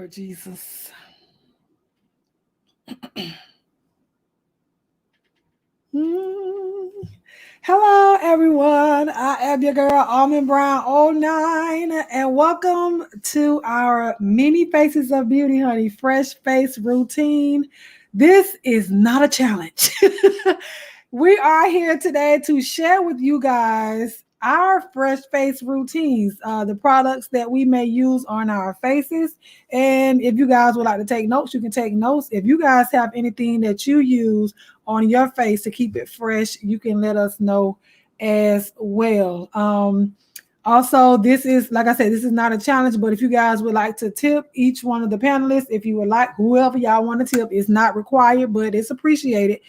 Lord Jesus. Mm. Hello, everyone. I am your girl, Almond Brown '09, and welcome to our Many Faces of Beauty, honey, fresh face routine. This is not a challenge. We are here today to share with you guys our fresh face routines, the products that we may use on our faces. And if you guys would like to take notes, you can take notes. If you guys have anything that you use on your face to keep it fresh, you can let us know as well. Also, this is, like I said, this is not a challenge, but if you guys would like to tip each one of the panelists, if you would like, whoever y'all want to tip, it's not required, but it's appreciated.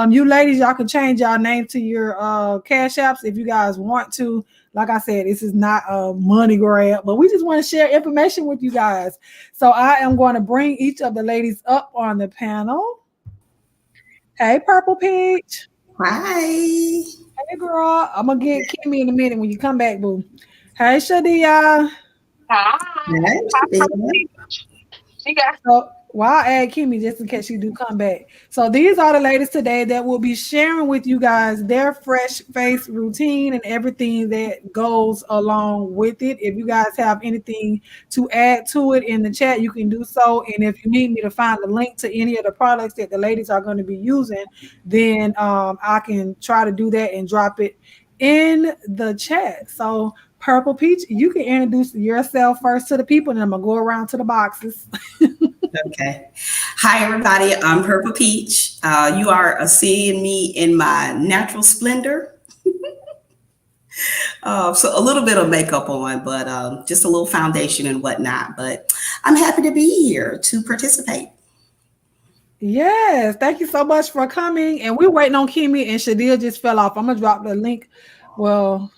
You ladies, y'all can change y'all name to your cash apps if you guys want to. Like I said, this is not a money grab, but we just want to share information with you guys. So I am going to bring each of the ladies up on the panel. Hey, Purple Peach. Hi. Hey, girl. I'm going to get Kimmy in a minute when you come back, boo. Hey, Shadia. Hi. She got. So, well, I'll add Kimmy just in case she do come back. So these are the ladies today that will be sharing with you guys their fresh face routine and everything that goes along with it. If you guys have anything to add to it in the chat, you can do so. And if you need me to find the link to any of the products that the ladies are going to be using, then I can try to do that and drop it in the chat. So Purple Peach, you can introduce yourself first to the people, and I'm gonna go around to the boxes. Okay. Hi, everybody. I'm Purple Peach. You are seeing me in my natural splendor. So a little bit of makeup on, but just a little foundation and whatnot. But I'm happy to be here to participate. Yes, thank you so much for coming. And we're waiting on Kimmy, and Shadia just fell off. I'm gonna drop the link. Well,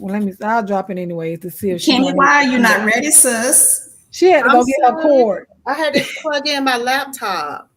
let me. I'll drop it anyway to see if she. Kimmy, why are you not ready, sis? She had to go get her cord. I had to plug in my laptop.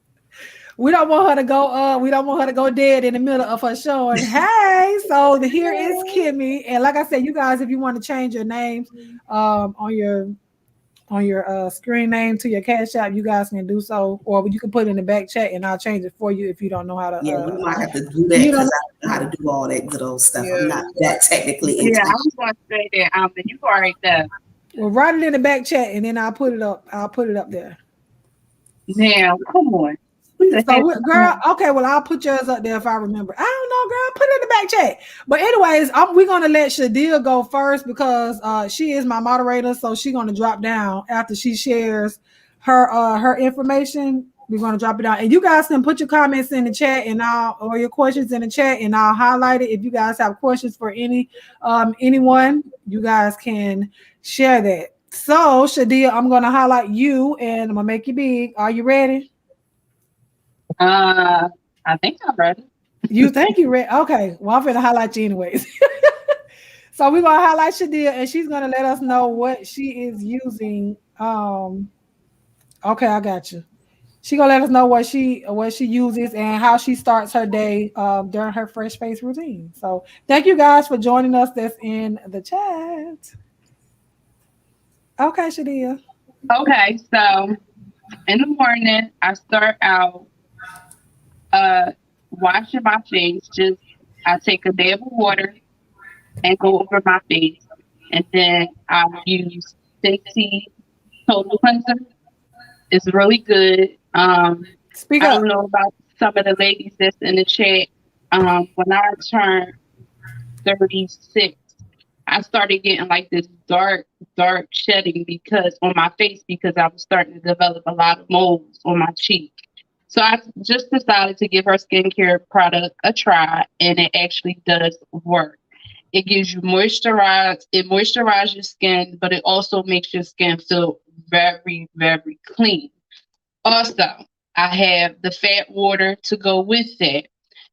We don't want her to go. We don't want her to go dead in the middle of her show. And hey, so here is Kimmy. And like I said, you guys, if you want to change your names, on your screen name to your cash app, you guys can do so, or you can put it in the back chat and I'll change it for you if you don't know how to. Yeah, you might have to do that because I don't know how to do all that good old stuff. Yeah. I'm not that technically. Yeah, I was going to say that, but you already know. Well, write it in the back chat and then I'll put it up. I'll put it up there. Now, come on. So, girl, okay, well, I'll put yours up there if I remember. I don't know, girl. Put it in the back chat. But anyways, we're going to let Shadia go first because she is my moderator, so she's going to drop down after she shares her information. We're going to drop it down. And you guys can put your comments in the chat or your questions in the chat, and I'll highlight it. If you guys have questions for anyone, you guys can share that. So, Shadia, I'm going to highlight you, and I'm going to make you big. Are you ready? I think I'm ready. You think you're ready? Okay. Well, I'm going to highlight you anyways. So we're going to highlight Shadia, and she's going to let us know what she is using. Okay, I got you. She's going to let us know what she uses and how she starts her day during her fresh face routine. So thank you guys for joining us. That's in the chat. Okay, Shadia. Okay, so in the morning, I start out washing my face. I take a dab of water and go over my face, and then I use Stacey Total Cleanser. It's really good. Speak I up. don't know about some of the ladies that's in the chat. When I turned 36, I started getting like this dark shedding on my face because I was starting to develop a lot of moles on my cheek. So I just decided to give her skincare product a try, and it actually does work. It gives you moisturize. It moisturizes your skin, but it also makes your skin feel very, very clean. Also, I have the fat water to go with it.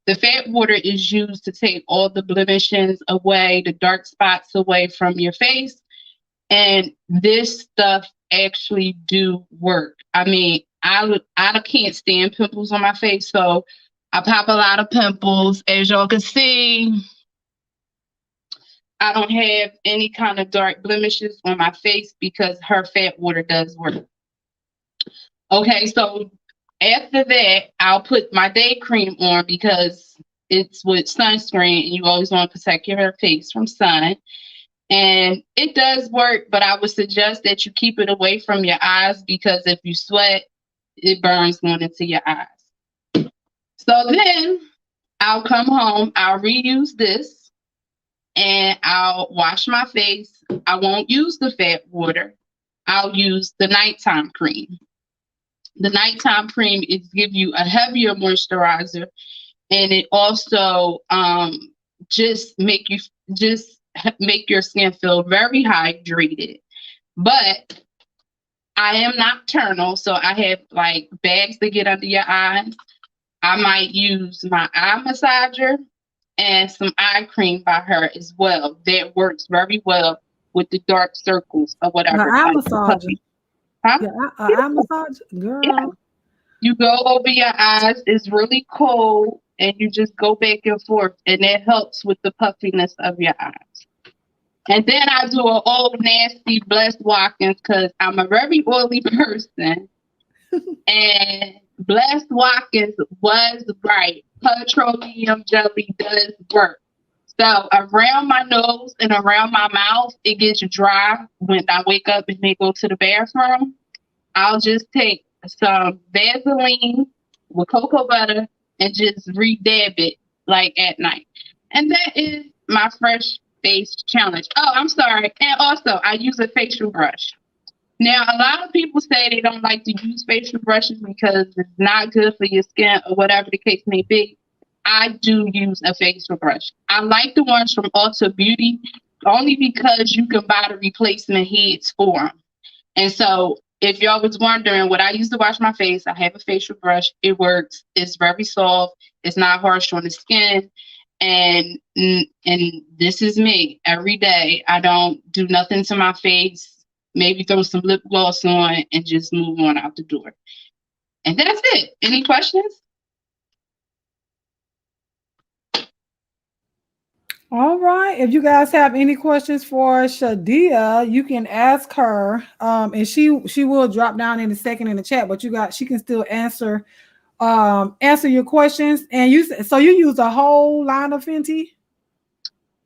The fat water is used to take all the blemishes away, the dark spots away from your face. And this stuff actually do work. I mean, I can't stand pimples on my face, so I pop a lot of pimples. As y'all can see, I don't have any kind of dark blemishes on my face because her fat water does work. Okay, so after that, I'll put my day cream on because it's with sunscreen and you always want to protect your face from sun. And it does work, but I would suggest that you keep it away from your eyes because if you sweat, it burns going into your eyes. So then I'll come home, I'll reuse this, and I'll wash my face. I won't use the fat water. I'll use the nighttime cream. The nighttime cream is give you a heavier moisturizer, and it also just make your skin feel very hydrated. But I am nocturnal, so I have like bags to get under your eyes. I might use my eye massager and some eye cream by her as well. That works very well with the dark circles or whatever. An eye massager. Huh? Yeah, eye massage, girl. Yeah. You go over your eyes. It's really cold, and you just go back and forth, and that helps with the puffiness of your eyes. And then I do an old nasty Blessed Watkins because I'm a very oily person. And Blessed Watkins was right. Petroleum jelly does work. So around my nose and around my mouth, it gets dry when I wake up and may go to the bathroom. I'll just take some Vaseline with cocoa butter and just re-dab it like at night. And that is my fresh face challenge. Oh, I'm sorry. And also, I use a facial brush. Now, a lot of people say they don't like to use facial brushes because it's not good for your skin or whatever the case may be. I do use a facial brush. I like the ones from Ulta Beauty only because you can buy the replacement heads for them. And so if y'all was wondering what I use to wash my face, I have a facial brush. It works. It's very soft. It's not harsh on the skin. And this is me every day. I don't do nothing to my face. Maybe throw some lip gloss on and just move on out the door. And that's it. Any questions? All right. If you guys have any questions for Shadia, you can ask her. And she will drop down in a second in the chat, but she can still answer your questions. And you use a whole line of Fenty?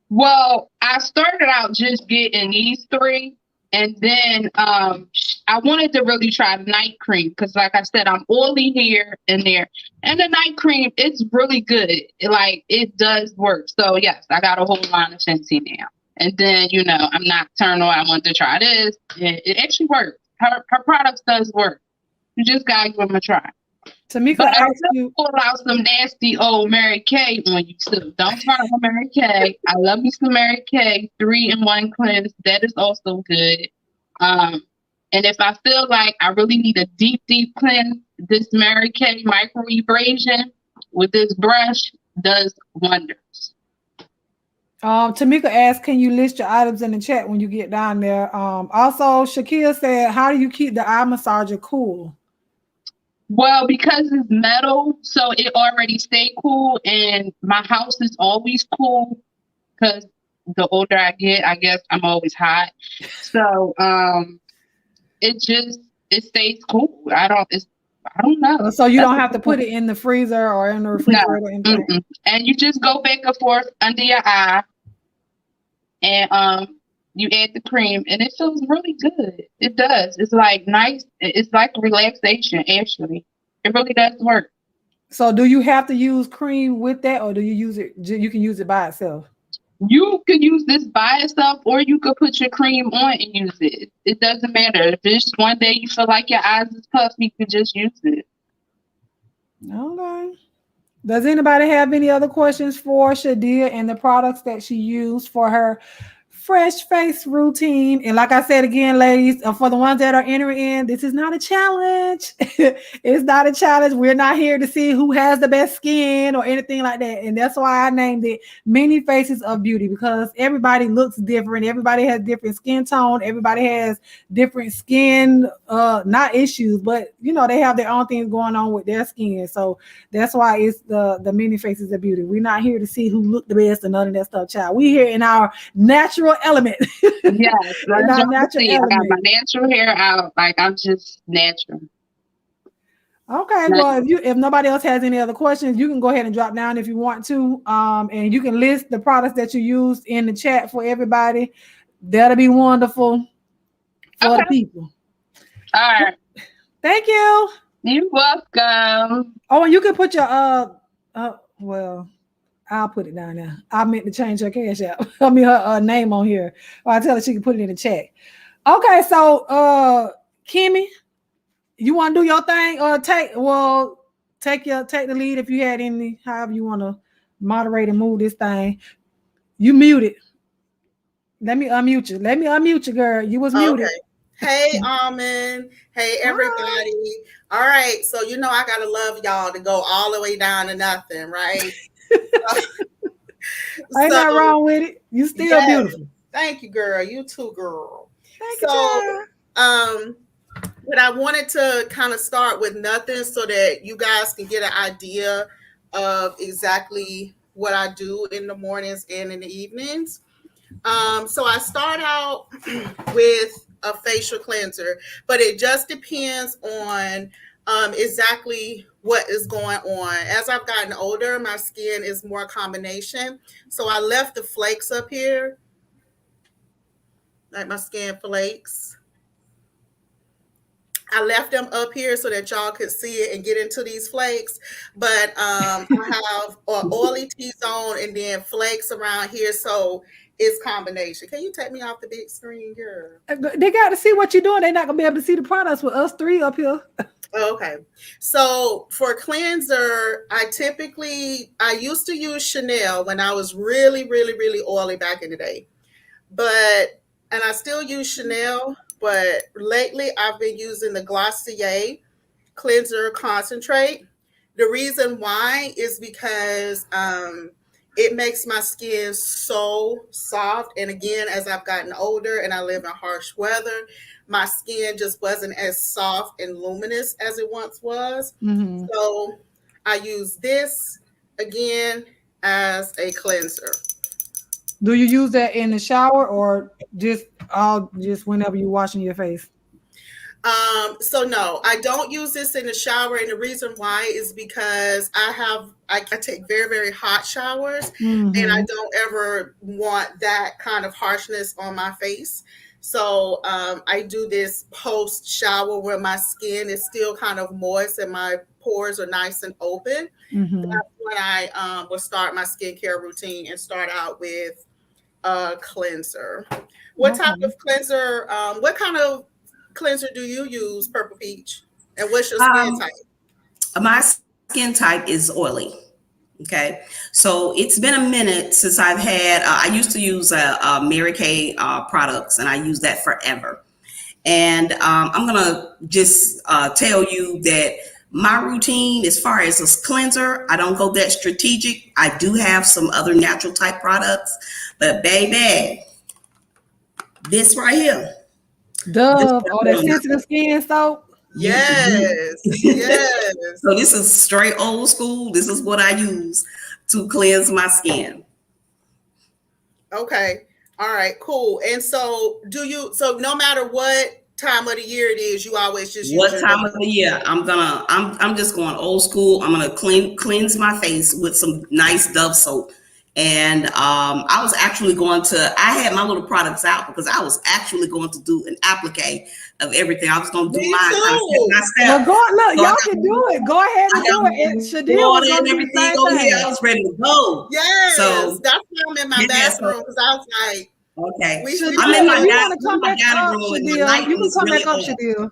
Well, I started out just getting these three, and then I wanted to really try night cream because, like I said, I'm oily here and there, and the night cream, it's really good. It does work. So yes, I got a whole line of Fenty now. And then I'm nocturnal. I want to try this. It actually works. Her products does work. You just gotta give them a try. Tamika But I asked will you. pull out some nasty old Mary Kay on you too. Don't start with Mary Kay. I love me some Mary Kay 3-in-1 cleanse. That is also good. And if I feel like I really need a deep cleanse, this Mary Kay microabrasion with this brush does wonders. Tamika asked, can you list your items in the chat when you get down there? Also, Shakia said, how do you keep the eye massager cool? Well, because it's metal, so it already stay cool, and my house is always cool because the older I get, I guess I'm always hot. So it stays cool. I don't know. So you don't have to put it in the freezer or in the refrigerator. No. And you just go back and forth under your eye, and you add the cream, and it feels really good. It does. It's like nice. It's like relaxation, actually. It really does work. So do you have to use cream with that, or do you use it? You can use it by itself. You could use this by itself, or you could put your cream on and use it. It doesn't matter. If it's one day you feel like your eyes is puffy, you could just use it. Okay. Does anybody have any other questions for Shadia and the products that she used for her fresh face routine? And like I said again, ladies, for the ones that are entering in, this is not a challenge. It's not a challenge. We're not here to see who has the best skin or anything like that. And that's why I named it Many Faces of Beauty, because everybody looks different. Everybody has different skin tone. Everybody has different skin, not issues, but they have their own things going on with their skin. So that's why it's the Many Faces of Beauty. We're not here to see who look the best and none of that stuff, child. We here in our natural element. Yes, I got my natural hair out. Like I'm just natural. Okay, well, if nobody else has any other questions, you can go ahead and drop down if you want to. And you can list the products that you used in the chat for everybody. That'll be wonderful for the people. All right. Thank you. You're welcome. Oh, and you can put your well, I'll put it down there. I meant to change her cash app. I mean her name on here. Or I tell her she can put it in the chat. Okay, so Kimmy, you want to do your thing or take the lead if you had any, however you want to moderate and move this thing. You muted. Let me unmute you, girl. You was muted. Hey, Almond. Hey, everybody. All right. So, you know, I got to love y'all to go all the way down to nothing, right? Ain't nothing wrong with it. You still beautiful. Thank you, girl. You too, girl. Thank you. But I wanted to kind of start with nothing so that you guys can get an idea of exactly what I do in the mornings and in the evenings. So I start out with a facial cleanser, but it just depends on exactly what is going on. As I've gotten older, my skin is more a combination. So I left the flakes up here, like my skin flakes. I left them up here so that y'all could see it and get into these flakes. But I have oily T-zone and then flakes around here. So it's combination. Can you take me off the big screen, girl? They got to see what you're doing. They're not going to be able to see the products with us three up here. Okay. So for cleanser, I used to use Chanel when I was really, really, really oily back in the day. And I still use Chanel. But lately, I've been using the Glossier Cleanser Concentrate. The reason why is because it makes my skin so soft. And again, as I've gotten older and I live in harsh weather, my skin just wasn't as soft and luminous as it once was. Mm-hmm. So I use this, again, as a cleanser. Do you use that in the shower or just whenever you're washing your face? So no, I don't use this in the shower, and the reason why is because I take very, very hot showers, mm-hmm. and I don't ever want that kind of harshness on my face. So I do this post shower where my skin is still kind of moist and my pores are nice and open. Mm-hmm. That's when I will start my skincare routine and start out with a cleanser. What type of cleanser? What kind of cleanser do you use, Purple Peach? And what's your skin type? My skin type is oily. Okay, so it's been a minute since I've had. I used to use Mary Kay products, and I use that forever. And I'm gonna just tell you that my routine, as far as a cleanser, I don't go that strategic. I do have some other natural type products, but baby, this right here, Dove, that sensitive skin soap. Yes, yes. So this is straight old school. This is what I use to cleanse my skin. Okay. All right, cool. And so no matter what time of the year it is, you always just use what time of the year? I'm just going old school. I'm gonna cleanse my face with some nice Dove soap. And I was actually I had my little products out because I was actually going to do an applique of everything. I was going to do mine. Well, y'all can do it. Go ahead and do it. And Shadil was and everything over here. I was ready to go. Yes, so that's why I'm in my bathroom because I was like, okay. I'm in my dining room. Shadil, you can come back up, Shadil.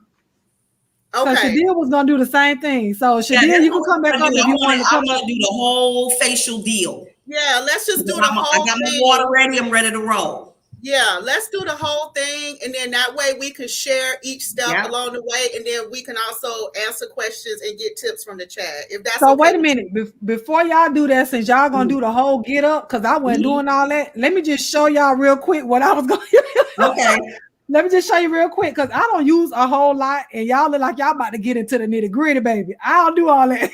Okay. Shadil was gonna do the same thing. So Shadil, you can come back up if you want to come up. Do the whole facial deal. Yeah, let's just do the whole thing. I got my water ready. I'm ready to roll. Yeah, let's do the whole thing. And then that way we can share each step along the way. And then we can also answer questions and get tips from the chat. If that's so, wait a minute. Before y'all do that, since y'all going to do the whole get up, because I wasn't doing all that, let me just show y'all real quick what I was going to do. Okay. Let me just show you real quick because I don't use a whole lot. And y'all look like y'all about to get into the nitty gritty, baby. I don't do all that.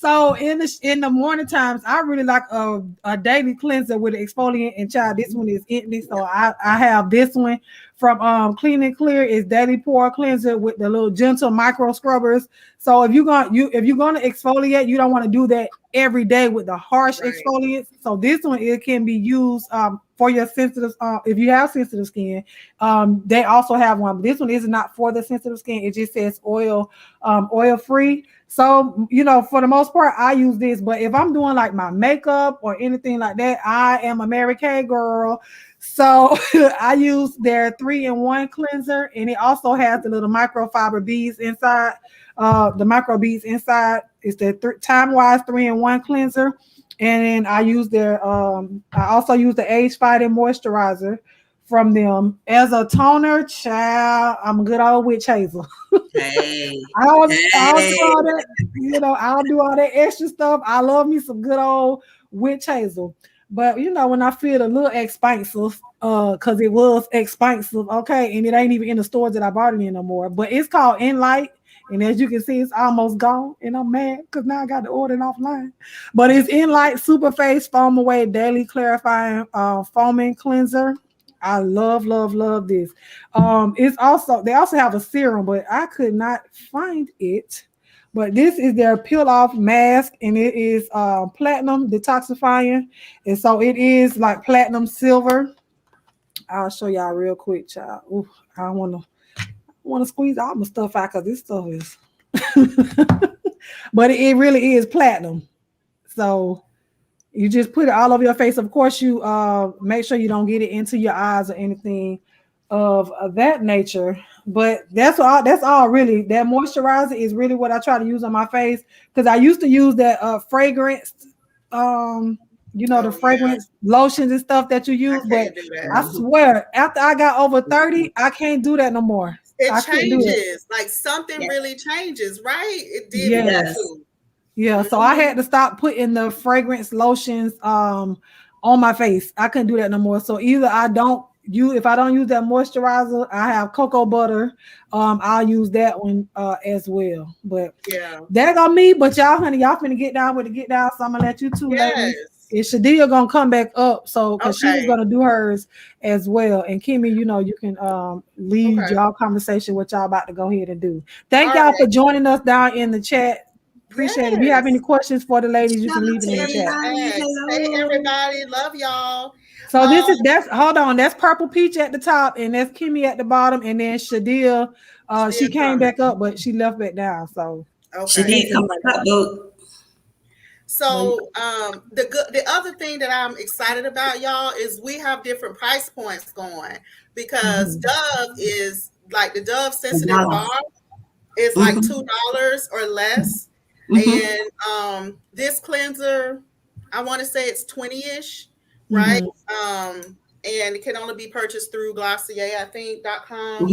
So in the morning times, I really like a daily cleanser with an exfoliant. And child, this one is empty, so I have this one from Clean and Clear. Is daily pore cleanser with the little gentle micro scrubbers. So if you're gonna exfoliate, you don't want to do that every day with the harsh exfoliants. So this one, it can be used for your sensitive. If you have sensitive skin, they also have one. This one is not for the sensitive skin. It just says oil free. So, for the most part, I use this. But if I'm doing like my makeup or anything like that, I am a Mary Kay girl. So I use their 3-in-1 cleanser, and it also has the little microfiber beads inside. The micro beads inside is the Time-Wise 3-in-1 cleanser. And then I use I also use the age fighting moisturizer from them as a toner. Child, I'm a good old witch hazel. Hey. I'll do all that, I'll do all that extra stuff. I love me some good old witch hazel. But when I feel a little expensive, because it was expensive, okay, and it ain't even in the stores that I bought it in no more. But it's called Enlight. And as you can see, it's almost gone. And I'm mad because now I got to order it offline. But it's Enlight Super Face Foam Away Daily Clarifying Foaming Cleanser. I love this. They also have a serum, but I could not find it. But this is their peel off mask, and it is platinum detoxifying, and so it is like platinum silver. I'll show y'all real quick, child. Ooh, I want to squeeze all my stuff out because this stuff is, but it really is platinum. So you just put it all over your face. Of course, you make sure you don't get it into your eyes or anything of that nature. But that's all really. That moisturizer is really what I try to use on my face, because I used to use that fragrance, the fragrance lotions and stuff that you use. But I swear, after I got over 30, I can't do that no more. It changes. Like something really changes, right? It did. Yes. Yeah, so I had to stop putting the fragrance lotions on my face. I couldn't do that no more. So either if I don't use that moisturizer, I have cocoa butter. I'll use that one as well. But that on me. But y'all finna get down with the get down. So I'm gonna let you two ladies. And Shadia gonna come back up, so because she was gonna do hers as well. And Kimmy, you can lead y'all conversation what y'all about to go ahead and do. Thank y'all for joining us down in the chat. Appreciate it. If you have any questions for the ladies, you can leave it in the chat. Hey everybody, love y'all. So that's Purple Peach at the top, and that's Kimmy at the bottom, and then Shadia, she came back up, but she left back down. So she did come back up, though. So the other thing that I'm excited about, y'all, is we have different price points going, because Dove is like the Dove Sensitive Bar is like $2 or less. And this cleanser, I want to say it's 20-ish, right? And it can only be purchased through Glossier, I think, .com.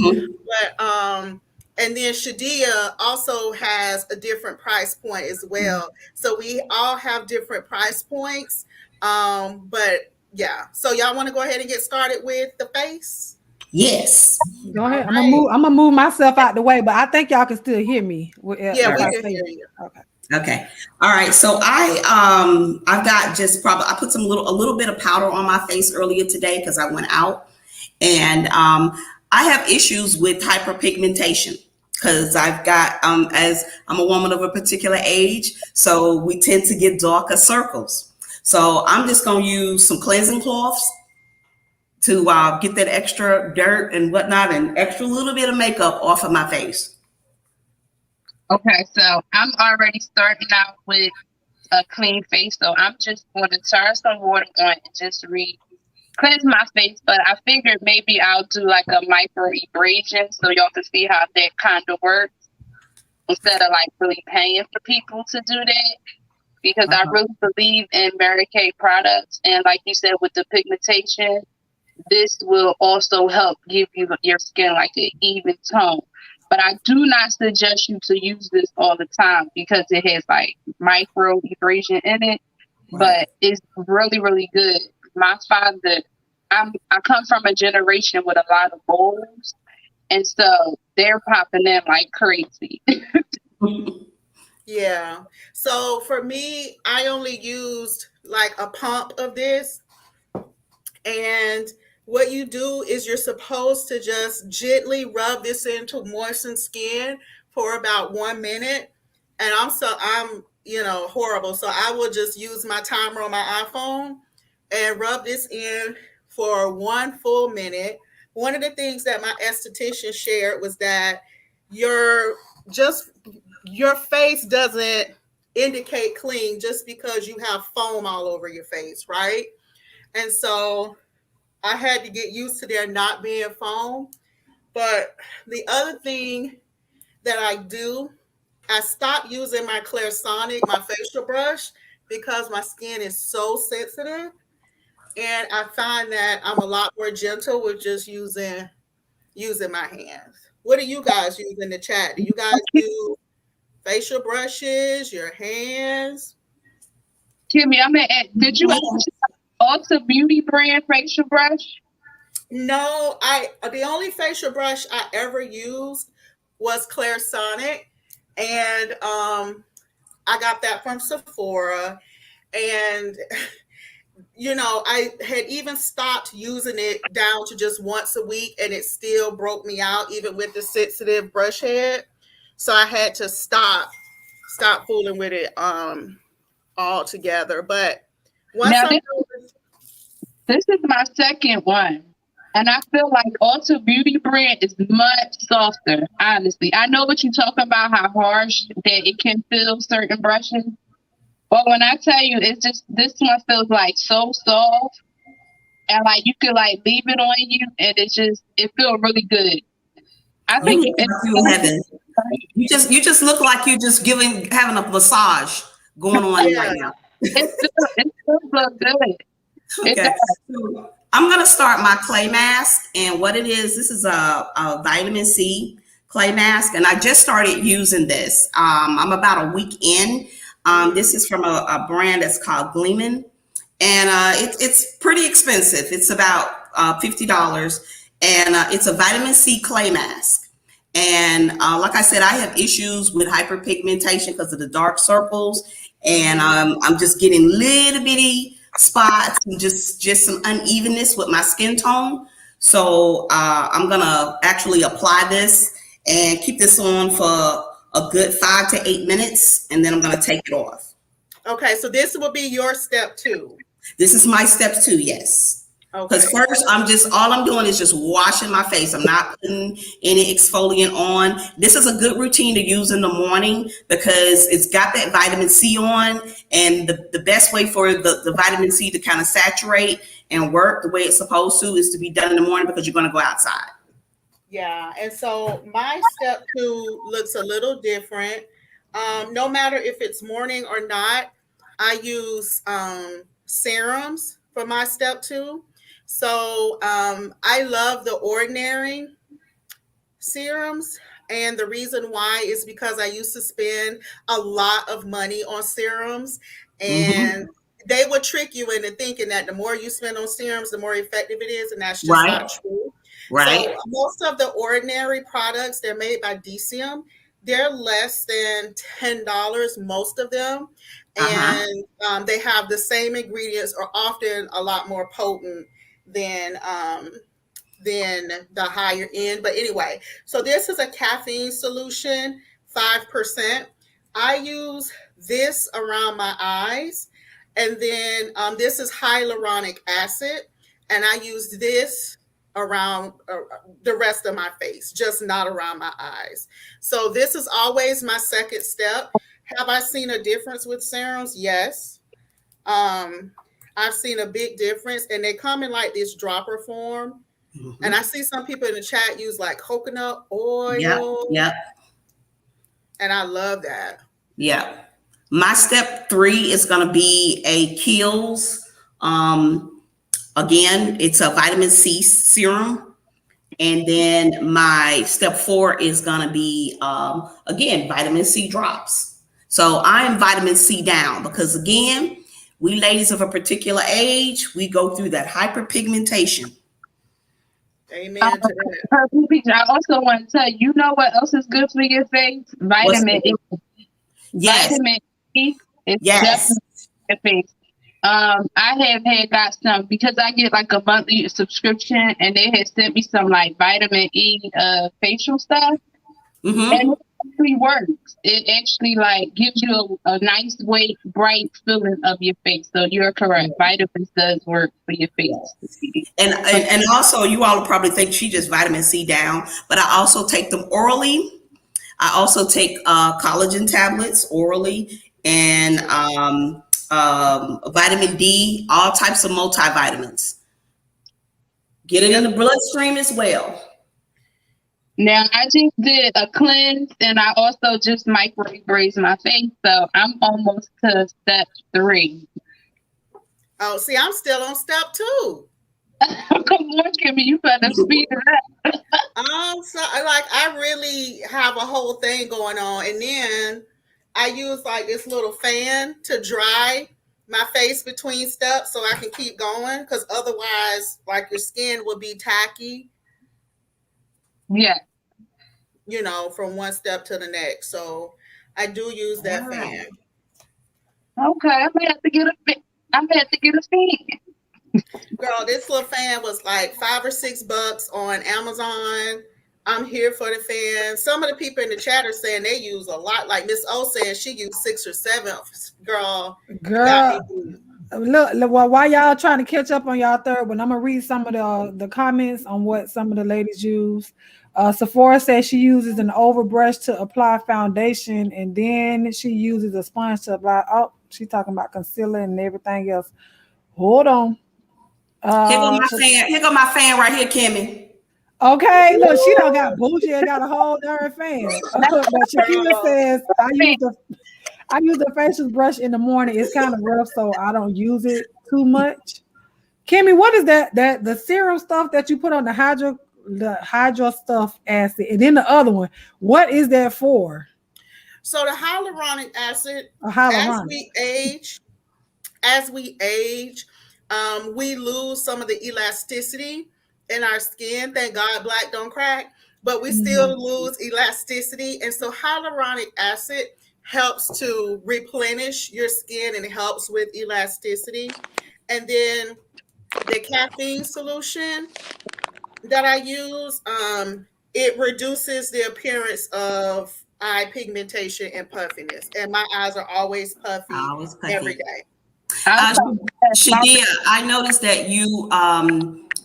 But and then Shadia also has a different price point as well. So we all have different price points. But yeah, so y'all want to go ahead and get started with the face? Yes. Go ahead. I'm gonna move myself out the way, but I think y'all can still hear me. Yeah, we can hear you. Okay. All right. So I've got I put a little bit of powder on my face earlier today because I went out, and I have issues with hyperpigmentation because I've got as I'm a woman of a particular age, so we tend to get darker circles. So I'm just gonna use some cleansing cloths to get that extra dirt and whatnot and extra little bit of makeup off of my face. Okay, so I'm already starting out with a clean face, so I'm just going to turn some water on and just cleanse my face. But I figured maybe I'll do like a microabrasion so y'all can see how that kind of works, instead of like really paying for people to do that, because I really believe in Mary Kay products. And like you said, with the pigmentation, this will also help give your skin like an even tone. But I do not suggest you to use this all the time because it has like microabrasion in it. Right. But it's really, really good. My father, I come from a generation with a lot of moles, and so they're popping in like crazy. Yeah. So for me, I only used like a pump of this. And what you do is you're supposed to just gently rub this into moistened skin for about 1 minute. And I'm horrible. So I will just use my timer on my iPhone and rub this in for 1 full minute. One of the things that my esthetician shared was that your just your face doesn't indicate clean just because you have foam all over your face, right? And so I had to get used to there not being foam. But the other thing that I do, I stopped using my Clarisonic, my facial brush, because my skin is so sensitive. And I find that I'm a lot more gentle with just using my hands. What do you guys use in the chat? Do you guys use facial brushes, your hands? Kimmy, did you Ulta Beauty brand facial brush? No, the only facial brush I ever used was Clarisonic, and I got that from Sephora, and I had even stopped using it down to just once a week, and it still broke me out, even with the sensitive brush head. So I had to stop fooling with it altogether. But once now, this is my second one. And I feel like Ulta Beauty brand is much softer, honestly. I know what you're talking about, how harsh that it can feel certain brushes. But when I tell you, it's just, this one feels like so soft. And like you could like leave it on you and it feels really good. I think you just look like you're just having a massage going on right now. It feels good. Okay. So I'm going to start my clay mask. And what it is, this is a vitamin C clay mask. And I just started using this. I'm about a week in. This is from a brand that's called Gleeman. And it's pretty expensive. It's about $50. And it's a vitamin C clay mask. And like I said, I have issues with hyperpigmentation because of the dark circles. And I'm just getting little bitty spots and just some unevenness with my skin tone. So I'm going to actually apply this and keep this on for a good 5 to 8 minutes. And then I'm going to take it off. Okay. So this will be your step 2. This is my step 2. Yes. Because first, all I'm doing is just washing my face. I'm not putting any exfoliant on. This is a good routine to use in the morning because it's got that vitamin C on. And the best way for the vitamin C to kind of saturate and work the way it's supposed to is to be done in the morning because you're going to go outside. Yeah. And so my step 2 looks a little different. No matter if it's morning or not, I use serums for my step 2. So I love the Ordinary serums. And the reason why is because I used to spend a lot of money on serums. And they would trick you into thinking that the more you spend on serums, the more effective it is. And that's just not true. Right. So most of the Ordinary products, they're made by DCM. They're less than $10, most of them. And they have the same ingredients or often a lot more potent than the higher end. But anyway, so this is a caffeine solution, 5%. I use this around my eyes. And then this is hyaluronic acid. And I use this around the rest of my face, just not around my eyes. So this is always my second step. Have I seen a difference with serums? Yes. I've seen a big difference, and they come in like this dropper form. And I see some people in the chat use like coconut oil. Yep. And I love that. Yeah. My step 3 is going to be a Kiehl's. Again, it's a vitamin C serum. And then my step 4 is going to be, again, vitamin C drops. So I'm vitamin C down because, again, we ladies of a particular age, we go through that hyperpigmentation. Amen to that. I also want to tell you, know what else is good for your face? Vitamin E. Yes. Vitamin E is Yes. definitely your face. I have got some because I get like a monthly subscription, and they had sent me some like vitamin E facial stuff, Mm-hmm. and it actually works. It actually like gives you a nice, weight, bright feeling of your face. So you're correct. Vitamins does work for your face. And also, you all probably think she just vitamin C down, but I also take them orally. I also take collagen tablets orally, and vitamin D, all types of multivitamins. Get it in the bloodstream as well. Now I just did a cleanse, and I also just microbraids my face, so I'm almost to step 3. Oh, see, I'm still on step 2. Come on, Kimmy, you better speed it up. So like I really have a whole thing going on, and then I use like this little fan to dry my face between steps so I can keep going, because otherwise like your skin will be tacky, Yeah. you know, from one step to the next. So I do use that fan. Okay, I'm gonna have to get a fan. Girl, this little fan was like $5 or $6 on Amazon. I'm here for the fan. Some of the people in the chat are saying they use a lot. Like Miss O saying she used 6 or 7. Girl. Look, while y'all trying to catch up on y'all third one, I'm gonna read some of the comments on what some of the ladies use. Sephora says she uses an overbrush to apply foundation, and then she uses a sponge to apply. Oh, she's talking about concealer and everything else. Hold on. Here go my fan. Here go my fan right here, Kimmy. Okay, look, she don't got bougie and got a whole darn fan. But Shakira says I use the facial brush in the morning. It's kind of rough, so I don't use it too much. Kimmy, what is that? The serum stuff that you put on the hydro stuff acid, and then the other one. What is that for? So the hyaluronic acid, as we age, we lose some of the elasticity in our skin. Thank God black don't crack, but we still lose elasticity. And so hyaluronic acid helps to replenish your skin and helps with elasticity. And then the caffeine solution that I use, it reduces the appearance of eye pigmentation and puffiness. And my eyes are always puffy, every day. Shadia, I noticed that you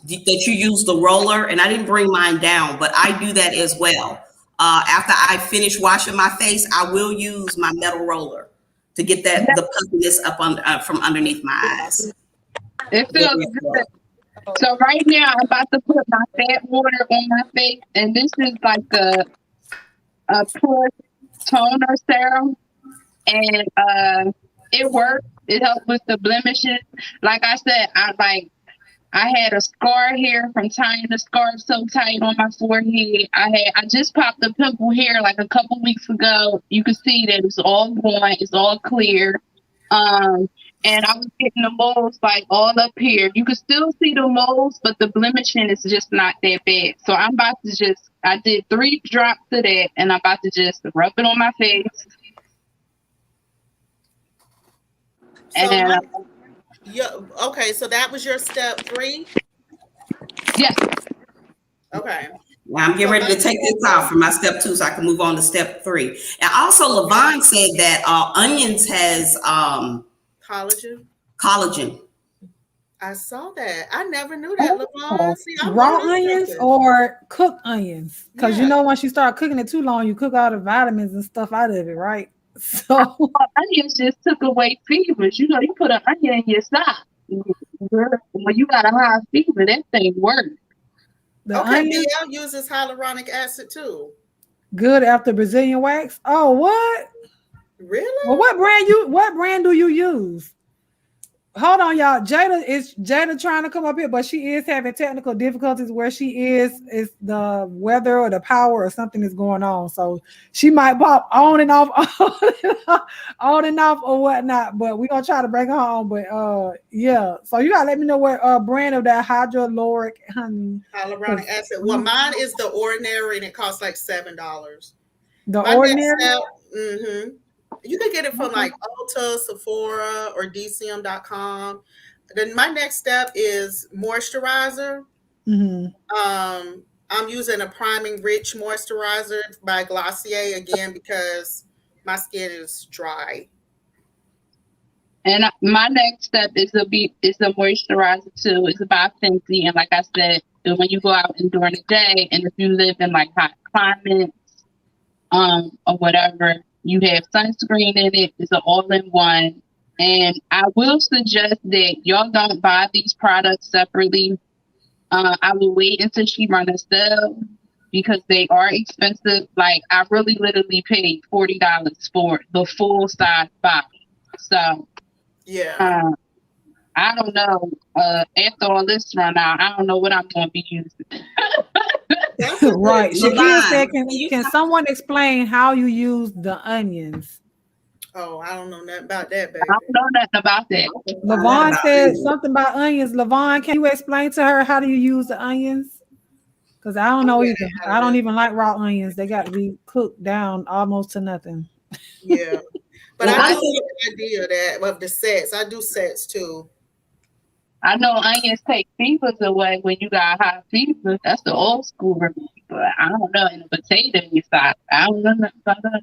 use the roller, and I didn't bring mine down, but I do that as well. After I finish washing my face, I will use my metal roller to get the puffiness up from underneath my eyes. It feels good. So right now I'm about to put my fat water on my face, and this is like a pore toner serum, and it works. It helps with the blemishes. Like I said, I had a scar here from tying the scarf so tight on my forehead. I just popped a pimple here like a couple weeks ago. You can see that it's all gone. It's all clear. And I was getting the moles like all up here. You can still see the moles, but the blemishing is just not that bad. So I'm about to I did 3 drops of that, and I'm about to just rub it on my face. So okay, so that was your step 3? Yes. Okay. Well, I'm getting ready to take this off for my step 2 so I can move on to step 3. And also, Levon said that onions has collagen. I saw that. I never knew that, Levon. See, raw onions or cooked onions? Because you know, once you start cooking it too long, you cook all the vitamins and stuff out of it, right? So onions just took away fevers. You know, you put an onion in your sock. When you got a high fever, that thing works. Okay, BL uses hyaluronic acid too. Good after Brazilian wax. Oh, what? Really? Well, what brand do you use? Hold on, y'all. Jada trying to come up here, but she is having technical difficulties where she is the weather or the power or something is going on. So she might pop on and off or whatnot, but we're gonna try to bring her home. But yeah. So you gotta let me know what brand of that hyaluronic acid. Well, mine is the ordinary and it costs like $7. The ordinary? You can get it from like Ulta, Sephora, or DCM.com. Then my next step is moisturizer. I'm using a priming rich moisturizer by Glossier again because my skin is dry. And my next step is a moisturizer too. It's by Fenty, and like I said, when you go out and during the day, and if you live in like hot climates, or whatever, you have sunscreen in it. It's an all-in-one, and I will suggest that y'all don't buy these products separately. I will wait until she run a sale because they are expensive. Like I really literally paid $40 for the full size bottle. So yeah, I don't know. After all this run out, I don't know what I'm going to be using. Right. Shakira said, Levon, can someone explain how you use the onions? Oh, I don't know nothing about that, baby. I don't know nothing about that. Levon said something about onions. Levon, can you explain to her how do you use the onions? Because I don't know either. I don't even like raw onions. They got to be cooked down almost to nothing. Yeah. But Well, I I do think- the idea of the sets. I do sets too. I know onions take fevers away when you got high fever. That's the old school remedy. But I don't know. And a potato inside. I don't know nothing about that.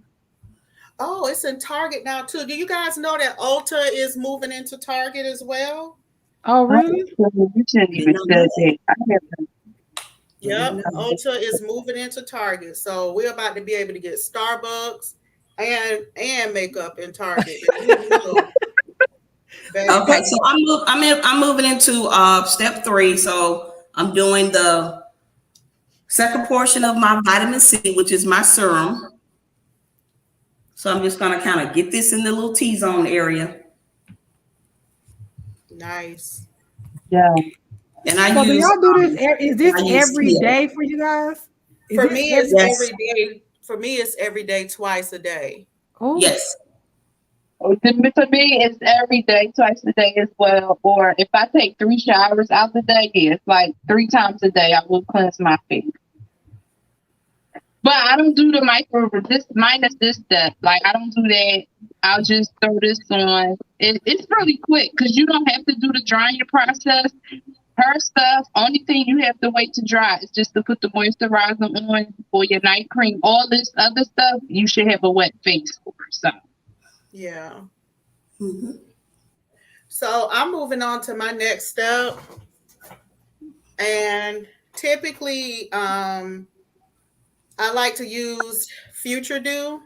Oh, it's in Target now too. Do you guys know that Ulta is moving into Target as well? Oh, really? You shouldn't even say that. I haven't. Yep, Ulta is moving into Target. So we're about to be able to get Starbucks and makeup in Target. Okay, so I'm moving into step 3. So I'm doing the second portion of my vitamin C, which is my serum. So I'm just gonna kind of get this in the little T-zone area. Nice. Yeah. And I So do use. y'all do this? Is this I use every Teal. day for you guys? For me, it's Yes. every day. For me, it's every day, twice a day. Oh, Yes. For me, it's every day, twice a day as well. Or if I take 3 showers out the day, it's like 3 times a day I will cleanse my face. But I don't do the micro resist minus this step. Like I don't do that. I'll just throw this on. It's really quick because you don't have to do the drying process. Her stuff, only thing you have to wait to dry is just to put the moisturizer on or your night cream. All this other stuff, you should have a wet face for. So. Yeah. Mm-hmm. So I'm moving on to my next step. And typically, I like to use Future Dew.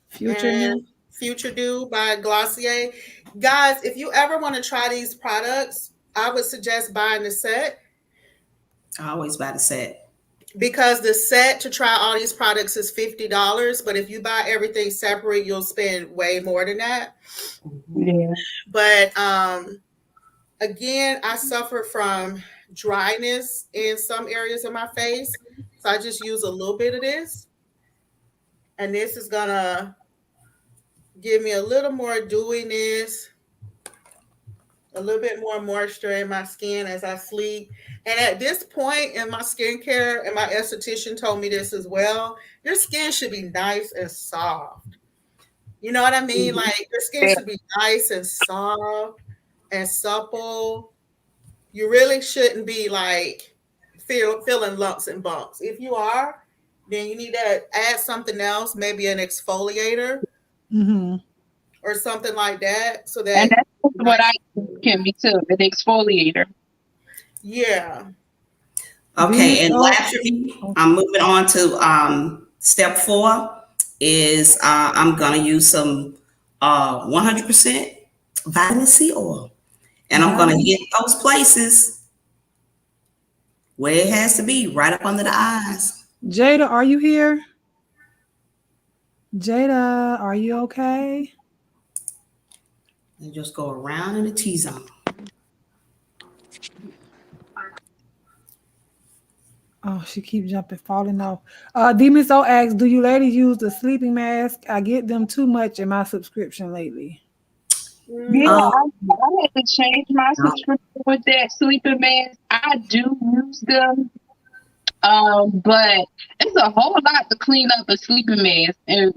Future Dew by Glossier. Guys, if you ever want to try these products, I would suggest buying the set. I always buy the set. Because the set to try all these products is $50, but if you buy everything separate, you'll spend way more than that. Yeah. But again, I suffer from dryness in some areas of my face, so I just use a little bit of this, and this is gonna give me a little more dewiness, a little bit more moisture in my skin as I sleep. And at this point in my skincare, and my esthetician told me this as well, your skin should be nice and soft. You know what I mean? Like your skin should be nice and soft and supple. You really shouldn't be like feeling lumps and bumps. If you are, then you need to add something else, maybe an exfoliator. Mm-hmm. Or something like that, so that. And that's what I can be too, an exfoliator. Yeah. Okay, and lastly, I'm moving on to step 4 is I'm gonna use some 100% vitamin C oil, and I'm gonna hit those places where it has to be, right up under the eyes. Jada, are you here? Jada, are you okay? And just go around in the T-zone. Oh, she keeps jumping, falling off. Demon So asks, do you ladies use the sleeping mask? I get them too much in my subscription lately. Yeah, I had to change my subscription with that sleeping mask. I do use them, but it's a whole lot to clean up a sleeping mask. And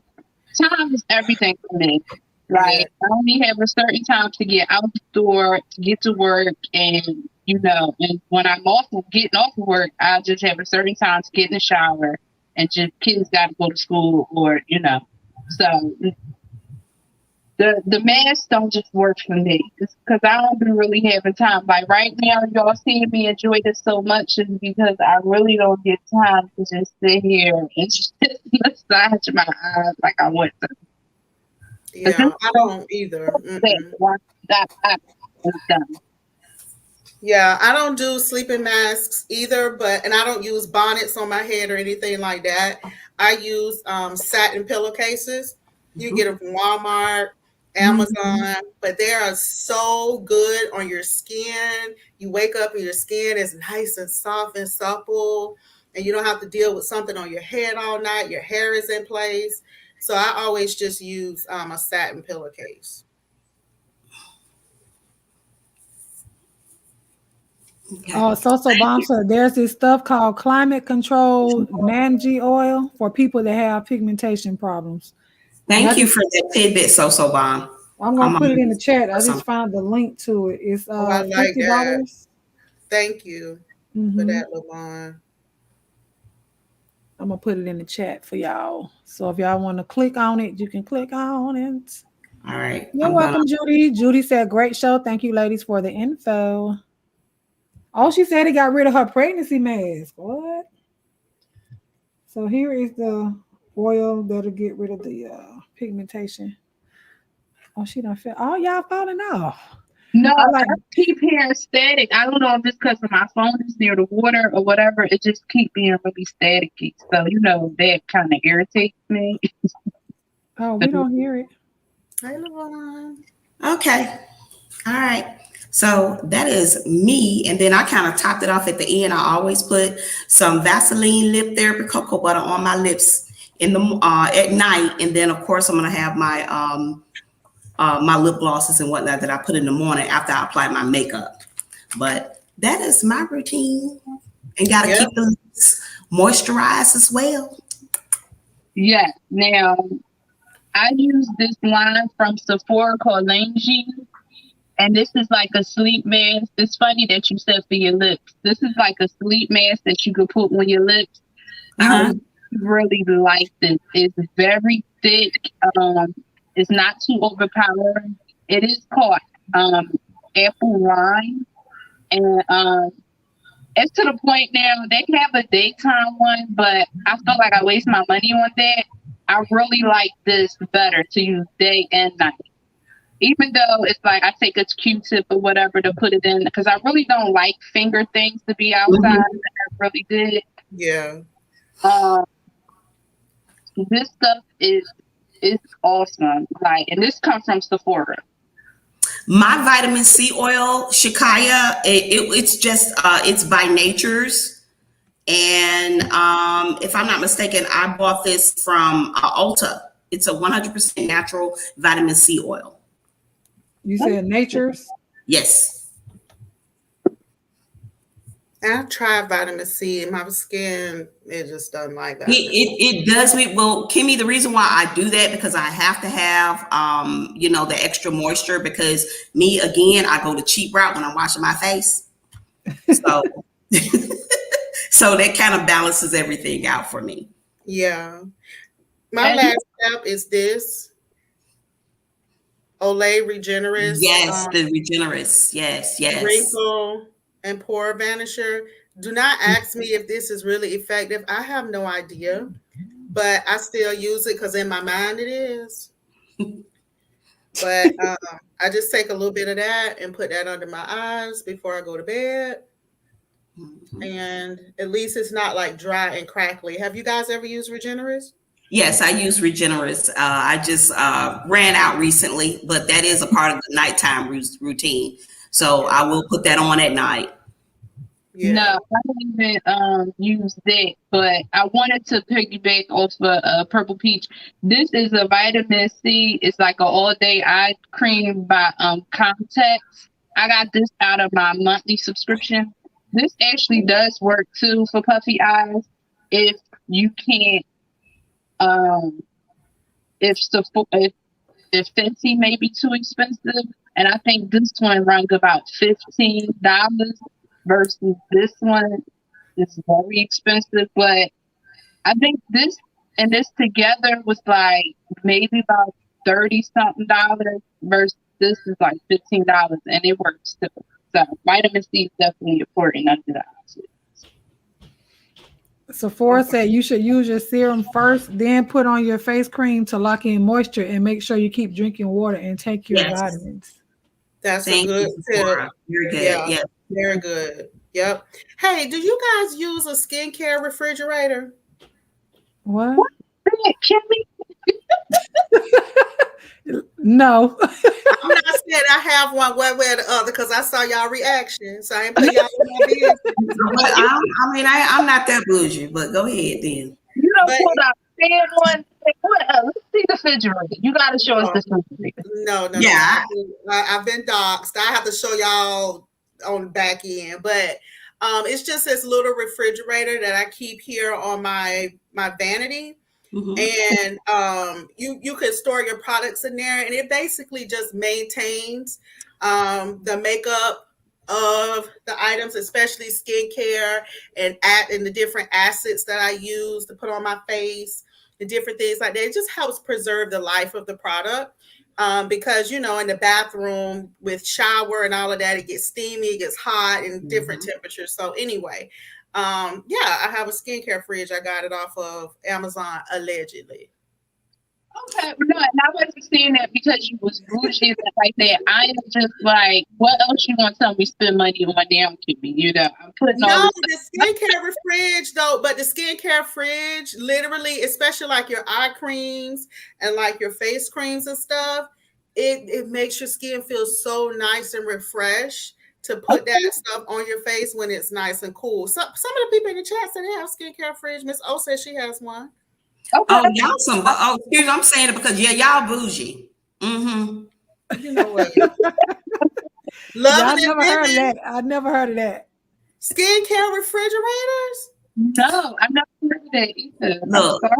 time is everything for me. Like, Yeah. I only have a certain time to get out the door, to get to work, and and when I'm getting off of work, I just have a certain time to get in the shower, and just kids got to go to school, or so the masks don't just work for me. It's because I don't be really having time. Like right now, y'all seeing me enjoy this so much is because I really don't get time to just sit here and just massage my eyes like I want to. Yeah, I don't either. Yeah, I don't do sleeping masks either, and I don't use bonnets on my head or anything like that. I use satin pillowcases. You get them from Walmart, Amazon, but they are so good on your skin. You wake up and your skin is nice and soft and supple, and you don't have to deal with something on your head all night. Your hair is in place. So I always just use a satin pillowcase. Okay. Oh, so Bomb said there's this stuff called climate control Manji oil for people that have pigmentation problems. Thank you for that tidbit, So Bomb. I'm gonna put it in the chat. I just found the link to it. It's I like $50. That. Thank you for that, Lavon. I'm gonna put it in the chat for y'all. So if y'all want to click on it, you can click on it. All right. You're welcome, Judy. Judy said, "Great show. Thank you, ladies, for the info." Oh, she said he got rid of her pregnancy mask. What? So here is the oil that'll get rid of the pigmentation. Oh, she done fell. Oh, y'all falling off. No, I keep hearing static. I don't know if it's because my phone is near the water or whatever. It just keep being really staticky. So, that kind of irritates me. Oh, we don't hear it. Hey, Lavon. Okay. All right. So that is me. And then I kind of topped it off at the end. I always put some Vaseline lip therapy cocoa butter on my lips in the at night. And then, of course, I'm going to have my my lip glosses and whatnot that I put in the morning after I apply my makeup. But that is my routine. And got to keep the lips moisturized as well. Yeah. Now, I use this line from Sephora called Langy. And this is like a sleep mask. It's funny that you said for your lips. This is like a sleep mask that you could put on your lips. I really like this. It's very thick. It's not too overpowering. It is called apple wine. And it's to the point now, they can have a daytime one, but I feel like I waste my money on that. I really like this better to use day and night. Even though it's like I take a Q-tip or whatever to put it in, because I really don't like finger things to be outside. I really did. Yeah. This stuff is awesome. Like, and this comes from Sephora. My vitamin C oil, Shikaya, it's just it's by Nature's, and if I'm not mistaken, I bought this from Ulta. It's a 100% natural vitamin C oil. You said Nature's? Yes. I tried vitamin C and my skin, it just doesn't like that. It does. Well, Kimmy, the reason why I do that because I have to have, the extra moisture because me, again, I go the cheap route when I'm washing my face. So, so that kind of balances everything out for me. Yeah. My last step is this. Olay Regenerist. Yes, the Regenerist. Yes. Wrinkle and pore vanisher. Do not ask me if this is really effective. I have no idea, but I still use it because in my mind it is. But I just take a little bit of that and put that under my eyes before I go to bed. And at least it's not like dry and crackly. Have you guys ever used Regenerist? Yes, I use Regenerist. I just ran out recently, but that is a part of the nighttime routine. So I will put that on at night. Yeah. No, I don't even use that, but I wanted to piggyback off of Purple Peach. This is a vitamin C. It's like an all-day eye cream by Context. I got this out of my monthly subscription. This actually does work too for puffy eyes if you can't if Fenty may be too expensive, and I think this one rang about $15 versus this one is very expensive. But I think this and this together was like maybe about 30 something dollars versus this is like $15, and it works too. So vitamin C is definitely important under the oxygen. Sephora said you should use your serum first, then put on your face cream to lock in moisture and make sure you keep drinking water and take your vitamins. That's Thank a good you, tip. Sephora. You're good. Yeah, very good. Yep. Hey, do you guys use a skincare refrigerator? What? Kimmy? No. I'm not saying I have one way or the other because I saw y'all reaction. So I ain't put y'all in my business. I'm not that bougie, but go ahead then. You don't pull out fan one. What else? Let's see the refrigerator. You got to show us the refrigerator. No. Yeah. I've been doxxed. I have to show y'all on the back end, but it's just this little refrigerator that I keep here on my vanity. Mm-hmm. And you can store your products in there, and it basically just maintains the makeup of the items, especially skincare and the different acids that I use to put on my face, the different things like that. It just helps preserve the life of the product. Because, in the bathroom with shower and all of that, it gets steamy, it gets hot in different temperatures. So anyway, I have a skincare fridge. I got it off of Amazon, allegedly. Okay, no, and I wasn't saying that because you was bougie and like that. I am just like, what else you gonna tell me spend money on damn Kimmy? I'm putting no, the skincare fridge though, but the skincare fridge, literally, especially like your eye creams and like your face creams and stuff, it makes your skin feel so nice and refreshed to put that stuff on your face when it's nice and cool. Some of the people in the chat said they have skincare fridge. Miss O says she has one. Okay. Oh, y'all some. Oh, excuse me, I'm saying it because y'all bougie. Mm-hmm. You know what? I never heard of that. I never heard of that. Skincare refrigerators? No, I've never heard of that either.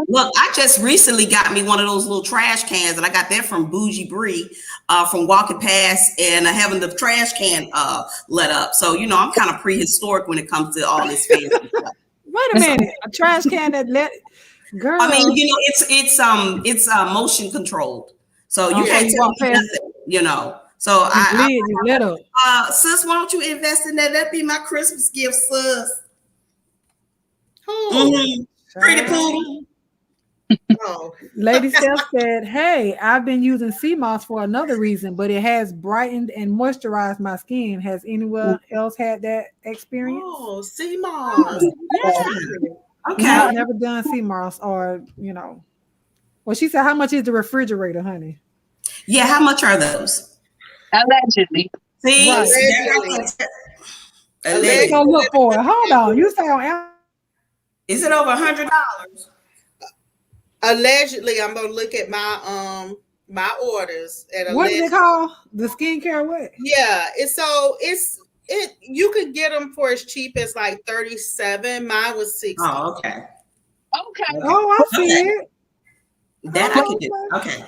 Look, I just recently got me one of those little trash cans, and I got that from Bougie Brie, from walking past and having the trash can let up. So I'm kind of prehistoric when it comes to all this fancy stuff. Wait a minute, a trash can that let. Girl. I mean, it's motion controlled, so you can't tell me nothing, So you lit up. Sis, why don't you invest in that? That'd be my Christmas gift, sis. Pretty poodle. Oh. Lady Steph said, "Hey, I've been using sea moss for another reason, but it has brightened and moisturized my skin. Has anyone else had that experience?" Oh, sea moss. Yeah. Okay. I've never done sea moss, or Well, she said, "How much is the refrigerator, honey?" Yeah, how much are those? Allegedly. See, Allegedly. Go look for it. Hold on, you say on Amazon? Is it over $100? Allegedly, I'm gonna look at my my orders. What is it called? The skincare what? Yeah, you could get them for as cheap as like $37. Mine was $60. Oh, okay. Oh, I see it. That I can do. Okay.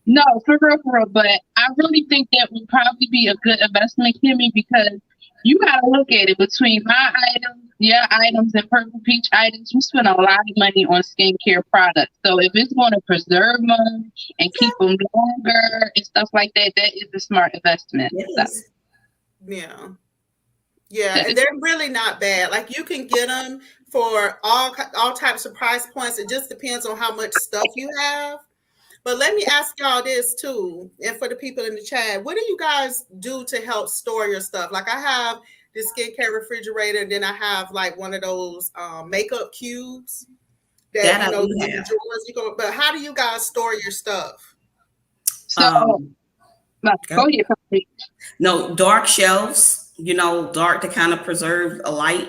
No, for real, but I really think that would probably be a good investment, Kimmy, because you gotta look at it between my items, your items, and Purple Peach items. You spend a lot of money on skincare products. So if it's going to preserve them and keep them longer and stuff like that, that is a smart investment. Yes. So. Yeah, and they're really not bad. Like you can get them for all types of price points. It just depends on how much stuff you have. But let me ask y'all this too, and for the people in the chat, what do you guys do to help store your stuff? Like I have this skincare refrigerator, and then I have like one of those makeup cubes that but how do you guys store your stuff? So go ahead. No, dark shelves. Dark to kind of preserve a light.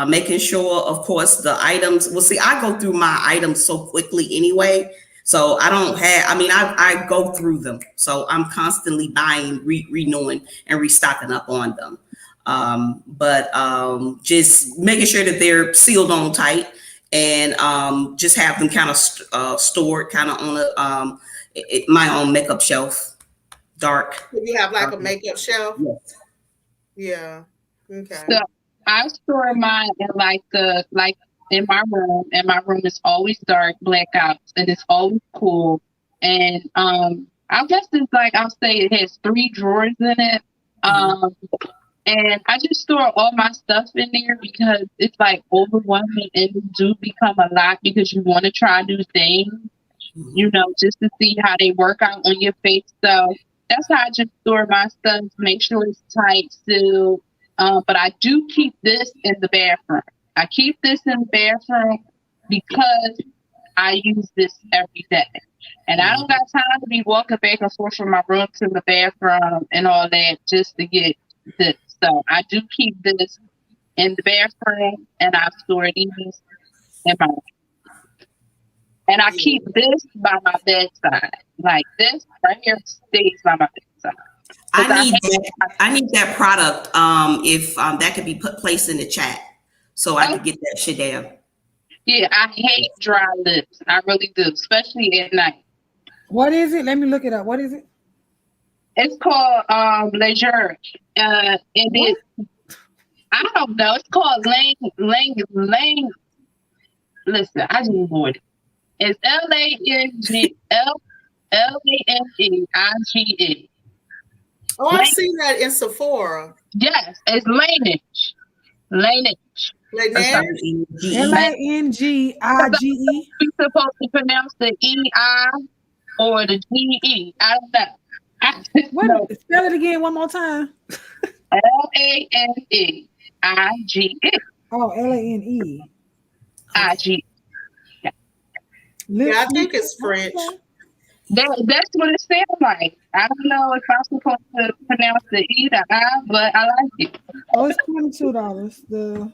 Making sure, of course, the items. Well, see, I go through my items so quickly anyway. So I don't have, I go through them. So I'm constantly buying, renewing, and restocking up on them. But just making sure that they're sealed on tight. and just have them kind of stored kind of on my own makeup shelf, dark. You have like a makeup shelf? Yes. Yeah. Okay. So I store mine in in my room, and my room is always dark, blackouts, and it's always cool. And I guess it's like, I'll say it has 3 drawers in it. And I just store all my stuff in there because it's like overwhelming, and it do become a lot because you want to try new things, just to see how they work out on your face. So that's how I just store my stuff, make sure it's tight, sealed. But I do keep this in the bathroom. I keep this in the bathroom because I use this every day. And I don't got time to be walking back and forth from my room to the bathroom and all that just to get this. So I do keep this in the bathroom, and I store these in my room. And I keep this by my bedside. Like this right here stays by my bedside. I need that product. If that could be placed in the chat, so I could get that shit down. Yeah, I hate dry lips. I really do, especially at night. What is it? Let me look it up. What is it? It's called Leisure. I don't know. It's called Lang. Listen, I just bought it. It's LANGE. Oh, I've seen that in Sephora. Yes, it's Laneige. Laneige. Laneige. LANGIGE. We're supposed to pronounce the EI or the GE. I don't know. Spell it again one more time. LANEIGE. Oh, LANEIGE. Yeah, I think it's French. That's what it sounds like. I don't know if I'm supposed to pronounce the E to I, but I like it. Oh, it's $22. The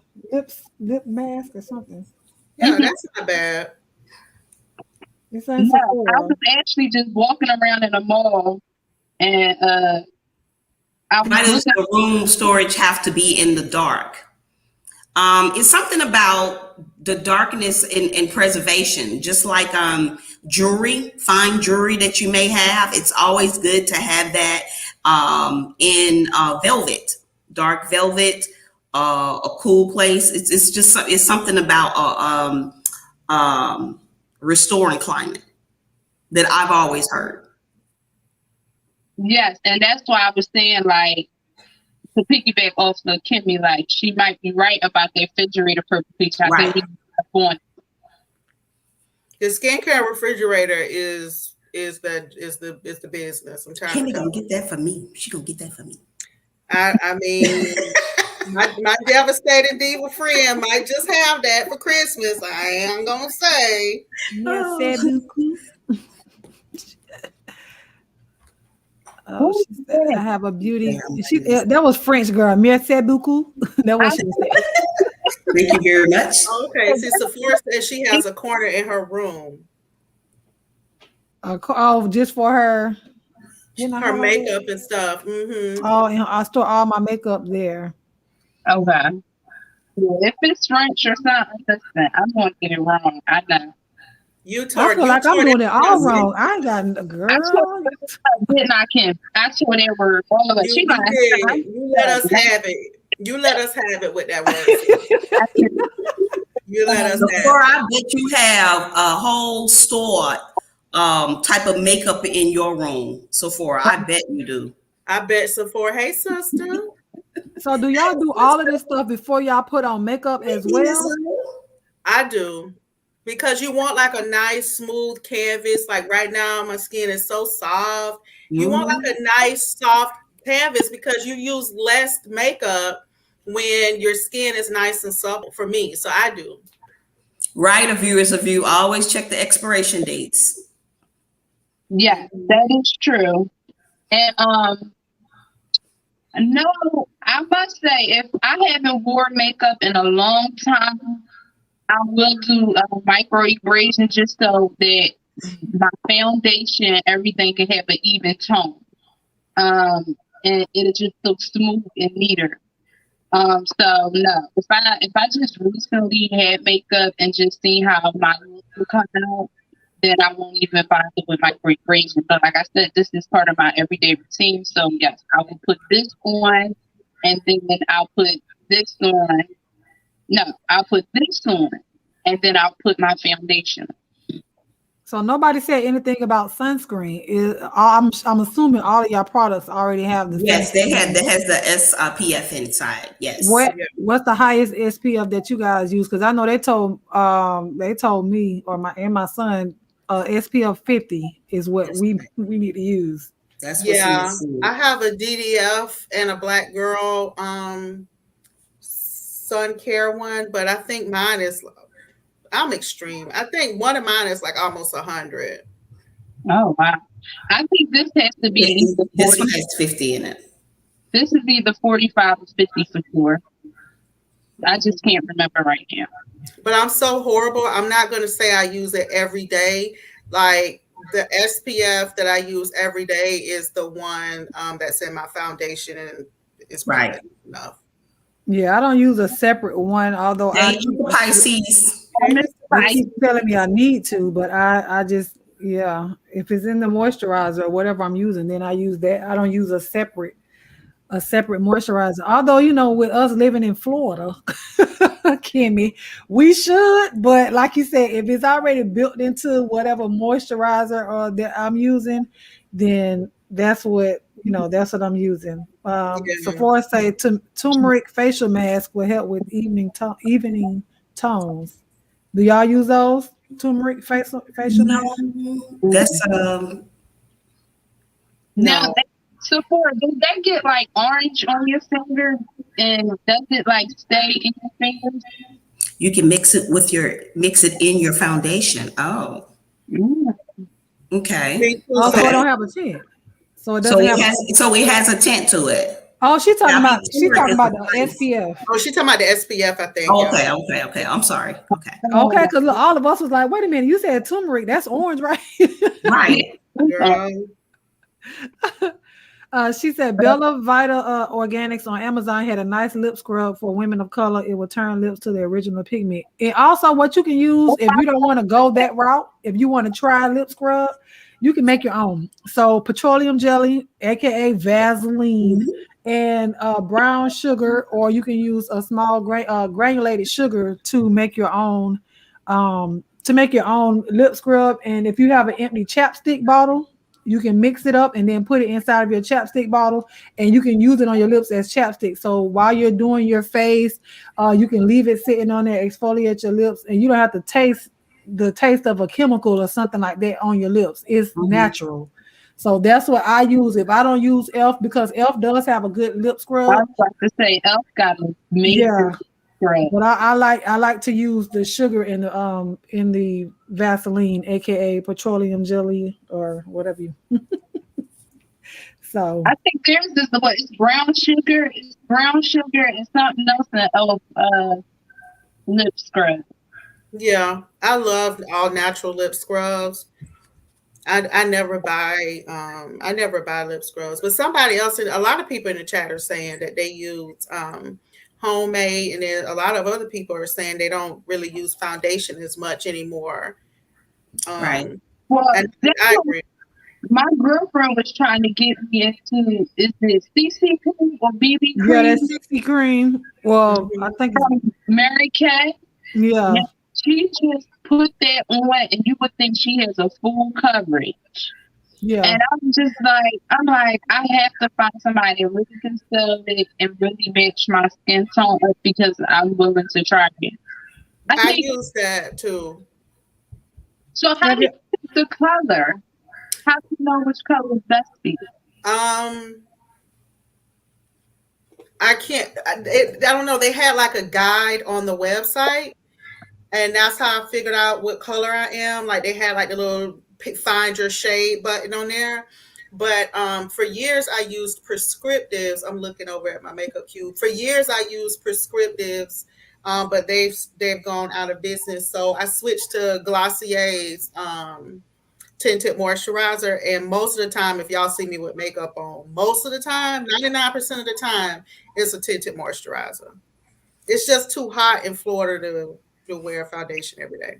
lip mask or something. Yeah, that's not bad. It's on No, Sephora. I was actually just walking around in the mall, and Why does the room storage have to be in the dark? It's something about the darkness and preservation, just like jewelry, fine jewelry that you may have. It's always good to have that in velvet, dark velvet, a cool place. It's something about restoring climate that I've always heard. Yes, and that's why I was saying, like, to piggyback off of Kimmy, like, she might be right about the refrigerator purple picture. I think we have one. The skincare refrigerator is the business. I'm trying. Kimmy gonna get that for me. She gonna get that for me. I mean, my devastated diva friend might just have that for Christmas. I am gonna say. Oh, she said, I have a beauty. That was French, girl. Merci beaucoup. That was she said. Thank you very much. Okay, see, Sephora says she has a corner in her room. Oh, just for her. Her makeup and stuff. Mm-hmm. Oh, and I store all my makeup there. Okay. Yeah, if it's French or something, listen, I'm going to get it wrong. I know. I feel like I'm doing it all wrong. I ain't got a girl. I tore that word all of it. You let us have it. You let us have it with that word. You let us have it. I bet you have a whole store type of makeup in your room, Sephora. I bet you do. I bet Sephora. Hey, sister. So do y'all do all of this stuff before y'all put on makeup as well? I do. Because you want like a nice smooth canvas. Like right now, my skin is so soft. You want like a nice soft canvas because you use less makeup when your skin is nice and supple. For me, so I do. Right, viewers of you always check the expiration dates. Yeah, that is true. And no, I must say, if I haven't worn makeup in a long time, I will do microabrasion just so that my foundation, everything can have an even tone. And it'll just look smooth and neater. So no, if I just recently had makeup and just seen how my looks were coming out, then I won't even bother with my gradation. But like I said, this is part of my everyday routine. So yes, I will put this on, and then I'll put this on. No, I'll put this on, and then I'll put my foundation. So nobody said anything about sunscreen. I'm assuming all of your products already have the Yes, sunscreen. that has the SPF inside. Yes. What's the highest SPF that you guys use? Because I know they told me or my son SPF 50 is what we need to use. That's I have a DDF and a Black Girl sun care one, but I think mine is, I'm extreme. I think one of mine is like almost 100. Oh wow! I think this has to be this one has 50 in it. This is either 45 or 50 for sure. I just can't remember right now. But I'm so horrible. I'm not going to say I use it every day. Like the SPF that I use every day is the one that's in my foundation, and it's right enough. Yeah, I don't use a separate one, although I Pisces. They keep telling me I need to, but I just, if it's in the moisturizer or whatever I'm using, then I use that. I don't use a separate moisturizer. Although, with us living in Florida, Kimmy, we should, but like you said, if it's already built into whatever moisturizer or that I'm using, then that's what I'm using. Sephora say turmeric facial mask will help with evening tones. Do y'all use those turmeric facial masks? That's no. Sephora, does that get like orange on your finger, and does it like stay in your fingers? You can mix it in your foundation. Oh, okay. Also, I don't have a tint, so it doesn't so it has a tint to it. Oh, she's talking about the SPF. Oh, she's talking about the SPF, I think. Okay. I'm sorry. Okay, because all of us was like, wait a minute, you said turmeric, that's orange, right? Right. She said Bella Vita Organics on Amazon had a nice lip scrub for women of color. It will turn lips to their original pigment. And also what you can use if you don't want to go that route, if you want to try lip scrub, you can make your own. So petroleum jelly, aka Vaseline, and brown sugar, or you can use a small granulated sugar to make your own lip scrub. And if you have an empty chapstick bottle, you can mix it up and then put it inside of your chapstick bottle, and you can use it on your lips as chapstick. So while you're doing your face, you can leave it sitting on there, exfoliate your lips, and you don't have to taste the taste of a chemical or something like that on your lips. It's natural. So that's what I use. If I don't use Elf, because Elf does have a good lip scrub. I was about to say Elf got a major scrub. But I like to use the sugar in the Vaseline, aka petroleum jelly or whatever you. So I think there's this it's brown sugar. It's brown sugar and something else in Elf lip scrub. Yeah, I love all natural lip scrubs. I never buy lip scrubs, but somebody else, a lot of people in the chat are saying that they use homemade, and then a lot of other people are saying they don't really use foundation as much anymore. Right. Well, I agree. My girlfriend was trying to get me into, is it CC cream or BB cream? Yeah, that's CC cream. Well, I think from Mary Kay. Yeah. She just put that on, and you would think she has a full coverage. Yeah. And I'm like, I have to find somebody that really can sell it and really match my skin tone up, because I'm willing to try it. I use that too. So how do you pick the color? How do you know which color is best for you? I can't. I don't know. They had like a guide on the website, and that's how I figured out what color I am. Like they had like a little find your shade button on there. But for years I used prescriptives. I'm looking over at my makeup cube. For years I used prescriptives, but they've gone out of business. So I switched to Glossier's tinted moisturizer. And most of the time, if y'all see me with makeup on, most of the time, 99% of the time, it's a tinted moisturizer. It's just too hot in Florida to wear foundation every day.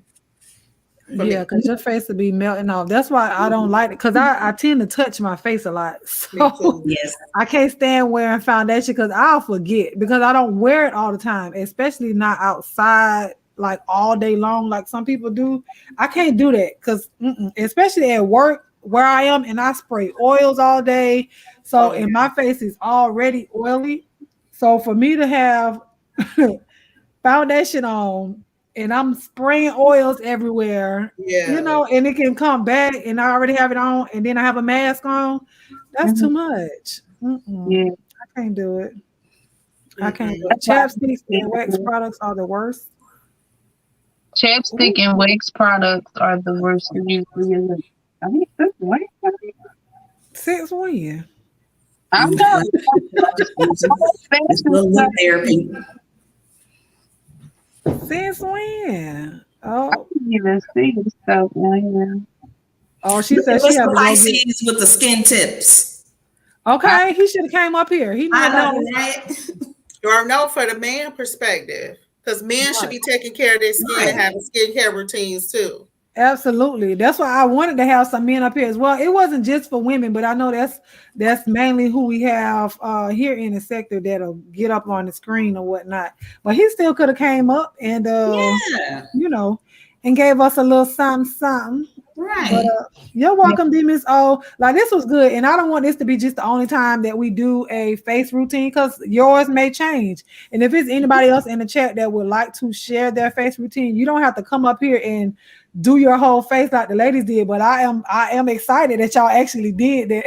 Yeah, because your face will be melting off. That's why I don't like it, because I tend to touch my face a lot. So Yes. I can't stand wearing foundation because I'll forget, because I don't wear it all the time, especially not outside like all day long like some people do. I can't do that because especially at work where I am, and I spray oils all day. So and my face is already oily. So for me to have foundation on and I'm spraying oils everywhere, you know, and it can come back and I already have it on and then I have a mask on, that's too much. Yeah. I can't do it. I can't do it. Chapsticks and wax products are the worst. Chapstick and wax products are the worst usually. I mean, Since when? I'm not. It's look therapy. Since when? Oh, I can't even see this stuff on here. Oh, she said she had to go Pisces with the skin tips. Okay, he should have came up here. He I know, right? Or no, for the man perspective, because men should be taking care of their skin and having skincare routines too. Absolutely. That's why I wanted to have some men up here as well. It wasn't just for women, but I know that's mainly who we have here in the sector that'll get up on the screen or whatnot. But he still could have came up and you know, and gave us a little something. Right. But you're welcome, Miss O. Like, this was good, and I don't want this to be just the only time that we do a face routine, because yours may change. And if it's anybody else in the chat that would like to share their face routine, you don't have to come up here and do your whole face like the ladies did. But I am excited that y'all actually did that,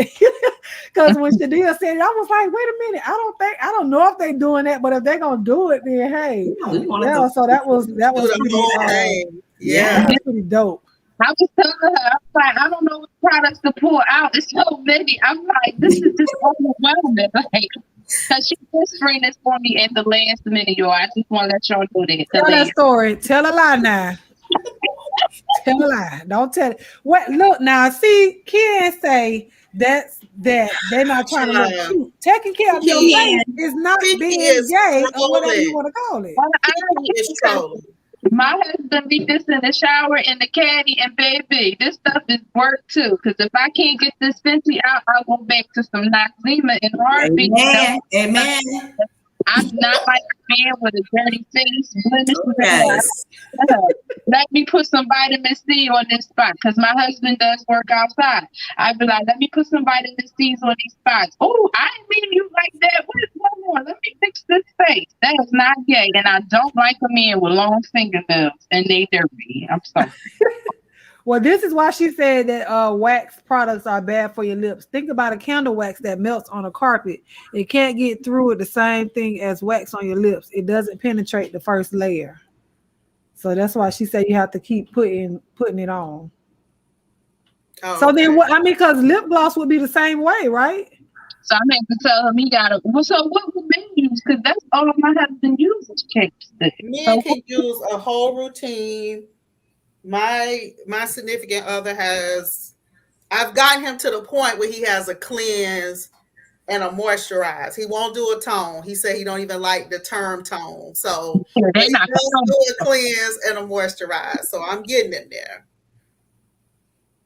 because when Shadia said it, I was like, wait a minute, I don't know if they're doing that, but if they're gonna do it, then hey, yeah. So that was pretty, that's pretty dope. I was telling her, I was like, I don't know what products to pull out. It's so many. I'm like, this is just overwhelming. Like, because she just screened this for me at the last minute, y'all. I just want to let y'all know that. Tell that story. Tell a lie now. Tell a lie. Don't tell it. What? Look now. See, can't say that they're not trying to look cute. Taking care of your face is not being gay or whatever you want to call it. My husband be this in the shower, in the caddy, and baby, this stuff is work too. Because if I can't get this Fenty out, I'll go back to some Noxzema and heartbeat. Amen. I'm not like a man with a dirty face. Let me put some vitamin C on this spot, because my husband does work outside. I'd be like, let me put some vitamin C's on these spots. Oh, I didn't mean you like that. What more? Let me fix this face. That is not gay. And I don't like a man with long fingernails and they dirty. I'm sorry. Well, this is why she said that wax products are bad for your lips. Think about a candle wax that melts on a carpet. It can't get through it the same thing as wax on your lips. It doesn't penetrate the first layer. So that's why she said you have to keep putting it on. So then what? I mean, because lip gloss would be the same way, right? So I'm going to tell him he got to. Well, so what would men use? Because that's all my husband uses, chapstick. Men can use a whole routine. My significant other I've gotten him to the point where he has a cleanse and a moisturize. He won't do a tone. He said he don't even like the term tone. So he does do a cleanse and a moisturize. So I'm getting him there.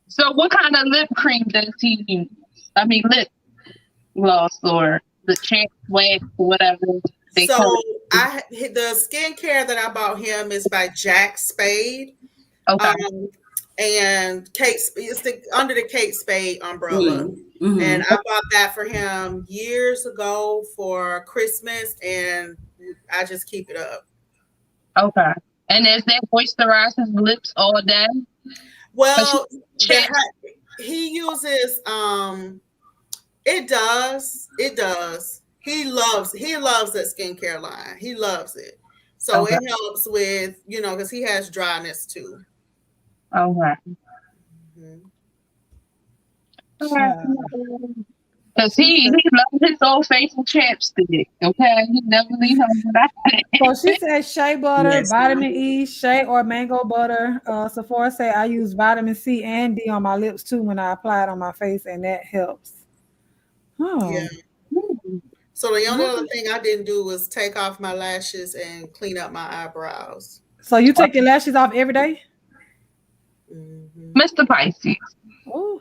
So what kind of lip cream does he use? I mean, lip gloss or the champ wax or whatever. So the skincare that I bought him is by Jack Spade. Okay. And Kate, it's under the Kate Spade umbrella. Mm-hmm. And I bought that for him years ago for Christmas, and I just keep it up. Okay. And is that moisturize his lips all day? Well, he uses it does. He loves that skincare line. He loves it. So it helps with, because he has dryness too. Okay. Mm-hmm. Because he loves his old faithful chapstick. Okay, he never leave home without it. So she said shea butter, Yes. vitamin E, shea or mango butter. Sephora say I use vitamin C and D on my lips too when I apply it on my face, and that helps. Oh. Yeah. So the only other thing I didn't do was take off my lashes and clean up my eyebrows. So you take your lashes off every day? Mr. Pisces. Oh.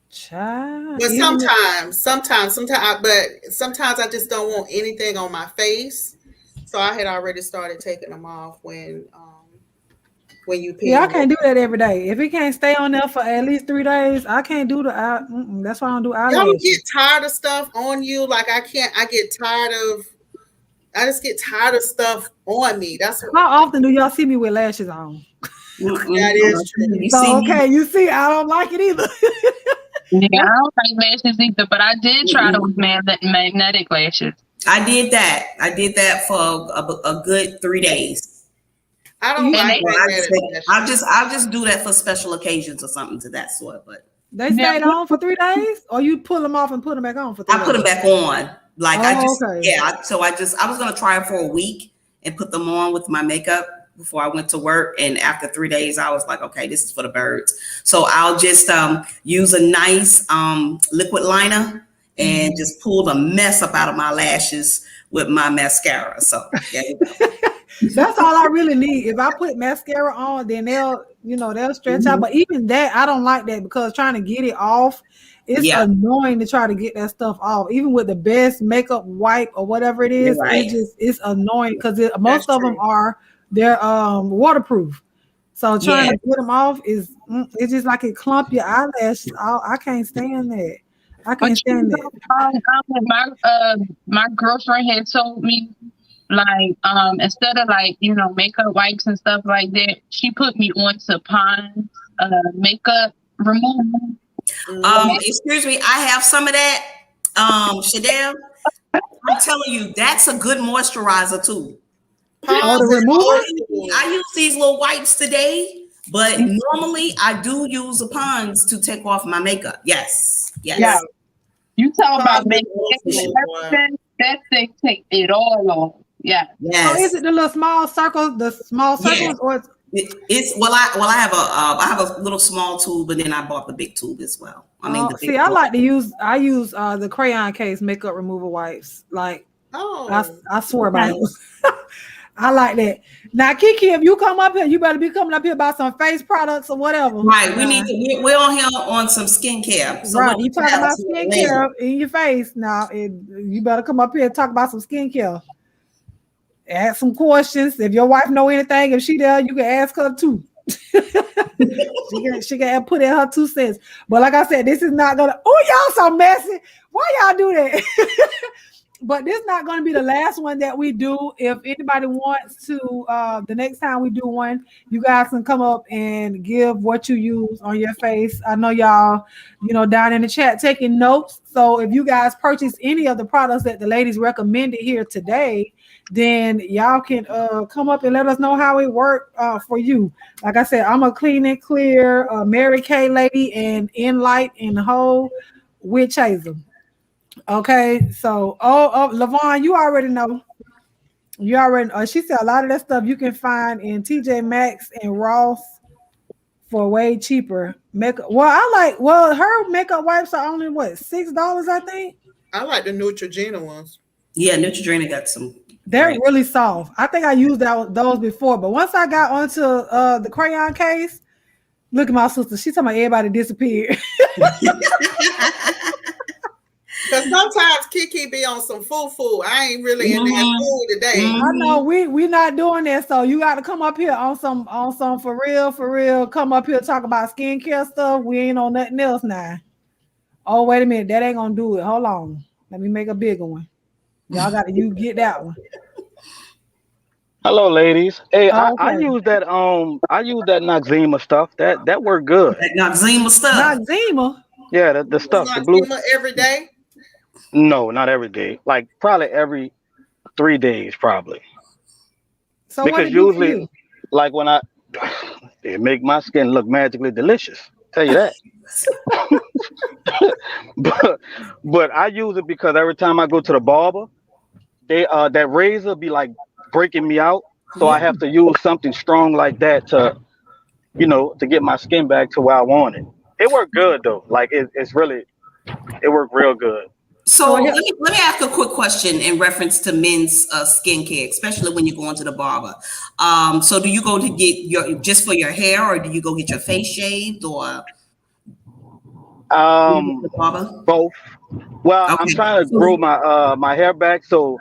Child. But sometimes I just don't want anything on my face. So I had already started taking them off when you peel. Yeah, I can't do that every day. If it can't stay on there for at least 3 days, I can't do that's why I don't do eyelashes. Y'all get tired of stuff on you. Like I just get tired of stuff on me. That's how often do y'all see me with lashes on? That is true. You see, I don't like it either. Yeah, I don't like lashes either, but I did try those magnetic lashes. I did that for a good 3 days. I don't like I'll just do that for special occasions or something to that sort. But they stayed on for 3 days, or you pull them off and put them back on for 3 days? I put them back on. Like okay. I was gonna try it for a week and put them on with my makeup before I went to work. And after 3 days, I was like, okay, this is for the birds. So I'll just use a nice liquid liner and just pull the mess up out of my lashes with my mascara. So yeah. That's all I really need. If I put mascara on, then they'll stretch out. But even that, I don't like that because trying to get it off, it's annoying to try to get that stuff off. Even with the best makeup wipe or whatever it is, it's annoying because most of them they're waterproof. So trying to get them off it's just like it clump your eyelashes. I can't stand that. I can't stand that. My girlfriend had told me, like, instead of makeup wipes and stuff like that, she put me onto Pond's makeup removal. Excuse me, I have some of that. Shadell, I'm telling you, that's a good moisturizer too. I use these little wipes today, but normally I do use a Pond's to take off my makeup. Yes. Yeah. You talk about makeup, that thing take it all off. Yeah. Yes. So is it the little small circles, or it's I have a little small tube, but then I bought the big tube as well. I use the crayon case makeup removal wipes. Like, I swear by it. I like that. Now, Kiki, if you come up here, you better be coming up here about some face products or whatever. Right. We're on here on some skincare. So right. You talking about skincare in your face now. You better come up here and talk about some skincare. Ask some questions. If your wife know anything, if she there, you can ask her too. she can put in her 2 cents. But like I said, this is not gonna. Oh, y'all so messy. Why y'all do that? But this is not going to be the last one that we do. If anybody wants to, the next time we do one, you guys can come up and give what you use on your face. I know y'all, down in the chat taking notes. So if you guys purchase any of the products that the ladies recommended here today, then y'all can come up and let us know how it worked for you. Like I said, I'm a Clean and Clear Mary Kay lady and Enlight and Whole Witch Hazel. Okay, so Lavon, you already know. She said a lot of that stuff you can find in TJ Maxx and Ross for way cheaper. Her makeup wipes are only $6, I think. I like the Neutrogena ones. Yeah, Neutrogena got some. They're really soft. I think I used those before, but once I got onto the crayon case, look at my sister. She's talking about everybody disappeared. Because sometimes Kiki be on some foo. I ain't really in that food today. I know we not doing that. So you got to come up here on some for real. Come up here talk about skincare stuff. We ain't on nothing else now. Oh, wait a minute. That ain't gonna do it. Hold on. Let me make a bigger one. Y'all got to get that one. Hello, ladies. Hey, okay. I use that Noxzema stuff. That worked good. That Noxzema stuff. Noxzema. Yeah, the stuff. The blue. Every day. No, not every day. Like probably every 3 days, probably. So because usually, like when it make my skin look magically delicious. Tell you that. but I use it because every time I go to the barber, they that razor be like breaking me out. So I have to use something strong like that to to get my skin back to where I want it. It worked good though. Like it's really it worked real good. So let me ask a quick question in reference to men's skincare, especially when you go into the barber. So do you go to get just for your hair, or do you go get your face shaved, or both? Well, okay. I'm trying to grow my hair back, so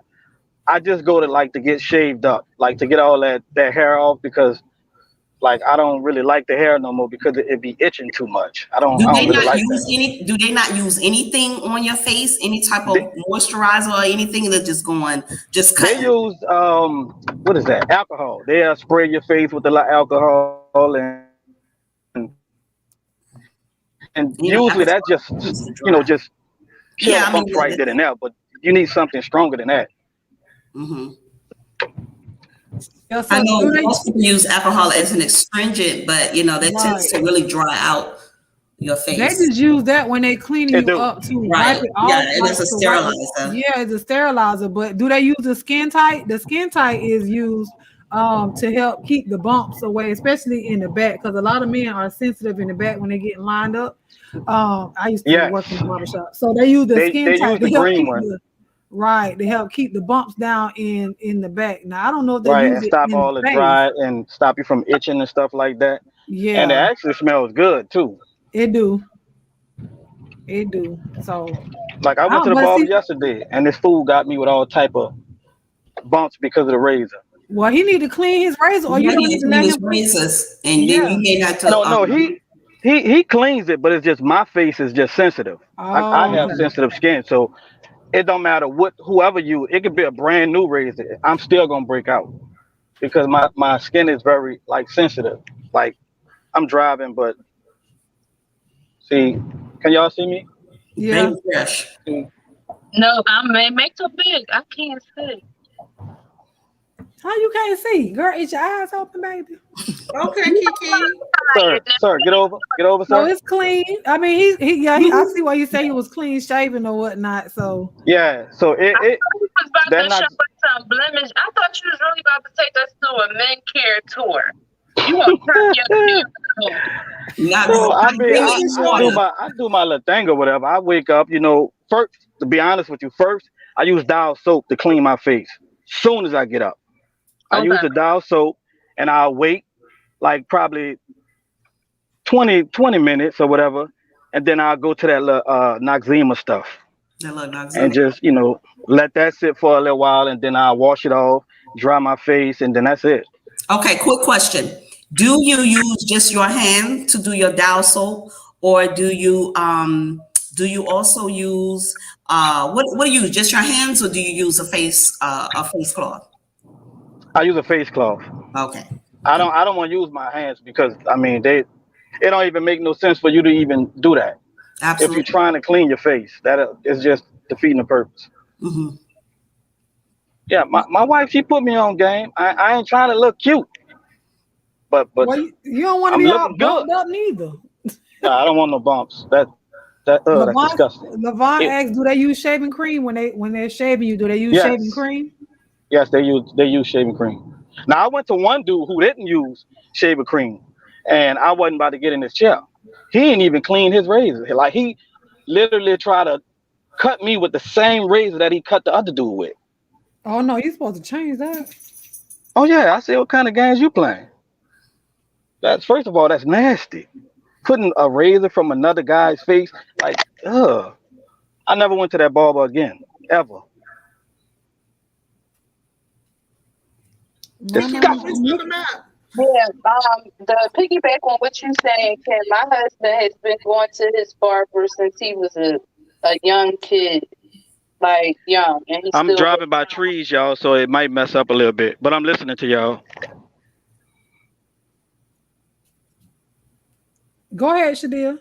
I just go to get shaved up, to get all that hair off, because I don't really like the hair no more because it be itching too much. Do they not use anything on your face? Any type of moisturizer or anything that just cut? They use what is that? Alcohol. They spray your face with a lot of alcohol and usually that just just bumps right there and there. But you need something stronger than that. Mm-hmm. I know most people use alcohol as an astringent, but that tends to really dry out your face. They just use that when they cleaning you up to wipe it off. Yeah, it is a sterilizer. Yeah, it's a sterilizer. But do they use the Skin Tight? The Skin Tight is used to help keep the bumps away, especially in the back, because a lot of men are sensitive in the back when they get lined up. I used to work in the barbershop, so they use the Skin Tight. Use the green one. Right, to help keep the bumps down in the back. Now I don't know if they use and stop all the dry and stop you from itching and stuff like that. Yeah, and it actually smells good too. It do. So, I went to the barber yesterday, and this fool got me with all type of bumps because of the razor. Well, he need to clean his razor, or you need to clean his razors, and then you have to. No, he cleans it, but it's just my face is just sensitive. I have sensitive skin, so. It don't matter whoever it could be a brand new razor. I'm still gonna break out because my skin is very sensitive. I'm driving, but see, can y'all see me? Yeah. No, make so big. I can't see. How you can't see? Girl, is your eyes open, baby? Okay, Kiki. Sir, get over, sir. No, it's clean. I mean, I see why you say he was clean shaven or whatnot. So yeah, so I thought he was about to show us some blemish. I thought you was really about to take us to a men care tour. You want to turn your hair. So I do my little thing or whatever. I wake up, first, to be honest with you, I use Dial soap to clean my face. Soon as I get up. I use the Dial soap, and I'll wait probably 20 minutes or whatever, and then I'll go to that Noxzema stuff. And just, let that sit for a little while, and then I'll wash it off, dry my face, and then that's it. Okay, quick question. Do you use just your hand to do your Dial soap, or do you also use what do you use? Just your hands, or do you use a face cloth? I use a face cloth. Okay. I don't want to use my hands because it don't even make no sense for you to even do that. Absolutely. If you're trying to clean your face, that is just defeating the purpose. Mm-hmm. Yeah, my wife, she put me on game. I ain't trying to look cute, but well, you don't want to be all bumped up neither. No, I don't want no bumps. That's disgusting. Levon asks, do they use shaving cream when they're shaving you? Do they use shaving cream? Yes, they use shaving cream. Now I went to one dude who didn't use shaving cream, and I wasn't about to get in his chair. He didn't even clean his razor. He literally tried to cut me with the same razor that he cut the other dude with. Oh no, you're supposed to change that. Oh yeah, I said, what kind of games you playing? First of all, that's nasty. Putting a razor from another guy's face, ugh. I never went to that barber again, ever. Disgusting. Yeah, the piggyback on what you saying, Ken, my husband has been going to his barber since he was a young kid, young. And I'm driving by trees, y'all, so it might mess up a little bit, but I'm listening to y'all. Go ahead, Shadia.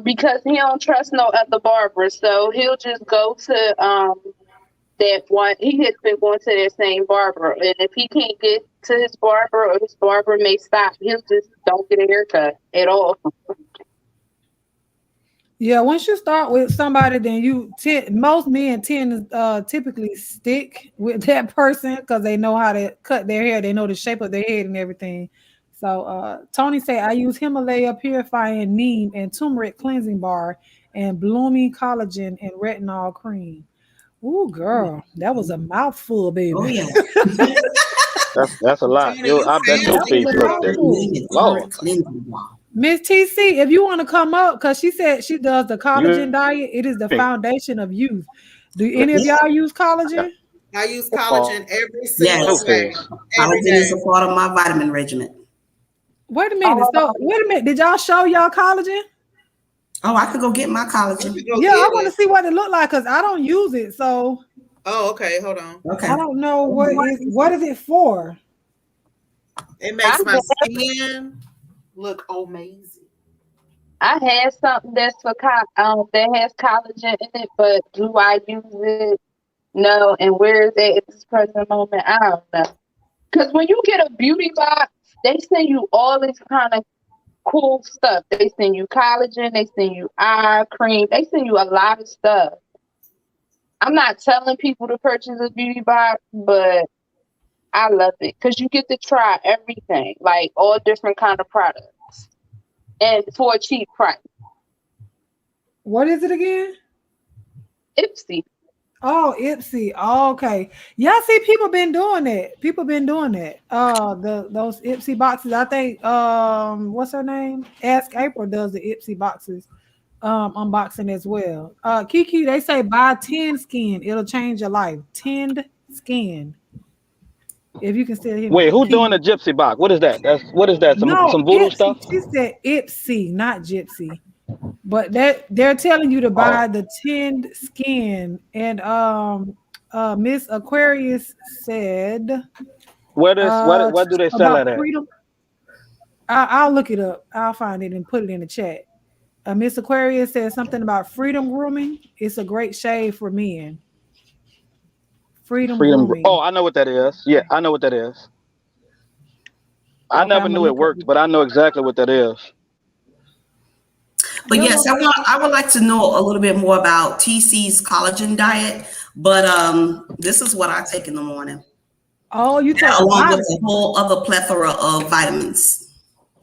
Because he don't trust no other barber, so he'll just go to that one. He has been going to that same barber, and if he can't get to his barber, or his barber may stop. He'll just don't get a haircut at all. Yeah, once you start with somebody, then most men tend to typically stick with that person because they know how to cut their hair. They know the shape of their head and everything. So Tony said, I use Himalaya Purifying Neem and Turmeric Cleansing Bar and Blooming Collagen and Retinol Cream. Ooh, girl, that was a mouthful, baby. Oh yeah. That's a lot. I bet your face looked at Lord. Miss TC, if you want to come up, because she said she does the collagen diet. It is the foundation of youth. Do any of y'all use collagen? I use collagen every single day. Collagen is a part of my vitamin regimen. Wait a minute. Did y'all show y'all collagen? Oh, I could go get my collagen. Yeah, I want to see what it looked like because I don't use it. So. Oh, okay. Hold on. Okay. I don't know what is it for. It makes my skin look amazing. I had something that's for that has collagen in it, but do I use it? No. And where is it at this present moment? I don't know. Because when you get a beauty box, they send you all this kind of cool stuff. They send you collagen, they send you eye cream, they send you a lot of stuff. I'm not telling people to purchase a beauty box, but I love it because you get to try everything, like all different kind of products, and for a cheap price. What is it again? Ipsy. Oh, Ipsy. Oh, okay. Yeah, see, people been doing that. Those Ipsy boxes. I think what's her name? Ask April does the Ipsy boxes unboxing as well. Kiki, they say buy 10 skin, it'll change your life. 10 skin. If you can still hear me. Wait, who's doing the gypsy box? What is that? What is that? Some voodoo Ipsy, stuff? She said Ipsy, not gypsy. But they're telling you to buy the 10 skin. And Miss Aquarius said, what do they sell it at? Freedom. I'll look it up. I'll find it and put it in the chat. Miss Aquarius said something about Freedom Grooming. It's a great shave for men. Freedom Grooming. Oh, I know what that is. Yeah, I know what that is. I never knew it worked, but I know exactly what that is. But yes, I would like to know a little bit more about TC's collagen diet. But this is what I take in the morning. Oh, you take along with a whole other plethora of vitamins.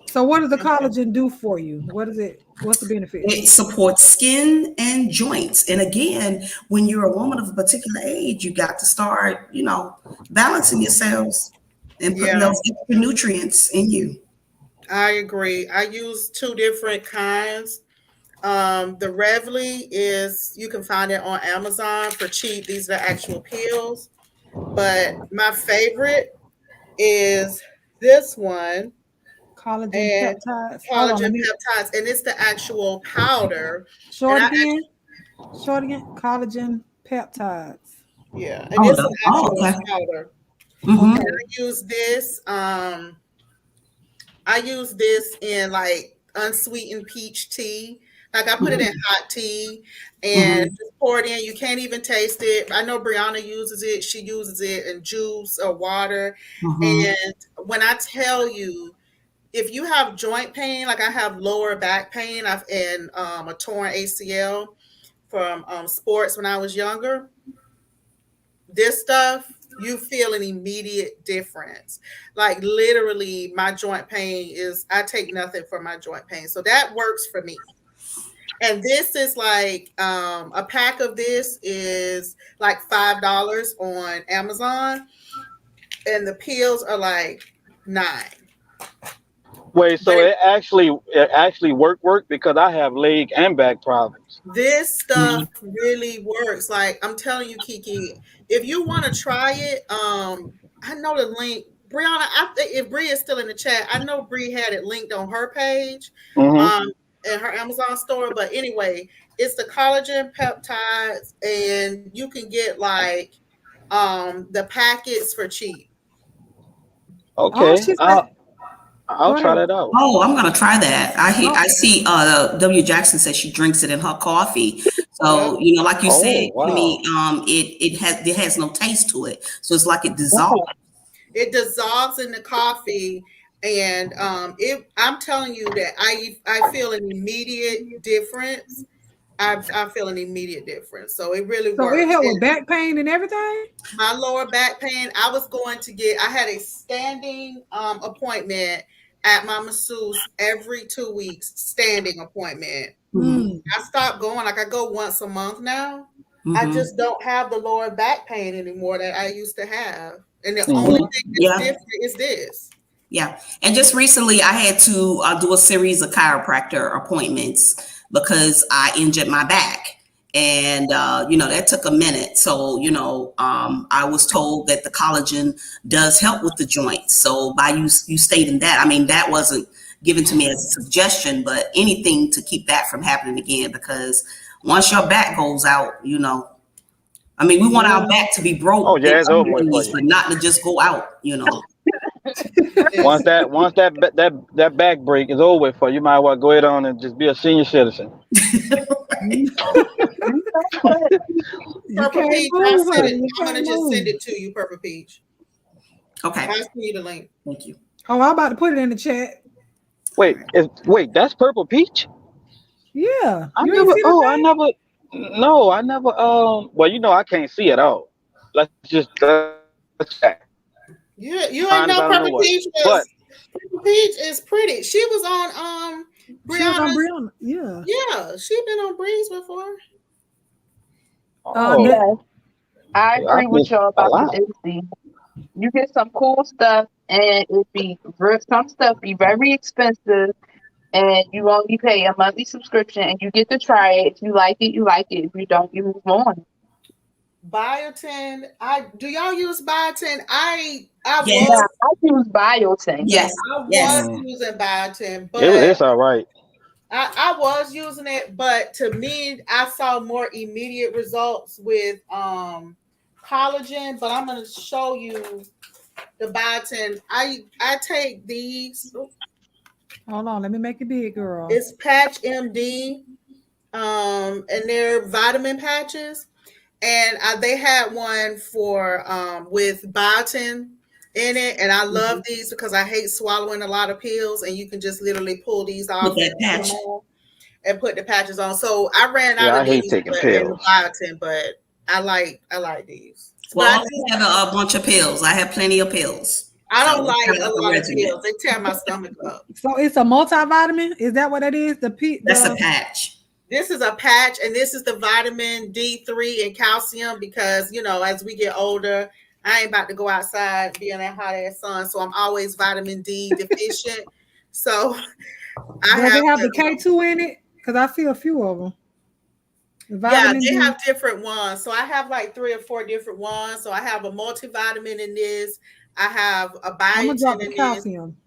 So what does the collagen do for you? What's the benefit? It supports skin and joints. And again, when you're a woman of a particular age, you got to start, balancing yourselves and putting those extra nutrients in you. I agree. I use 2 different kinds. The Revly you can find it on Amazon for cheap. These are the actual pills. But my favorite is this one. Collagen peptides. And it's the actual powder. Short again. Collagen peptides. Yeah, and it's an actual powder. Mm-hmm. And I use this. I use this in like unsweetened peach tea. Like I put it in hot tea and just pour it in. You can't even taste it. I know Brianna uses it. She uses it in juice or water. And when I tell you, if you have joint pain, like I have lower back pain, and a torn ACL from sports when I was younger, this stuff, you feel an immediate difference. Like literally my joint pain I take nothing for my joint pain. So that works for me. And this is like a pack of this is like $5 on Amazon. And the pills are like $9. Wait, so it actually work because I have leg and back problems. This stuff really works. Like I'm telling you, Kiki, if you want to try it, I know the link. Brianna, if Bree is still in the chat, I know Bree had it linked on her page, in her Amazon store. But anyway, it's the collagen peptides, and you can get like the packets for cheap. Okay. I'll try that out. Oh, I'm gonna try that. I see W. Jackson says she drinks it in her coffee. So like you said, wow. I mean, it has no taste to it. So it's like it dissolves. It dissolves in the coffee, and I'm telling you that I feel an immediate difference. I feel an immediate difference. So it really So works. it helped with back pain and everything? My lower back pain, I had a standing appointment at my masseuse every 2 weeks, standing appointment. Mm. I stopped going, like I go once a month now. Mm-hmm. I just don't have the lower back pain anymore that I used to have. And the only thing that's different is this. Yeah. And just recently I had to do a series of chiropractor appointments because I injured my back. And, that took a minute. So, I was told that the collagen does help with the joints. So by you stating that, I mean, that wasn't given to me as a suggestion, but anything to keep that from happening again, because once your back goes out, we want our back to be broke. Oh, yeah, it's over with for you. But not to just go out, Once that back break is over for you, might well go ahead on and just be a senior citizen. Purple Peach, I'm gonna just send it to you, Purple Peach. Okay. I'll send you the link. Thank you. Oh, I'm about to put it in the chat. Wait, that's Purple Peach? Yeah. I never. Well, I can't see it all. Let's check. You ain't know Purple Peach was. Purple Peach is pretty. She was on Brianna. Yeah. Yeah, she been on Breeze before. Yes. I agree with y'all about the AC. You get some cool stuff, and some stuff be very expensive, and you only pay a monthly subscription, and you get to try it. If you like it, you like it. If you don't, you move on. Biotin. Do y'all use Biotin? I use Biotin. Yes. I was using Biotin, but it's all right. I was using it, but to me, I saw more immediate results with collagen. But I'm going to show you the Biotin. I take these. Hold on, let me make it big, girl. It's Patch MD, and they're vitamin patches. And they had one for with biotin in it, and I love these because I hate swallowing a lot of pills, and you can just literally pull these off and put the patches on. So I ran out of these taking pills. Biotin, but I like these. Well, I have a bunch of pills. I have plenty of pills. I don't like a lot of pills. They tear my stomach up. So it's a multivitamin? Is that what it is? That's a patch. This is a patch, and this is the vitamin D3 and calcium because, as we get older, I ain't about to go outside and be in that hot ass sun. So I'm always vitamin D deficient. So they have the K2 in it? Because I see a few of them. They have different ones. So I have like 3 or 4 different ones. So I have a multivitamin in this. I have a biotin in calcium.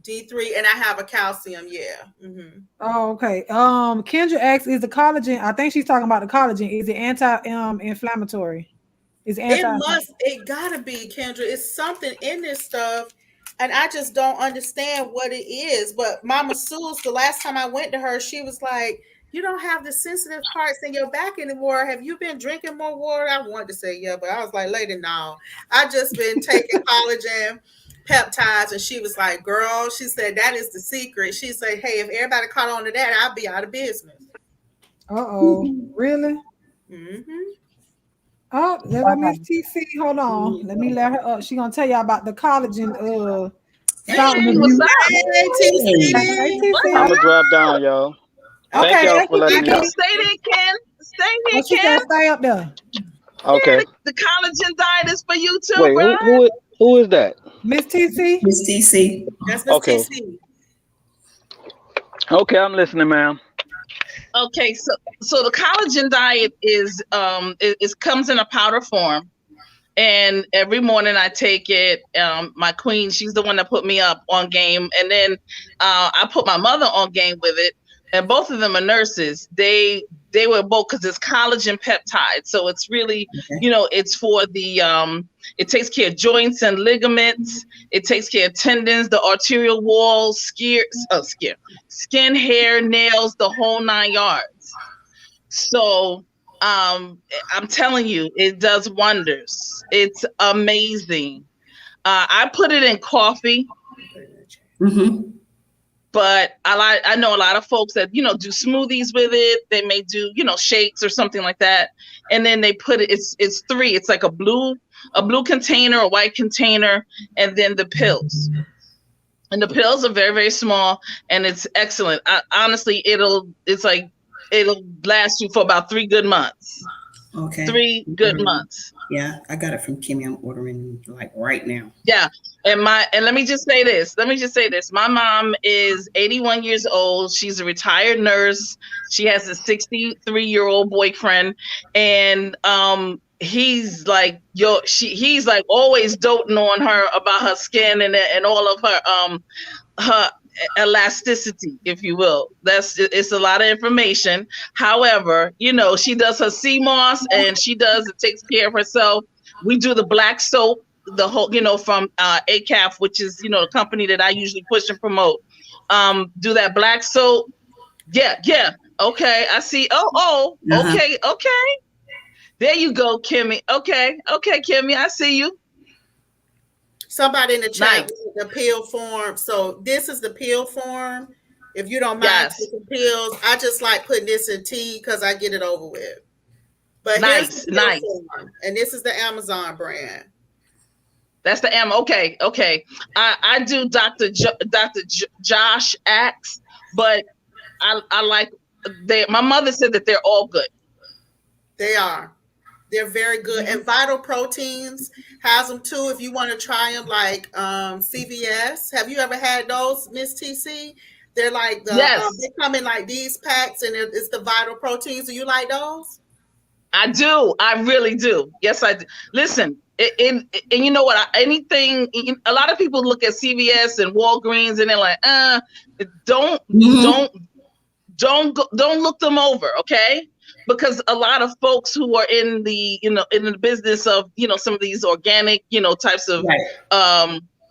D3, and I have a calcium, Mm-hmm. Oh, okay. Kendra asks, is the collagen, I think she's talking about the collagen, is it anti-inflammatory? It gotta be, Kendra. It's something in this stuff, and I just don't understand what it is. But my masseuse, the last time I went to her, she was like, you don't have the sensitive parts in your back anymore. Have you been drinking more water? I wanted to say yeah, but I was like, lady, no. I just been taking collagen peptides, and she was like, girl, she said that is the secret. She said, hey, if everybody caught on to that, I'll be out of business. Really? Mm-hmm. Oh, let Miss TC, hold on, let me let her up. She gonna tell y'all about the collagen what's up? Hey, TC. I'm gonna drop down, y'all. Thank y'all for letting me know. Stay there, Ken. Stay there, she Ken. Stay up there. Okay. Yeah, the collagen diet is for you too, wait, bro. who is that? Miss TC. Miss TC. That's Miss TC. Okay, I'm listening, ma'am. Okay, so the collagen diet is it comes in a powder form, and every morning I take it. My queen, she's the one that put me up on game, and then I put my mother on game with it, and both of them are nurses. They were both, because it's collagen peptide, so it's really it's for the it takes care of joints and ligaments. It takes care of tendons, the arterial wall, skin, hair, nails, the whole 9 yards. So I'm telling you, it does wonders. It's amazing. I put it in coffee. Mm-hmm. But I know a lot of folks that, do smoothies with it. They may do, shakes or something like that. And then they put it, it's three. It's like a blue container, a white container, and then the pills. And the pills are very, very small, and it's excellent. Honestly, it'll last you for about 3 good months. Okay. 3 good months. Yeah, I got it from Kimmy. I'm ordering like right now. Yeah. And let me just say this. My mom is 81 years old. She's a retired nurse. She has a 63-year-old boyfriend. And he's like, he's like always doting on her about her skin and all of her elasticity, if you will. It's a lot of information. However, she does her sea moss and it takes care of herself. We do the black soap, the whole, from ACAF, which is, the company that I usually push and promote. Do that black soap. Yeah. Okay. I see. Oh, okay. There you go, Kimmy. Okay, Kimmy, I see you. Somebody in the chat, Nice. the pill form. So this is the pill form. If you don't mind taking pills, I just like putting this in tea because I get it over with. But here's the pill form, and this is the Amazon brand. That's the M. Okay. I do Dr. Josh Axe, but I like my mother said that they're all good. They are. They're very good. And Vital Proteins has them too. If you want to try them, like CVS. Have you ever had those, Miss TC? They're like they come in like these packs, and it's the Vital Proteins. Do you like those? I do. I really do. Yes, I do. Listen, and you know what? A lot of people look at CVS and Walgreens, and they're like, don't look them over, okay? Because a lot of folks who are in the business of, some of these organic, types of,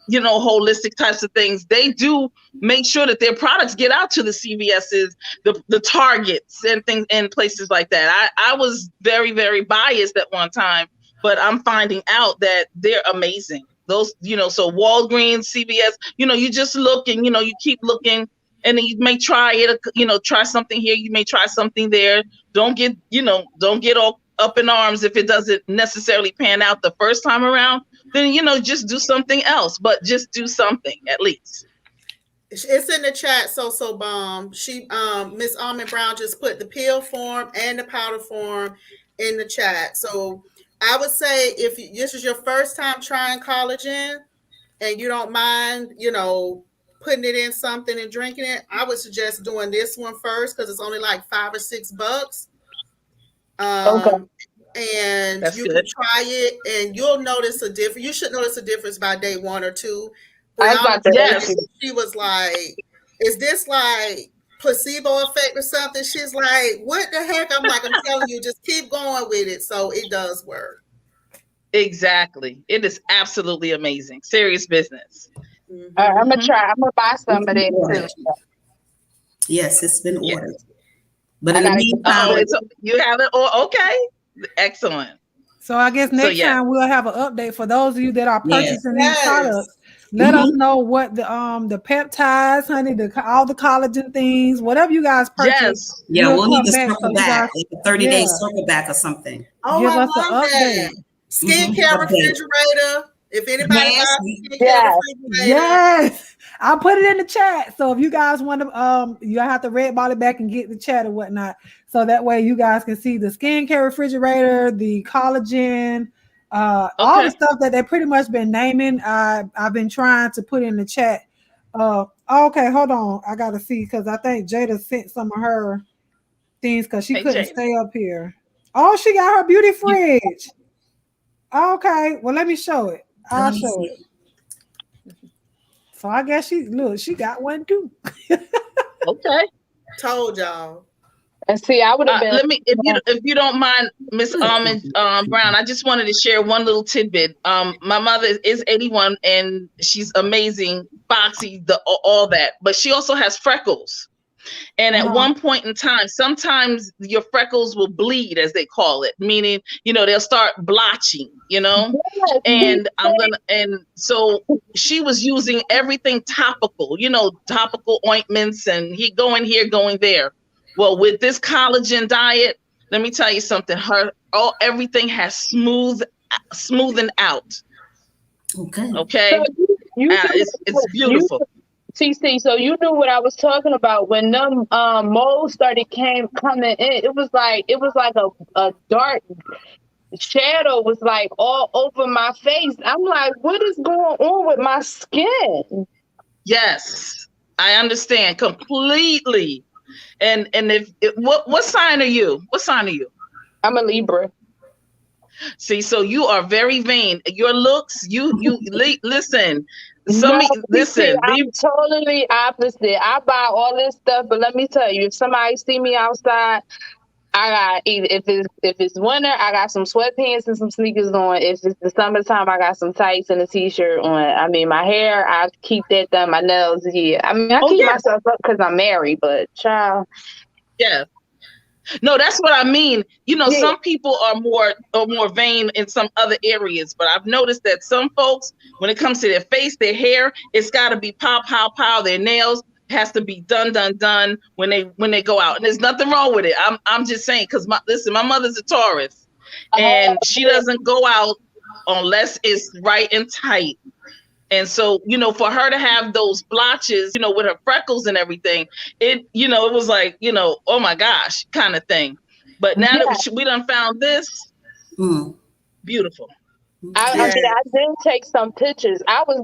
holistic types of things, they do make sure that their products get out to the CVS's, the Targets and things and places like that. I was very, very biased at one time, but I'm finding out that they're amazing. Those, so Walgreens, CVS, you just look and, you keep looking. And then you may try it, try something here. You may try something there. Don't get all up in arms if it doesn't necessarily pan out the first time around. Then, just do something else, but just do something at least. It's in the chat. So bomb. She, Miss Almond Brown just put the pill form and the powder form in the chat. So I would say if this is your first time trying collagen and you don't mind, putting it in something and drinking it, I would suggest doing this one first because it's only like $5 or $6. Okay. And That's you good. can try it and you'll notice a difference. You should notice a difference by day 1 or 2. I was about to ask you. She was like, is this like placebo effect or something? She's like, what the heck? I'm like, I'm telling you, just keep going with it. So it does work. Exactly. It is absolutely amazing. Serious business. Mm-hmm. I'm gonna try. I'm gonna buy some of it too. Yes, it's been Yes. ordered. But in the meantime, You have it. Oh, okay. Excellent. So I guess next time we'll have an update for those of you that are purchasing these products. Let us know what the peptides, honey, all the collagen things, whatever you guys purchase. Yeah, we'll need to come circle back, like a 30-day circle back or something. Oh, Give I us an love update. that. Skincare refrigerator. If anybody buys a skincare refrigerator. Yes, I'll put it in the chat. So if you guys want to, you have to red ball it back and get the chat or whatnot. So that way you guys can see the skincare refrigerator, the collagen, all the stuff that they pretty much been naming. I've been trying to put in the chat. Okay, hold on. I gotta see because I think Jada sent some of her things because she couldn't stay up here. Oh, she got her beauty fridge. Okay, well let me show it. I'll show it. So I guess she got one too. Okay. Told y'all. And see, I would have been. Let me, if you don't mind, Miss Almond Brown, I just wanted to share one little tidbit. My mother is 81 and she's amazing, foxy, all that, but she also has freckles. And at one point in time, sometimes your freckles will bleed, as they call it, meaning, they'll start blotching, and and so she was using everything topical, topical ointments, and going here, going there. Well, with this collagen diet, let me tell you something, everything has smoothened out. Okay. Okay. So it's beautiful. TC, so you knew what I was talking about when them moles started coming in. It was like a dark shadow was like all over my face. I'm like, what is going on with my skin? Yes, I understand completely. And what sign are you? What sign are you? I'm a Libra. See, so you are very vain. Your looks, listen. Listen. I'm totally opposite. I buy all this stuff, but let me tell you, if somebody see me outside, I got if it's winter, I got some sweatpants and some sneakers on. If it's the summertime, I got some tights and a t-shirt on. I mean, my hair, I keep that done. My nails, yeah. I mean, I keep myself up because I'm married, but child. Yeah. No, that's what I mean. Some people are more vain in some other areas, but I've noticed that some folks, when it comes to their face, their hair, it's got to be pow. Their nails has to be done when they go out, and there's nothing wrong with it. I'm just saying, because my mother's a Taurus, and she doesn't go out unless it's right and tight. And so, for her to have those blotches, with her freckles and everything, it was like, oh my gosh, kind of thing. But now that we done found this, beautiful. I did take some pictures. I was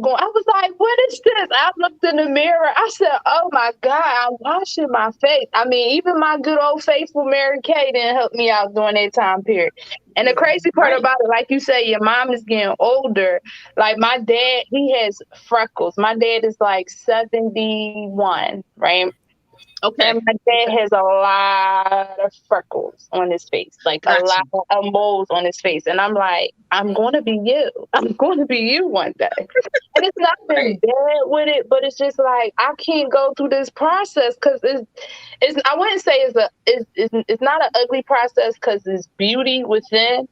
like, what is this? I looked in the mirror. I said, oh my God, I'm washing my face. I mean, even my good old faithful Mary Kay didn't help me out during that time period. And the crazy part about it, like you say, your mom is getting older. Like my dad, he has freckles. My dad is like 71, right? Okay. And my dad has a lot of freckles on his face, like a lot of moles on his face. And I'm like, I'm going to be you. I'm going to be you one day. And it's not been bad with it, but it's just like, I can't go through this process because it's I wouldn't say it's not an ugly process because it's beauty within,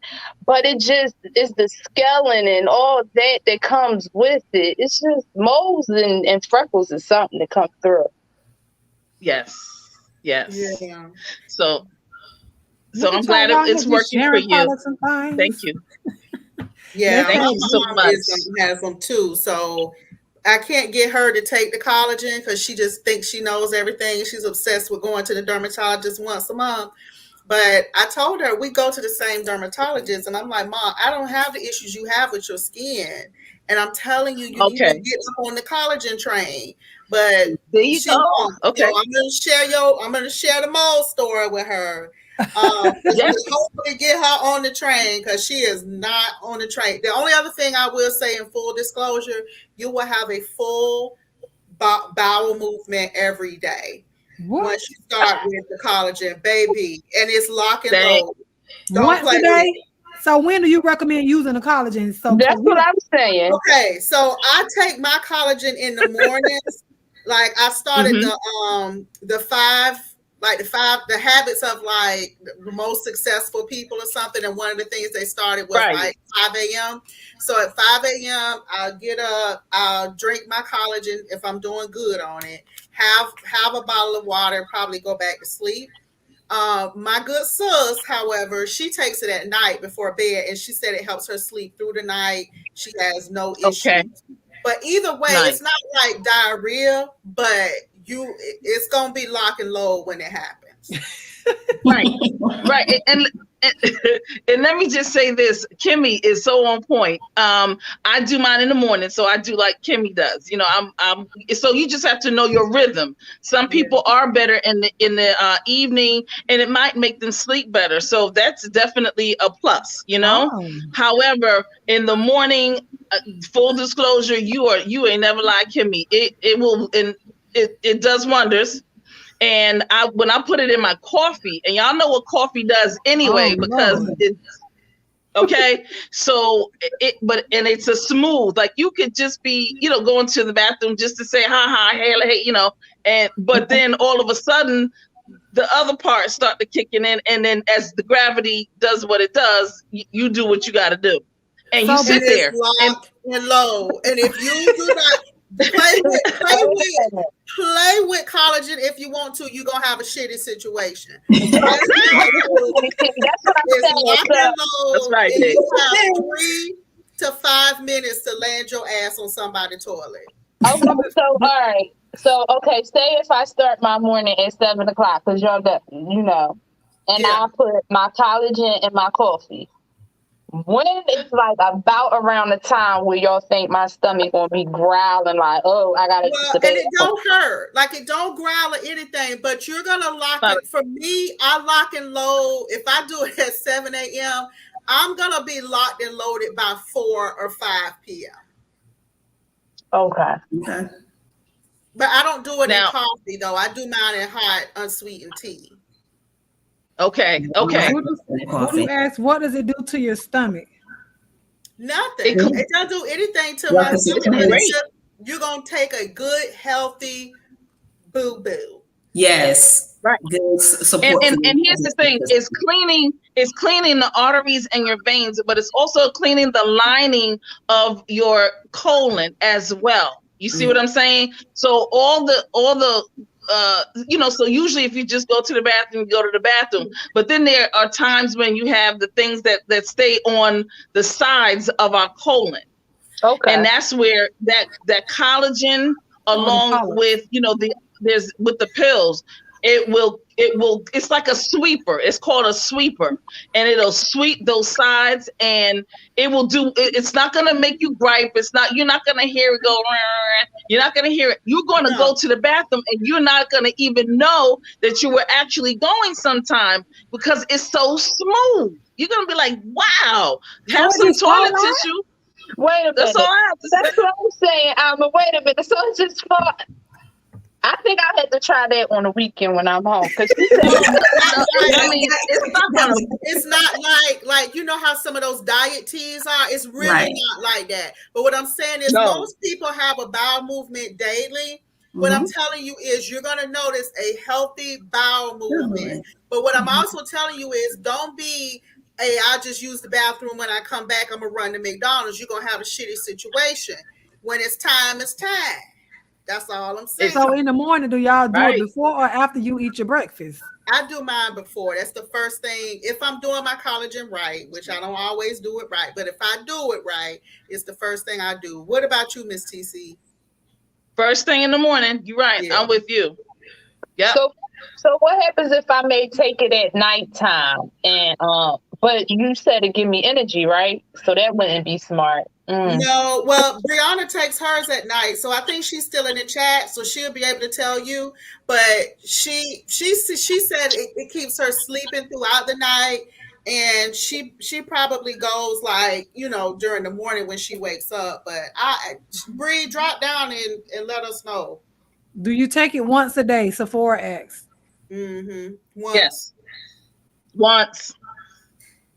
but it's the scaling and all that comes with it. It's just moles and freckles is something that comes through. Yes. Yeah. So I'm glad it's working for you. Thank you. Yeah, thank you so much. Has them too. So I can't get her to take the collagen because she just thinks she knows everything. She's obsessed with going to the dermatologist once a month. But I told her we go to the same dermatologist, and I'm like, Mom, I don't have the issues you have with your skin, and I'm telling you, you need to get up on the collagen train. But there you go. Okay, I'm gonna share the mole story with her. Hopefully get her on the train because she is not on the train. The only other thing I will say in full disclosure, you will have a full bowel movement every day. Once you start with the collagen, baby, and it's lock and load. Once a day. So when do you recommend using the collagen? So that's what I'm saying. Okay, so I take my collagen in the mornings. Like I started the habits of like the most successful people or something. And one of the things they started was like 5 a.m. So at 5 a.m. I'll get up, I'll drink my collagen if I'm doing good on it, have a bottle of water, probably go back to sleep. My good sis, however, she takes it at night before bed, and she said it helps her sleep through the night. She has no issues. Okay. But either way, it's not like diarrhea, but it's gonna be lock and load when it happens. Right. And let me just say this, Kimmy is so on point. I do mine in the morning, so I do like Kimmy does. I'm so you just have to know your rhythm. Some people are better in the evening, and it might make them sleep better. So that's definitely a plus, However, in the morning, full disclosure, you ain't never lied, Kimmy. It will, and it does wonders. And when I put it in my coffee, and y'all know what coffee does anyway, because Okay, so and it's a smooth, like you could just be, going to the bathroom just to say hi, hey, but then all of a sudden the other parts start to kicking in, and then as the gravity does what it does, you do what you got to do, and you sit there lock and low. And if you do not play with collagen, if you want to, you're gonna have a shitty situation. That's what I'm saying. That's right. You have 3 to 5 minutes to land your ass on somebody's toilet. Okay, so all right. So say if I start my morning at 7 o'clock, because y'all got, and I put my collagen in my coffee. When it's like about around the time where y'all think my stomach gonna be growling like, oh, I gotta and it don't hurt, like it don't growl or anything, but you're gonna lock it. For me, I lock and load. If I do it at 7 a.m., I'm gonna be locked and loaded by 4 or 5 p.m. Okay. But I don't do it in coffee though. I do mine in hot, unsweetened tea. Okay. Who asked, what does it do to your stomach? Nothing. It doesn't do anything to my stomach. You're gonna take a good, healthy boo-boo. Yes. Right. Good support. And here's the thing: it's cleaning the arteries and your veins, but it's also cleaning the lining of your colon as well. You see what I'm saying? So all the so usually if you just go to the bathroom, you go to the bathroom. But then there are times when you have the things that stay on the sides of our colon. Okay. And that's where that collagen, along with, there's with the pills, it's like a sweeper. It's called a sweeper, and it'll sweep those sides, and it's not going to make you gripe. You're not going to hear it go, you're not going to hear it. You're going to go to the bathroom and you're not going to even know that you were actually going sometime, because it's so smooth. You're going to be like, wow, have some toilet tissue. Wait a minute. That's all I have to say. That's what I'm saying. Wait a minute. So it's just for... I think I had to try that on the weekend when I'm home, because it's not like you know how some of those diet teas are. It's really not like that. But what I'm saying is, most people have a bowel movement daily. What I'm telling you is, you're gonna notice a healthy bowel movement. But what I'm also telling you is, don't be, hey, I just use the bathroom. When I come back, I'm gonna run to McDonald's. You're gonna have a shitty situation. When it's time, it's time. That's all I'm saying. So in the morning, do y'all do it before or after you eat your breakfast? I do mine before. That's the first thing. If I'm doing my collagen right, which I don't always do it right, but if I do it right, it's the first thing I do. What about you, Miss TC? First thing in the morning. You're right. Yeah. I'm with you. Yeah. So what happens if I may take it at nighttime? And but you said it give me energy, right? So that wouldn't be smart. No, well, Brianna takes hers at night, so I think she's still in the chat, so she'll be able to tell you. But she said it keeps her sleeping throughout the night, and she probably goes like, during the morning when she wakes up. But Bree, drop down and let us know. Do you take it once a day? Sephora asks. Once. Yes. Once.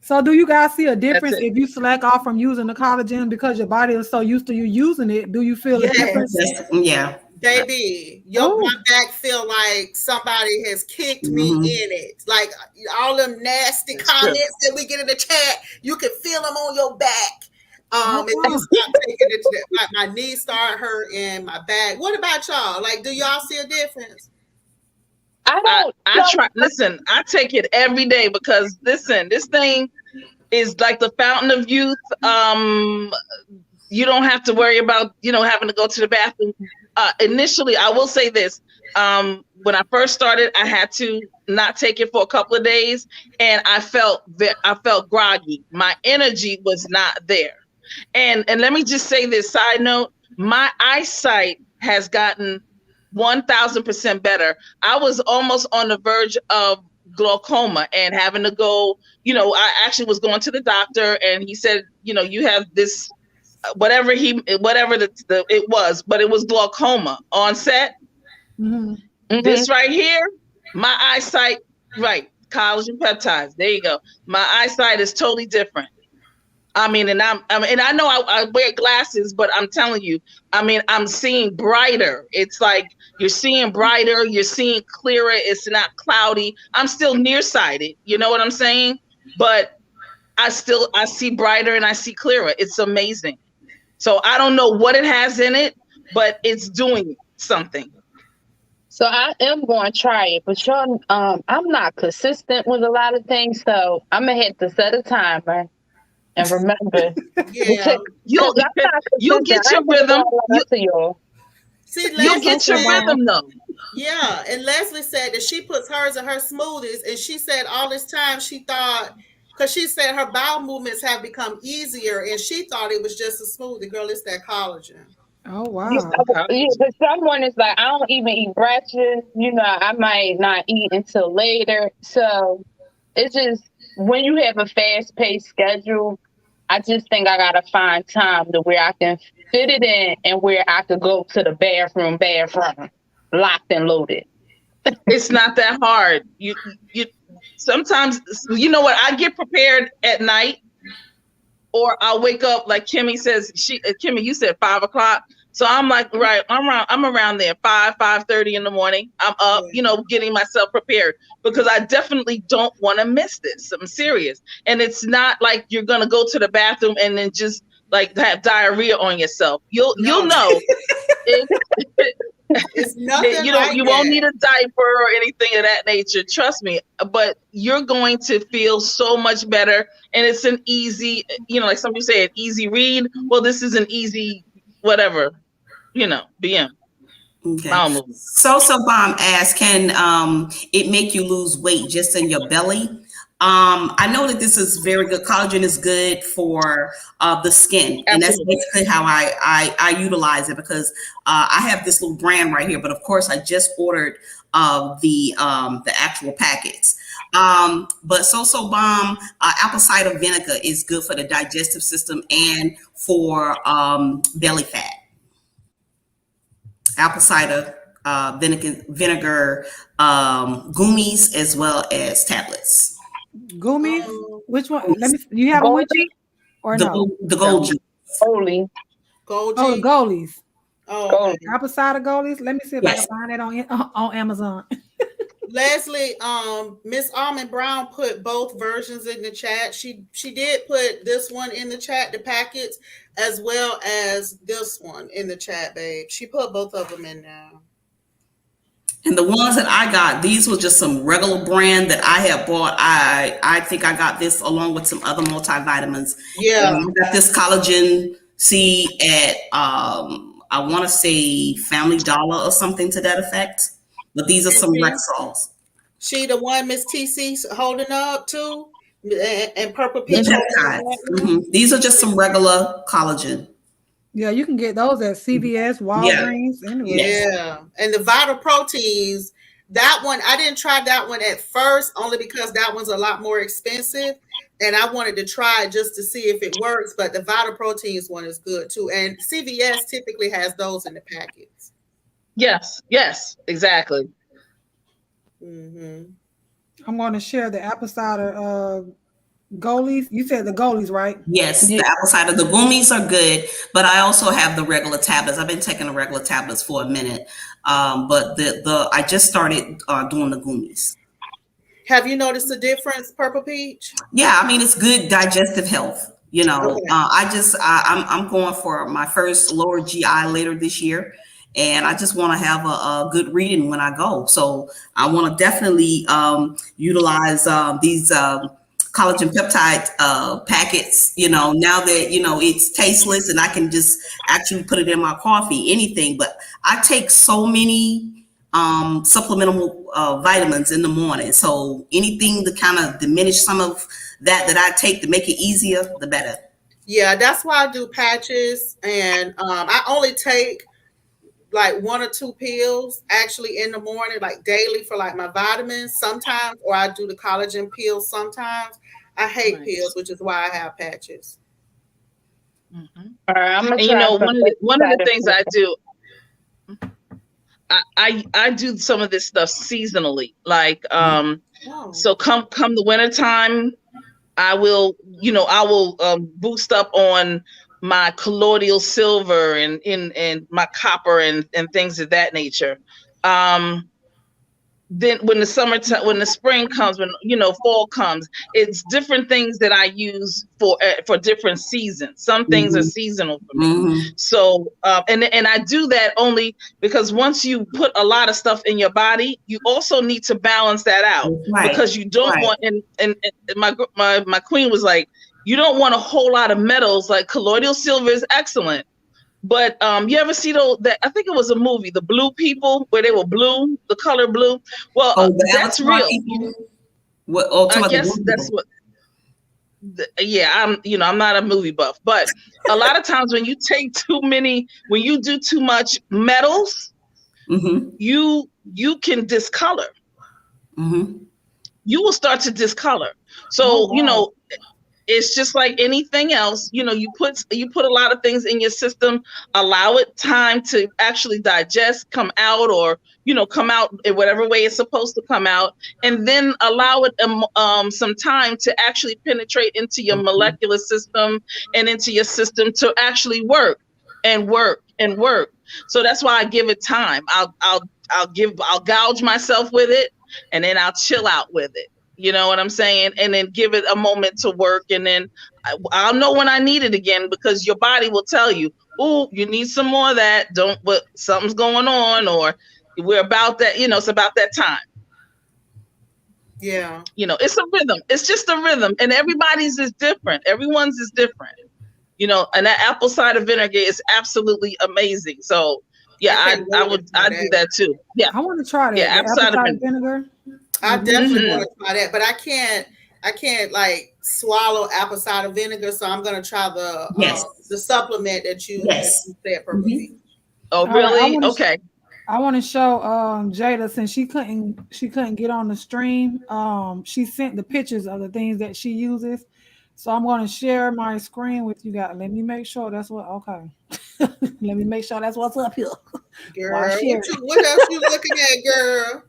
So do you guys see a difference if you slack off from using the collagen because your body is so used to you using it? Do you feel a difference? Yeah. Baby, my back feel like somebody has kicked me in it. Like all them nasty comments that we get in the chat, you can feel them on your back. If you stop taking it, like my knees start hurting, my back. What about y'all? Like, do y'all see a difference? I try. Listen, I take it every day because this thing is like the fountain of youth. You don't have to worry about having to go to the bathroom. Initially, I will say this: when I first started, I had to not take it for a couple of days, and I felt groggy. My energy was not there. And let me just say this side note: my eyesight has gotten 1,000% better. I was almost on the verge of glaucoma and having to go, I actually was going to the doctor, and he said, you have this, whatever it was, but it was glaucoma onset. This right here, my eyesight, right, collagen peptides. There you go. My eyesight is totally different. I mean, and I know I wear glasses, but I'm telling you, I mean, I'm seeing brighter. It's like you're seeing brighter, you're seeing clearer. It's not cloudy. I'm still nearsighted. You know what I'm saying? But I see brighter and I see clearer. It's amazing. So I don't know what it has in it, but it's doing something. So I am going to try it, but I'm not consistent with a lot of things, so I'm gonna have to set a timer and remember. Yeah. You'll get your rhythm. You'll get your rhythm though. Yeah, and Leslie said that she puts hers in her smoothies, and she said all this time she thought, because she said her bowel movements have become easier, and she thought it was just a smoothie. Girl, it's that collagen. Oh wow. Yeah, but someone is like, I don't even eat breakfast. You know, I might not eat until later. So it's just when you have a fast-paced schedule, I just think I gotta find time to where I can fit it in and where I could go to the bathroom, locked and loaded. It's not that hard. You sometimes, you know what? I get prepared at night, or I'll wake up like Kimmy says. Kimmy, you said 5 o'clock. So I'm like, right, I'm around there, 5:30 in the morning. I'm up, you know, getting myself prepared because I definitely don't want to miss this. I'm serious. And it's not like you're gonna go to the bathroom and then just like have diarrhea on yourself. You'll know. It's nothing you won't need a diaper or anything of that nature. Trust me. But you're going to feel so much better. And it's an easy, you know, like some people say, an easy read. Well, this is an easy whatever, you know, BM. Okay. So Bomb asks, can it make you lose weight just in your belly? I know that this is very good. Collagen is good for the skin. And that's basically how I utilize it, because I have this little brand right here, but of course I just ordered the actual packets. But So Bomb, apple cider vinegar is good for the digestive system and for belly fat. Apple cider vinegar gummies as well as tablets. Gummies? Which one? Let me. You have one with you or no? The Golgi. Golgi. Golgi. Oh, the Goldies. Oh, okay. Apple cider Goldies. Let me see if I can find it on Amazon. Leslie, Miss Almond Brown put both versions in the chat. She did put this one in the chat, the packets, as well as this one in the chat, babe. She put both of them in there. And the ones that I got, these were just some regular brand that I have bought. I think I got this along with some other multivitamins. Yeah. I got this collagen C at I want to say Family Dollar or something to that effect. But these are some Rexalls. She the one Miss TC's holding up too, and Purple Peach. These are just some regular collagen. Yeah, you can get those at CVS, Walgreens, anyway. Yeah, and the Vital Proteins, that one, I didn't try that one at first, only because that one's a lot more expensive, and I wanted to try it just to see if it works, but the Vital Proteins one is good too, and CVS typically has those in the packets. Yes, exactly. Mm-hmm. I'm going to share the apple cider Goldies. You said the Goldies, right? Yes, the apple cider. The gummies are good, but I also have the regular tablets. I've been taking the regular tablets for a minute, but I just started doing the gummies. Have you noticed a difference, Purple Peach? Yeah, I mean, it's good digestive health. You know, okay. I'm going for my first lower GI later this year. And I just want to have a good reading when I go. So I want to definitely utilize these collagen peptide packets, you know, now that, you know, it's tasteless and I can just actually put it in my coffee, anything. But I take so many supplemental vitamins in the morning. So anything to kind of diminish some of that I take to make it easier, the better. Yeah, that's why I do patches. And I only take like 1 or 2 pills actually in the morning, like daily for like my vitamins sometimes, or I do the collagen pills sometimes. I hate pills, which is why I have patches. Mm-hmm. All right, and you know, one of the things I do, I do some of this stuff seasonally, like so come the winter time, I will boost up on my colloidal silver and my copper and things of that nature. Then when the spring comes, when fall comes, it's different things that I use for different seasons. Some things are seasonal for me. So and I do that only because once you put a lot of stuff in your body, you also need to balance that out, because you don't want, and my queen was like, you don't want a whole lot of metals. Like colloidal silver is excellent. But you ever see that? I think it was a movie, The Blue People, where they were blue, the color blue. Well, that's real. I guess that's what. I'm not a movie buff, but a lot of times when you take when you do too much metals, you can discolor. You will start to discolor. So it's just like anything else. You put a lot of things in your system, allow it time to actually digest, come out, or come out in whatever way it's supposed to come out, and then allow it some time to actually penetrate into your molecular system and into your system to actually work. So that's why I give it time. I'll gouge myself with it, and then I'll chill out with it. You know what I'm saying? And then give it a moment to work. And then I'll know when I need it again, because your body will tell you, oh, you need some more of that. But something's going on, or we're about that, it's about that time. Yeah. It's a rhythm. It's just a rhythm. And everybody's is different. Everyone's is different. And that apple cider vinegar is absolutely amazing. So yeah, I do that too. Yeah. I want to try that. Yeah, apple cider vinegar. I definitely want to try that, but I can't like swallow apple cider vinegar, so I'm gonna try the supplement that you said perfectly. Oh, really? Okay. I want to show Jada, since she couldn't get on the stream. She sent the pictures of the things that she uses, so I'm going to share my screen with you guys. Let me make sure that's what. Okay. Let me make sure that's what's up here. Girl, what else you looking at, girl?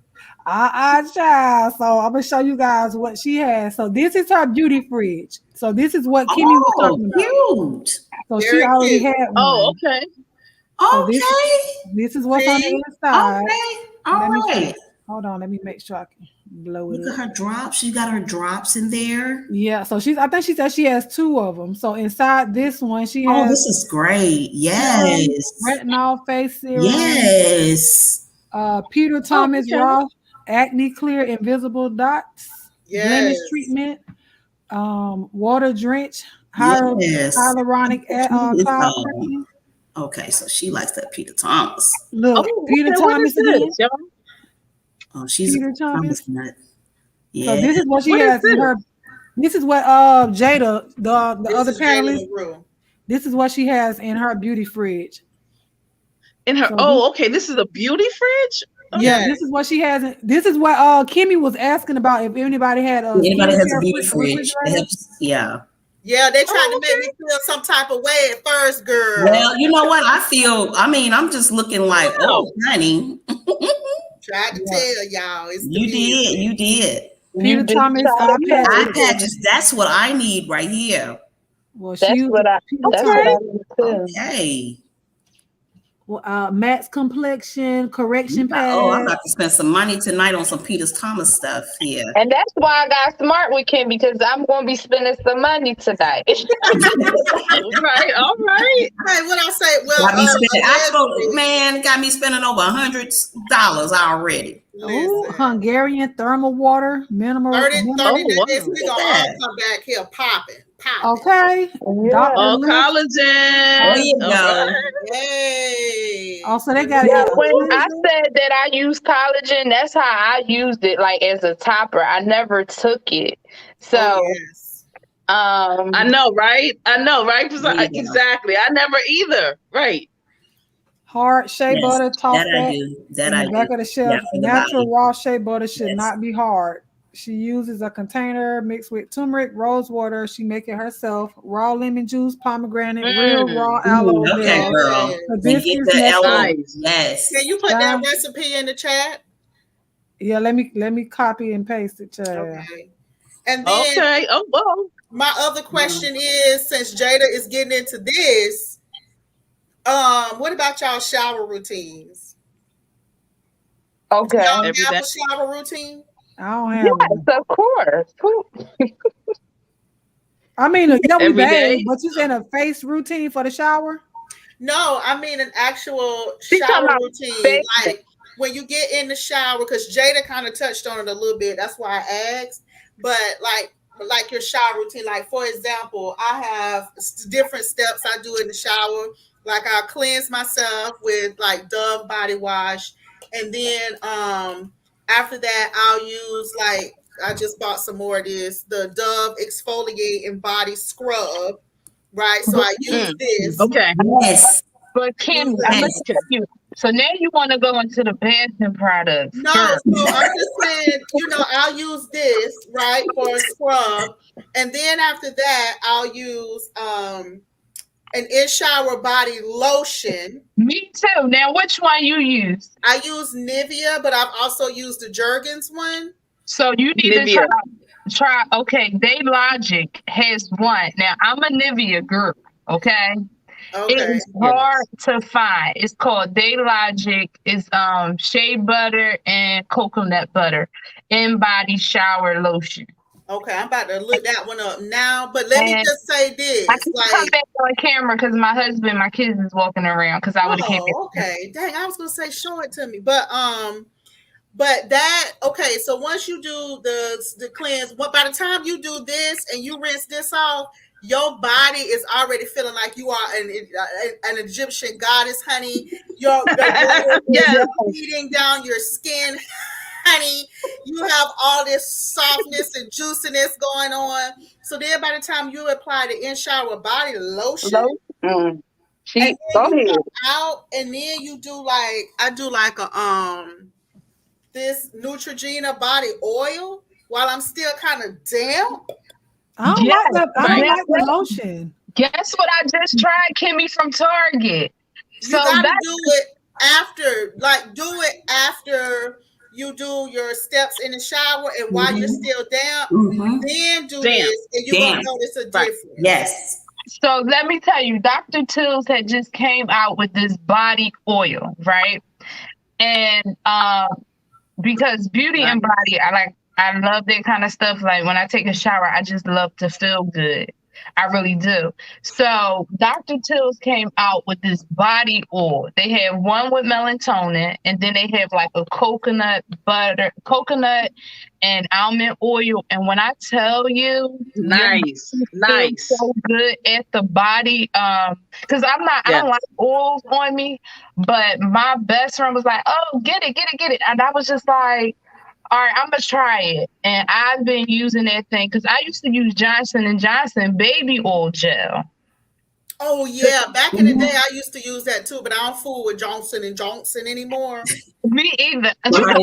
Child. So I'm gonna show you guys what she has. So this is her beauty fridge. So this is what Kimmy was talking about. Cute. So very she already cute. Had one. Oh, okay. So this is what's on the inside. Okay. All right. Hold on. Let me make sure I can blow it. Look at her drops. She got her drops in there. Yeah. So I think she said she has 2 of them. So inside this one, she has. Oh, this is great. Yes. Retinol face serum. Yes. Peter Thomas Raw Acne Clear Invisible Dots. Yes. Blemish treatment. Water drench. Hyaluronic cloud cream. Okay, so she likes that Peter Thomas. Look, Peter Thomas again. Oh, she's Peter Thomas nut. Yeah. So this is what she has in her. This is what Jada, the other panelist. This is what she has in her beauty fridge. In her, okay. This is a beauty fridge. Okay. Yeah, this is what she has. This is what Kimmy was asking about, if anybody had a beauty fridge. Yeah. Yeah, they tried to make me feel some type of way at first, girl. Well, you know what? I'm just looking like, oh, honey. Tried to tell y'all. You did. Peter Thomas eye patches. That's what I need right here. Well, that's what I need too. Okay. Well, Matt's complexion correction pad. Oh, I'm about to spend some money tonight on some Peter Thomas stuff here. And that's why I got smart with Kim, because I'm going to be spending some money tonight. Right, all right. Hey, what I say? Well, got me spending over $100 already. Ooh, Hungarian thermal water, minimal. 30 days, we gonna all come back here popping. Okay. Collagen. There you go. Hey. Also, they got when I said that I use collagen, that's how I used it, like as a topper. I never took it. So I know, right? Exactly. I never either. Right. Hard shea butter, tossed that I do. Back of the shelf. Natural raw shea butter should not be hard. She uses a container mixed with turmeric, rose water. She make it herself. Raw lemon juice, pomegranate, real raw aloe vera. Okay, girl. Nice. Yes. Can you put that recipe in the chat? Yeah, let me copy and paste it, Chad. Okay. And then Okay. Oh, well. my other question is, since Jada is getting into this, what about y'all shower routines? Okay. Y'all Every have day. a shower routine? I don't have Yes, one. of course. I mean, yeah, we Every bathe, day? but you saying a face routine for the shower? No, I mean an actual She talking shower about routine. face. Like when you get in the shower, because Jada kind of touched on it a little bit. That's why I asked. But like your shower routine, like for example, I have different steps I do in the shower. Like I cleanse myself with like Dove body wash, and then after that I'll use like I just bought some more of this, the Dove exfoliate and body scrub. Right. So I use this. Okay. Yes. But Kim, I'm gonna tell you. So now you want to go into the bathroom products. No, Girl. so I'm just saying, I'll use this, right, for a scrub. And then after that, I'll use an in-shower body lotion. Me too. Now, which one you use? I use Nivea, but I've also used the Jergens one. So you need Nivea. to try. Okay, Day Logic has one. Now I'm a Nivea girl. Okay. Okay. It's hard to find. It's called Day Logic. It's shea butter and coconut butter in body shower lotion. Okay, I'm about to look that one up now. But let me just say this. I can come back on camera because my husband, my kids is walking around because I would have came back. Okay. Dang, I was gonna say show it to me. But that okay, so once you do the cleanse, by the time you do this and you rinse this off, your body is already feeling like you are an Egyptian goddess, honey. Your water is beating down your skin, honey. You have all this softness and juiciness going on. So then by the time you apply the in-shower body lotion, and then you come out, and then you do like I do like a this Neutrogena body oil while I'm still kind of damp. I don't like that. I don't like the lotion. Guess what I just tried, Kimmy, from Target. So you gotta do it after you do your steps in the shower, and while you're still damp, then do this, and you're gonna notice a difference. Yes. So let me tell you, Dr. Tills had just came out with this body oil, right? And because beauty and body, I love that kind of stuff. Like when I take a shower, I just love to feel good. I really do. So Dr. Tills came out with this body oil. They have one with melatonin, and then they have like a coconut and almond oil. And when I tell you, nice, so good at the body. Because I don't like oils on me, but my best friend was like, "Oh, get it," and I was just like, all right, I'm gonna try it. And I've been using that thing because I used to use Johnson & Johnson baby oil gel. Oh yeah, back in the day I used to use that too, but I don't fool with Johnson & Johnson anymore. Me either. I'm not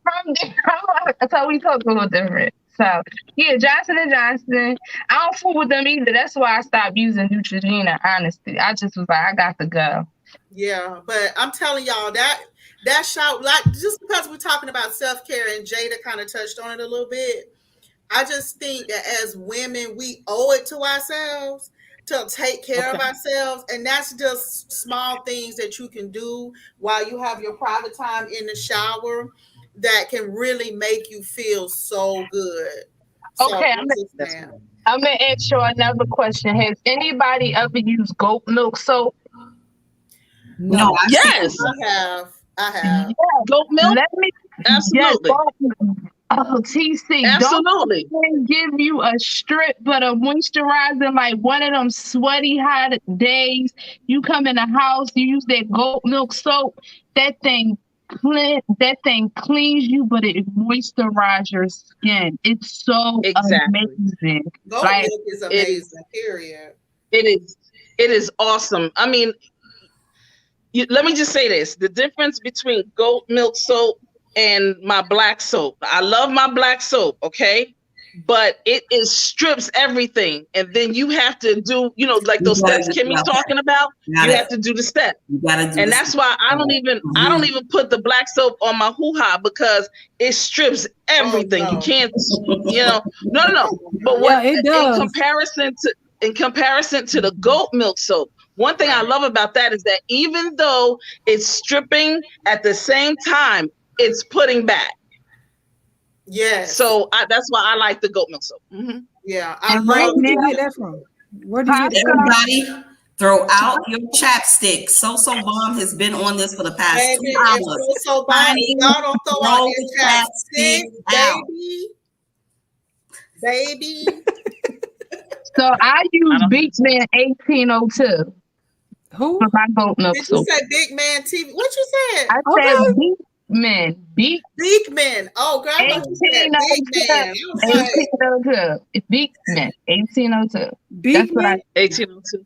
from there. So we talk a little different. So yeah, Johnson & Johnson. I don't fool with them either. That's why I stopped using Neutrogena, honestly. I just was like, I got to go. Yeah, but I'm telling y'all that shout, like, just because we're talking about self-care and Jada kind of touched on it a little bit, I just think that as women, we owe it to ourselves to take care of ourselves. And that's just small things that you can do while you have your private time in the shower that can really make you feel so good. Okay, I'm going to ask you another question. Has anybody ever used goat milk soap? No. Yes. I have. Yeah. Goat milk? Absolutely. Oh, TC. Absolutely. Don't give you a strip, but a moisturizer, like one of them sweaty hot days. You come in the house, you use that goat milk soap. That thing cleans you, but it moisturizes your skin. It's so amazing. Goat milk is amazing. Period. It is awesome. I mean, let me just say this: the difference between goat milk soap and my black soap. I love my black soap, okay? but it strips everything, and then you have to do, like those steps Kimmy's talking about. You have to do the step, and that's why I don't even put the black soap on my hoo-ha, because it strips everything. You can't, no. But what it does. in comparison to the goat milk soap, one thing I love about that is that even though it's stripping, at the same time it's putting back. Yes. So that's why I like the goat milk soap. Mm-hmm. Yeah. Where did you get that from? Where did you get that from? Everybody, throw out your chapstick. So Bomb has been on this for the past 2 hours. So Bomb, y'all don't throw out your chapstick, baby. So I use Big Man 1802. Who? For my goat milk Did you soap. say Big Man TV? What you said? I said Big Man. Big Man. Oh, girl, I thought you said Big Man. 1802. It's Big Man 1802. Big Man? 1802.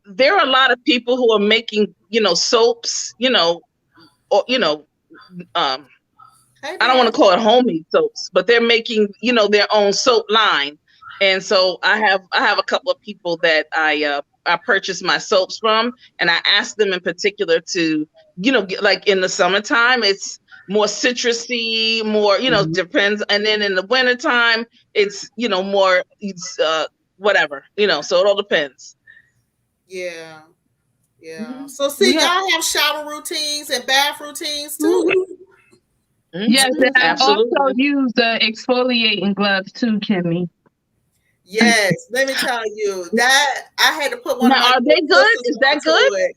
There are a lot of people who are making, soaps, or I don't want to call it homemade soaps, but they're making, their own soap line. And so I have a couple of people that I purchase my soaps from, and I ask them in particular to, like in the summertime, it's more citrusy, more, depends. And then in the wintertime, it's, more, whatever, so it all depends. Yeah. Yeah. So see, y'all have shower routines and bath routines too. Mm-hmm. Yes, and I also use the exfoliating gloves too, Kimmy. Yes, let me tell you that I had to put one. Now, are they good? Is that good?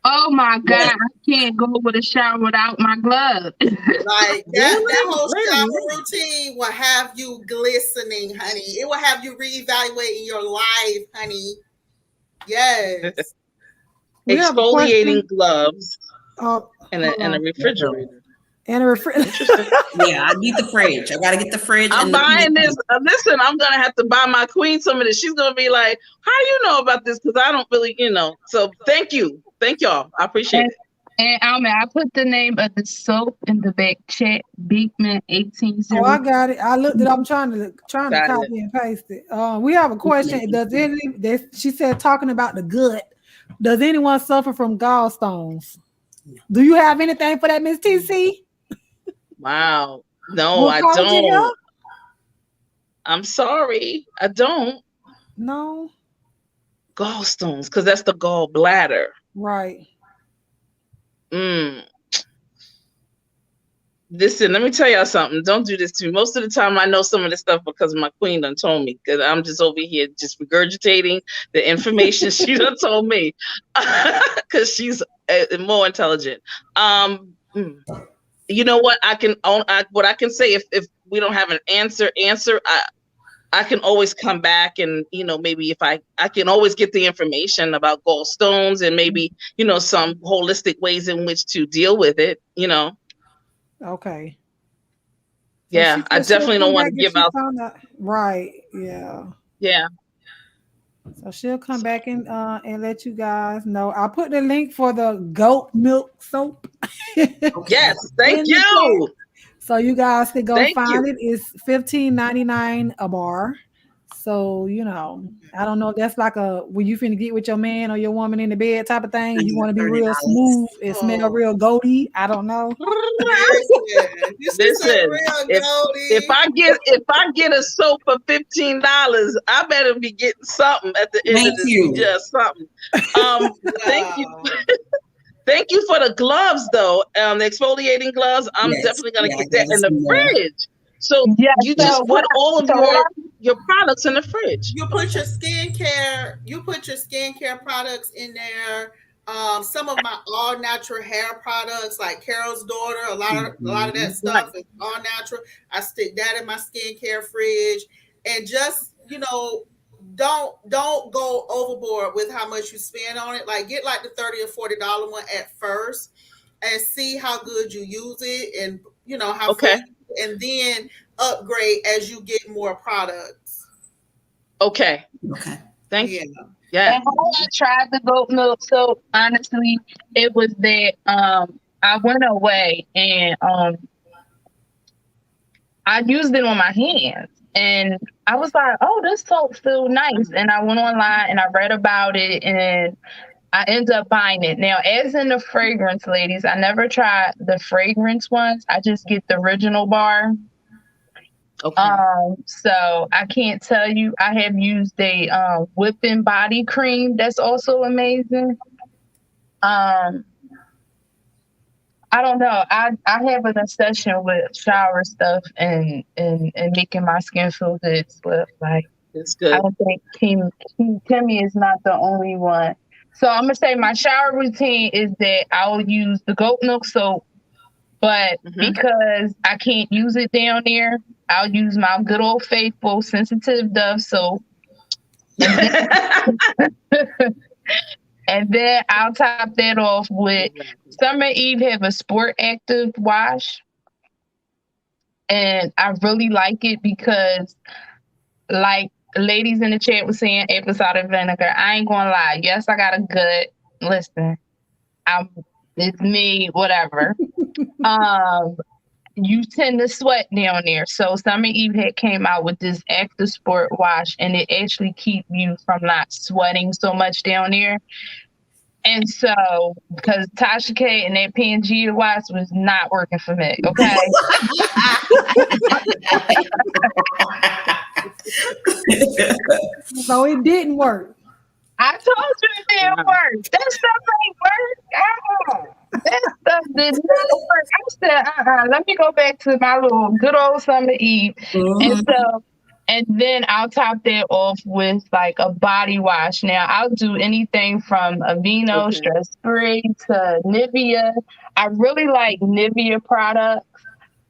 Oh my God, I can't go with a shower without my gloves. Like that whole shower routine will have you glistening, honey. It will have you reevaluating your life, honey. Yes. Exfoliating gloves and a refrigerator. And a refrigerator. Yeah, I need the fridge. I gotta get the fridge. I'm buying this. Listen, I'm gonna have to buy my queen some of this. She's gonna be like, "How do you know about this?" Because I don't really, So thank y'all. I appreciate it. And I put the name of the soap in the back chat. Beekman 1802. Oh, I got it. I looked it up. I'm trying to copy and paste it. We have a question. She said, talking about the gut. Does anyone suffer from gallstones? Do you have anything for that, Miss TC? Wow. No, I don't. I'm sorry. I don't. No. Gallstones, because that's the gallbladder. Right. Listen, let me tell y'all something. Don't do this to me. Most of the time, I know some of this stuff because my queen done told me. Because I'm just over here just regurgitating the information she done told me. Because she's more intelligent. You know what? What I can say if we don't have an answer, I can always come back and, maybe if I can always get the information about gallstones and maybe, some holistic ways in which to deal with it, Okay. Yeah, I definitely don't want to give out. Right. Yeah. Yeah. So she'll come back and let you guys know. I'll put the link for the goat milk soap. Yes, thank you. So you guys can go find it. It's $15.99 a bar. So, I don't know if that's like when you finna get with your man or your woman in the bed type of thing. You want to be real smooth and smell real goaty. I don't know. Listen, if I get a soap for $15, I better be getting something at the end of this. Just something. Thank you. Thank you for the gloves, though. The exfoliating gloves. I'm definitely gonna get that in the fridge. So you just put all of your products in the fridge. You put your skincare. Products in there. Some of my all natural hair products, like Carol's daughter. A lot of that stuff is all natural. I stick that in my skincare fridge, and just don't go overboard with how much you spend on it. Like, get like the $30 or $40 one at first and see how good you use it, and how and then upgrade as you get more products. Okay. Thank you. Yeah. And how I tried the goat milk soap, honestly, it was that I went away and I used it on my hands. And I was like, oh, this soap feels nice. And I went online and I read about it and I ended up buying it. Now, as in the fragrance, ladies, I never tried the fragrance ones. I just get the original bar. Okay. So I can't tell you. I have used a whipping body cream that's also amazing. I don't know. I have an obsession with shower stuff and making my skin feel good. But like, It's good. I don't think Kimmy is not the only one. So I'm gonna say my shower routine is that I'll use the goat milk soap, but because I can't use it down there, I'll use my good old faithful sensitive Dove soap. And then I'll top that off with Summer Eve have a Sport Active wash. And I really like it because, like ladies in the chat was saying, apple cider vinegar. I ain't gonna lie. Yes, I got a good, listen, it's me, whatever. You tend to sweat down there. So Summer Eve had came out with this Active Sport wash, and it actually keep you from not sweating so much down there. And so, because Tasha K and that Pangea wash was not working for me, okay? So it didn't work. I told you it didn't work. That stuff ain't work. That stuff did not work. I said, let me go back to my little good old Summer Eve. And then I'll top that off with like a body wash. Now I'll do anything from Aveeno, Stress Free to Nivea. I really like Nivea products,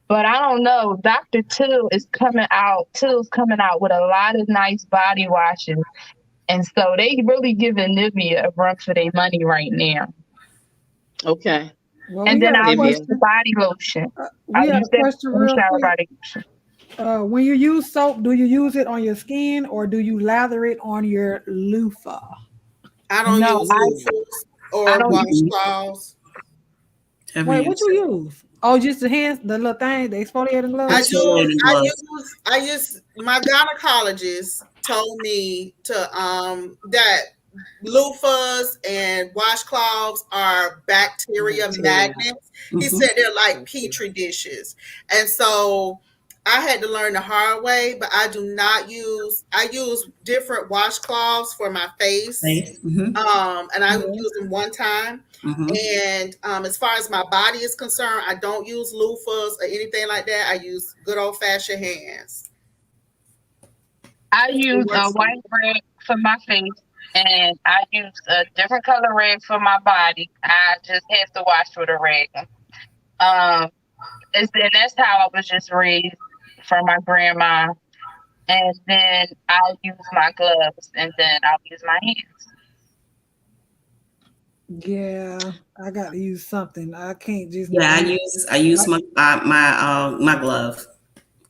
but I don't know. Dr. Till's coming out with a lot of nice body washes. And so they really giving Nivea a run for their money right now. Okay. Well, And then I'll use the body lotion. We have a question real quick. Body lotion. When you use soap, do you use it on your skin or do you lather it on your loofah? I don't use loofahs or washcloths. Wait, what you use? Oh, just the hands, the little thing, the exfoliating gloves? I use my gynecologist told me to that loofahs and washcloths are bacteria magnets. He said they're like petri dishes. And so I had to learn the hard way, but I use different washcloths for my face. And I would use them one time. And as far as my body is concerned, I don't use loofahs or anything like that. I use good old fashioned hands. I use a white rag for my face and I use a different color rag for my body. I just have to wash with a rag. And that's how I was just raised from my grandma. And then I'll use my gloves and then I'll use my hands. Yeah, I got to use something. I can't just. Yeah, I use my glove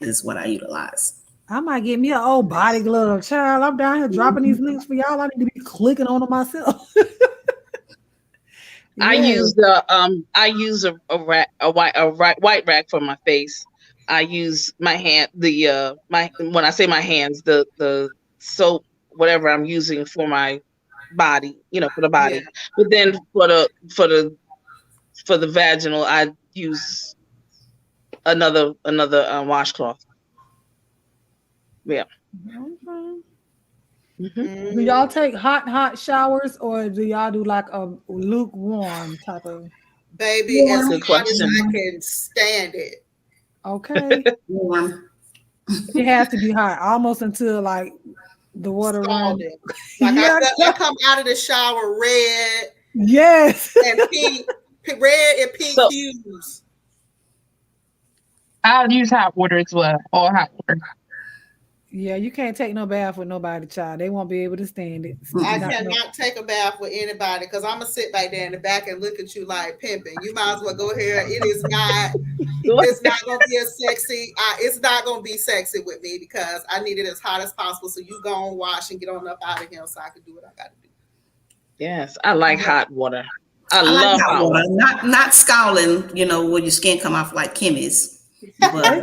is what I utilize. I might get me an old body glove, child. I'm down here dropping these links for y'all. I need to be clicking on them myself. I use a white rag for my face. I use my hand, when I say my hands, the soap, whatever I'm using for my body, for the body. But then for the vaginal, I use another washcloth. Yeah. Do y'all take hot showers or do y'all do like a lukewarm type of? Baby, as hot as I can stand it. Okay. Warm. It has to be hot, almost until like the water runs. Like I come out of the shower red. Yes. And pink, red and pink hues. I'll use hot water as well, or hot water. Yeah, you can't take no bath with nobody, child. They won't be able to stand it. I cannot take a bath with anybody because I'm gonna sit back there in the back and look at you like pimping. You might as well go here. It's not gonna be as sexy. It's not gonna be sexy with me because I need it as hot as possible. So you go and wash and get on up out of here so I can do what I gotta do. Yes, I like hot water. I love hot water. Not scalding, where your skin come off like Kimmy's. But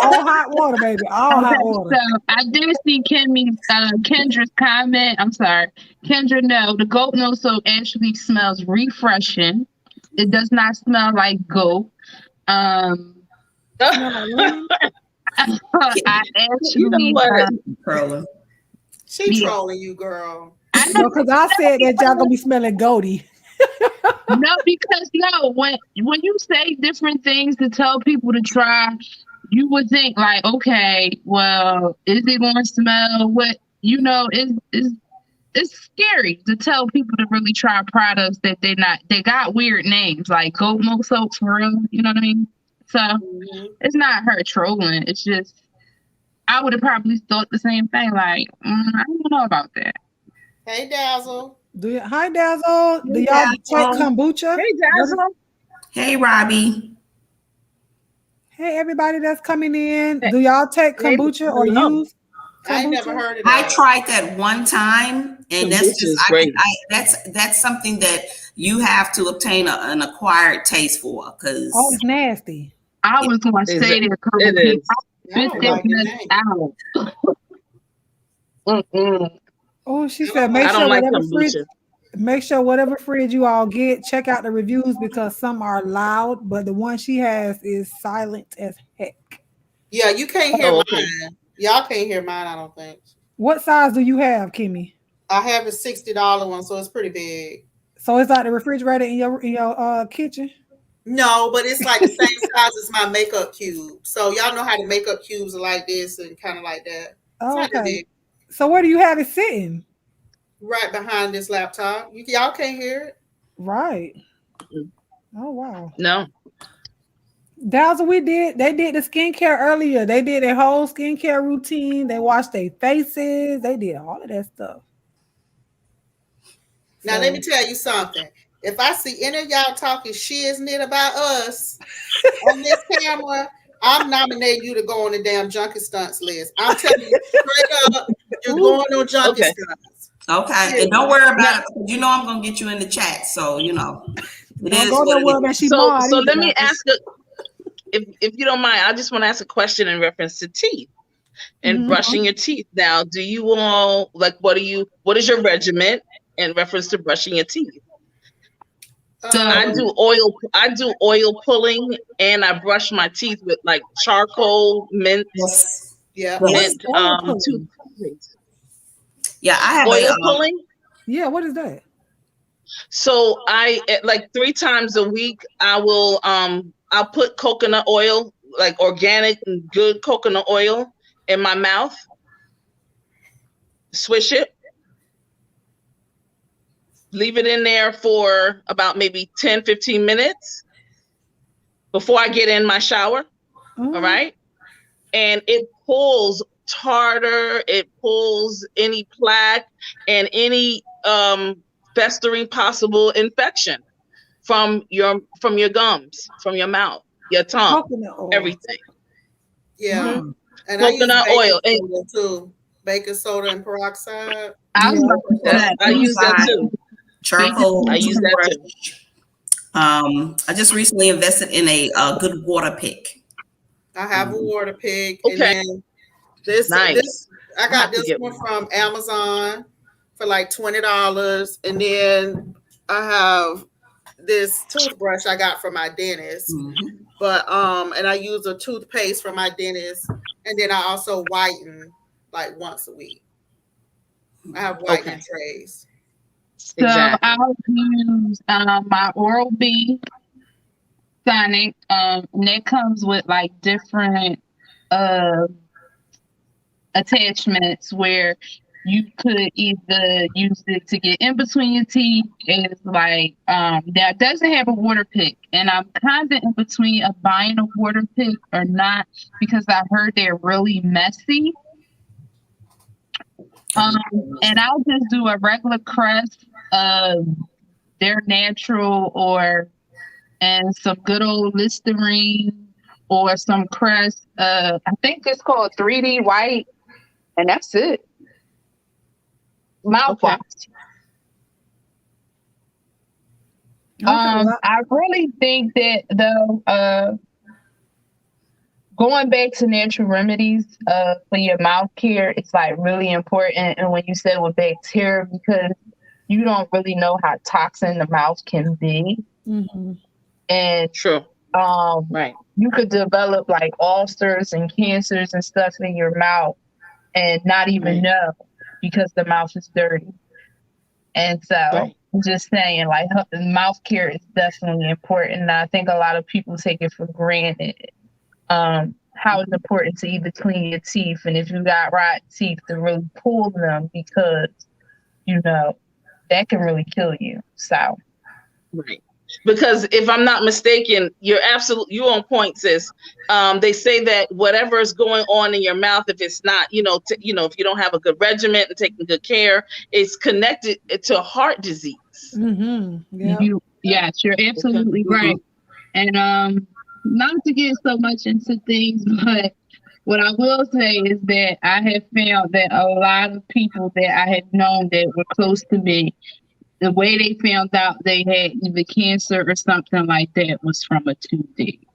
All hot water, baby. All hot water. So I did see Kendra's comment. I'm sorry. Kendra, no, the goat no soap actually smells refreshing. It does not smell like goat. Smell like lemon? I actually You know what? Curler. She Yeah. trolling you, girl. No, because I said that y'all gonna be smelling goaty. no, because when you say different things to tell people to try, you would think like, okay, well, is it going to smell what it's scary to tell people to really try products that they got weird names like goat milk soap for real, you know what I mean? So it's not her trolling. It's just I would have probably thought the same thing. Like, I don't know about that. Hey, Dazzle. Hi, Dazzle. Do y'all take kombucha? Hey, Dazzle. Hey, Robbie. Hey, everybody that's coming in. Do y'all take kombucha or use kombucha? I never heard of I that. tried that one time, and that's Kombucha just is great. that's something that you have to obtain an acquired taste for, because Oh, it's nasty. I was going to say that a couple It people. is. I don't like it. Out. Oh, she said I make sure don't like whatever fridge, kombucha. make sure whatever fridge you all get, check out the reviews because some are loud, but the one she has is silent as heck. Yeah, you can't hear Oh, okay. mine. Y'all can't hear mine, I don't think. What size do you have, Kimmy? I have a $60 one, so it's pretty big. So it's like the refrigerator in your kitchen? No, but it's like the same size as my makeup cube. So y'all know how the makeup cubes are like this and kind of like that. Oh, It's not that okay. big. So where do you have it sitting? Right behind this laptop. Y'all can't hear it. Right. Oh wow. No. Dazzle, they did the skincare earlier. They did their whole skincare routine. They washed their faces. They did all of that stuff. Now let me tell you something. If I see any of y'all talking shiznit about us on this camera, I'm nominating you to go on the damn junkie stunts list. I'm telling you straight up, you're going on junkie stunts. okay, and don't worry about it. You know I'm gonna get you in the chat, so you know. Don't go nowhere that she So mod let either. me ask if you don't mind, I just want to ask a question in reference to teeth and brushing your teeth. Now, do you all like what is your regimen in reference to brushing your teeth? I do oil pulling and I brush my teeth with like charcoal, mint, Yeah. mint, toothpaste. Yeah, I have Oil pulling. Yeah, what is that? So I like 3 times a week I'll put coconut oil, like organic and good coconut oil in my mouth. Swish it. Leave it in there for about maybe 10-15 minutes before I get in my shower. All right. And it pulls tartar, it pulls any plaque and any festering possible infection from your gums, from your mouth, your tongue, everything. Yeah. And coconut oil I use baking soda too. Baking soda and peroxide. I use that too. Charcoal. I use that too. I just recently invested in a good water pick. I have a water pick. Okay. And then this I got this one from Amazon for like $20. And then I have this toothbrush I got from my dentist. But and I use a toothpaste from my dentist. And then I also whiten like once a week. I have whitening trays. So I'll use my Oral-B Sonic. And that comes with like different attachments where you could either use it to get in between your teeth. It's like that doesn't have a water pick, and I'm kind of in between of buying a water pick or not because I heard they're really messy. And I'll just do a regular crest of their natural and some good old Listerine or some crest. I think it's called 3D White, and that's it. Mouthwash. I really think that though going back to natural remedies for your mouth care, it's like really important. And when you said with bacteria, because you don't really know how toxin the mouth can be. Mm-hmm. And True. right, you could develop like ulcers and cancers and stuff in your mouth and not even know because the mouth is dirty. And so I'm just saying, like, mouth care is definitely important. And I think a lot of people take it for granted. How it's important to either clean your teeth, and if you got rotten teeth, to really pull them, because you know that can really kill you. So, right. Because if I'm not mistaken, you're on point, sis. They say that whatever is going on in your mouth, if it's not, if you don't have a good regimen and taking good care, it's connected to heart disease. Mm-hmm. Yeah. Yes, you're absolutely right. And not to get so much into things, but what I will say is that I have found that a lot of people that I have known that were close to me, the way they found out they had either cancer or something like that was from a toothache.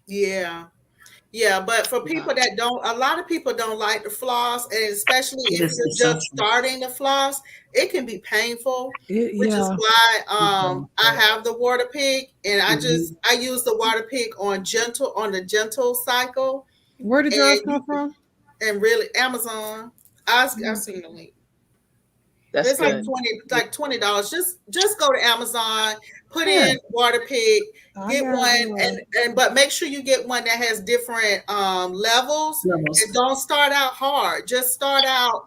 Yeah. Yeah, but for people that don't, a lot of people don't like to floss, and especially if you're just starting to floss, it can be painful, which is why I have the Waterpik, and I use the Waterpik on the gentle cycle. Where did yours come from? And really, Amazon. I've seen the link. It's good. like $20. Just go to Amazon, put in Waterpik, get one, but make sure you get one that has different levels. And don't start out hard. Just start out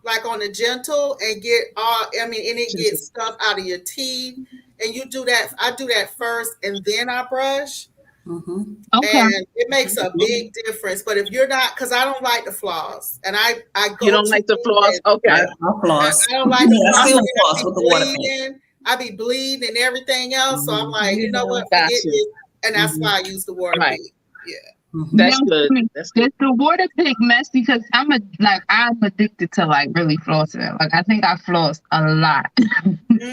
like on the gentle and get it gets stuff out of your teeth. And you do that. I do that first, and then I brush. Mm-hmm. Okay. And it makes a big difference. But if you're not, because I don't like the floss, and I go. You don't like the floss? Okay. I floss. I don't like the floss with the Waterpik. I be bleeding and everything else. So I'm like, you know what? Forget it. And that's why I use the Waterpik. Right. Yeah. Mm-hmm. That's good. That's good. The Waterpik mess, because I'm addicted to like really flossing. Like I think I floss a lot.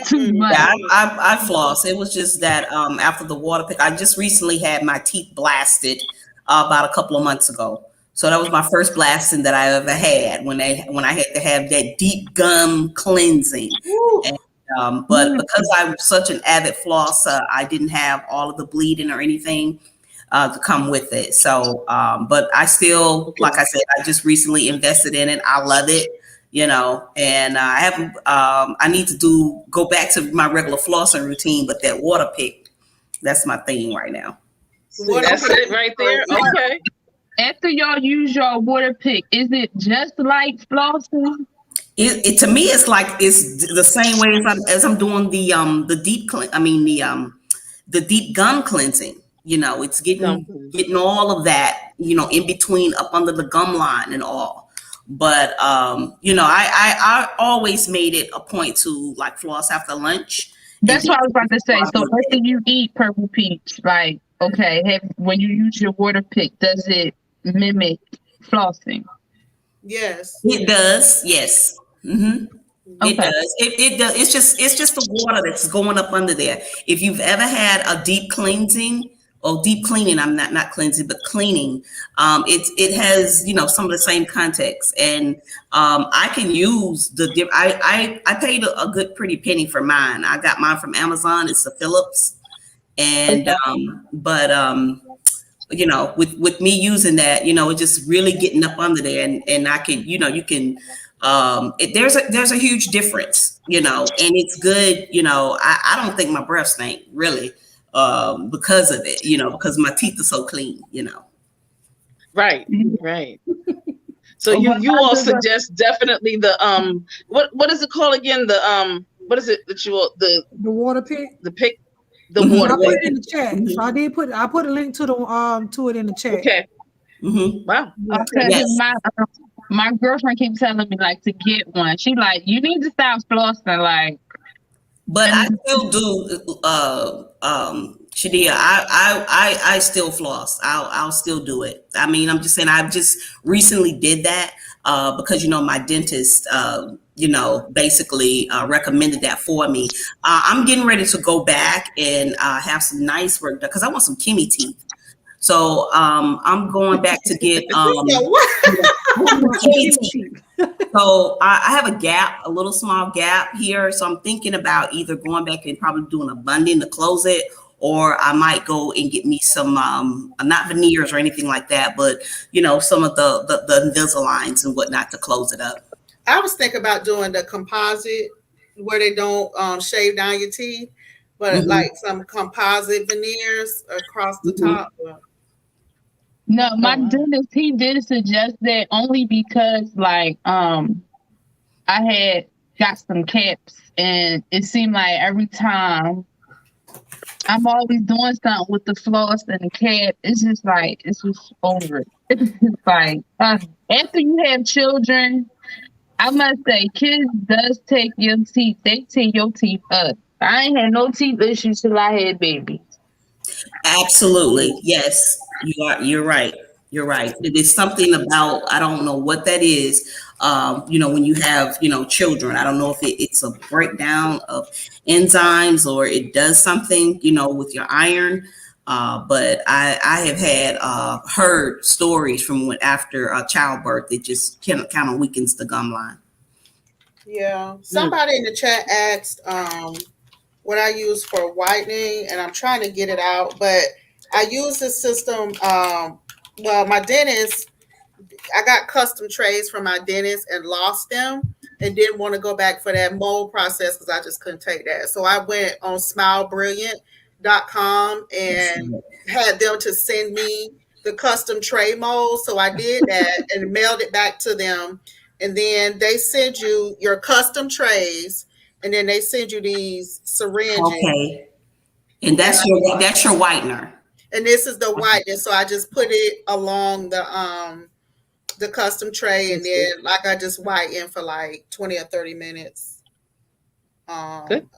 Too much. Yeah, I floss. It was just that after the Waterpik, I just recently had my teeth blasted about a couple of months ago. So that was my first blasting that I ever had when I had to have that deep gum cleansing. And, but because I'm such an avid flosser, I didn't have all of the bleeding or anything to come with it. So, but I still, like I said, I just recently invested in it. I love it, and I haven't, I need to go back to my regular flossing routine, but that Waterpik, that's my thing right now. That's it right there. Okay. After y'all use your Waterpik, is it just like flossing? It to me, it's the same way as I'm doing the deep the deep gum cleansing. It's getting all of that, in between, up under the gum line and all. But I always made it a point to like floss after lunch. That's what I was about to say. So after you eat Purple Peach, like, okay, when you use your Waterpik, does it mimic flossing? Yes. It does. Yes. Mm-hmm. Okay. It does. It does. It's just the water that's going up under there. If you've ever had a deep cleansing or deep cleaning, I'm not cleansing, but cleaning, it has, some of the same context. And I can use I paid a good pretty penny for mine. I got mine from Amazon. It's a Philips. And with me using that, it's just really getting up under there, and I can, you can, there's a huge difference, and it's good. I don't think my breath stink really, because of it, because my teeth are so clean, Right. So you all suggest definitely the what is it called again? The what is it that the Waterpik? The pick. The water. I put it in the chat. So I put a link to to it in the chat. Okay. Mm-hmm. Wow. Yes. My girlfriend keeps telling me like to get one. She like, you need to stop flossing, like. But I still do, Shadia. I still floss. I'll still do it. I mean, I'm just saying. I just recently did that because my dentist. Basically recommended that for me. I'm getting ready to go back and have some nice work done because I want some Kimmy teeth. So I'm going back to get so I have a gap, a little small gap here. So I'm thinking about either going back and probably doing a bunding to close it, or I might go and get me some not veneers or anything like that, but some of the Invisaligns and whatnot to close it up. I was thinking about doing the composite where they don't shave down your teeth, but like some composite veneers across the top. No, my dentist, he did suggest that only because I had got some caps, and it seemed like every time I'm always doing something with the floss and the cap, it's just over it. It's just like after you have children, I must say, kids does take your teeth. They take your teeth up. I ain't had no teeth issues till I had babies. Absolutely. Yes, you're right. You're right. It is something about, I don't know what that is. When you have, children, I don't know if it's a breakdown of enzymes or it does something, with your iron. But I have had heard stories from after childbirth, it just kind of weakens the gum line. Yeah. Somebody in the chat asked what I use for whitening, and I'm trying to get it out, but I use this system. My dentist, I got custom trays from my dentist and lost them and didn't want to go back for that mold process because I just couldn't take that. So I went on smilebrilliant.com and had them to send me the custom tray mold. So I did that and mailed it back to them. And then they send you your custom trays, and then they send you these syringes. Okay. And that's your whitener. And this is the whitener. So I just put it along the custom tray, and then I just whiten for like 20 or 30 minutes. Good.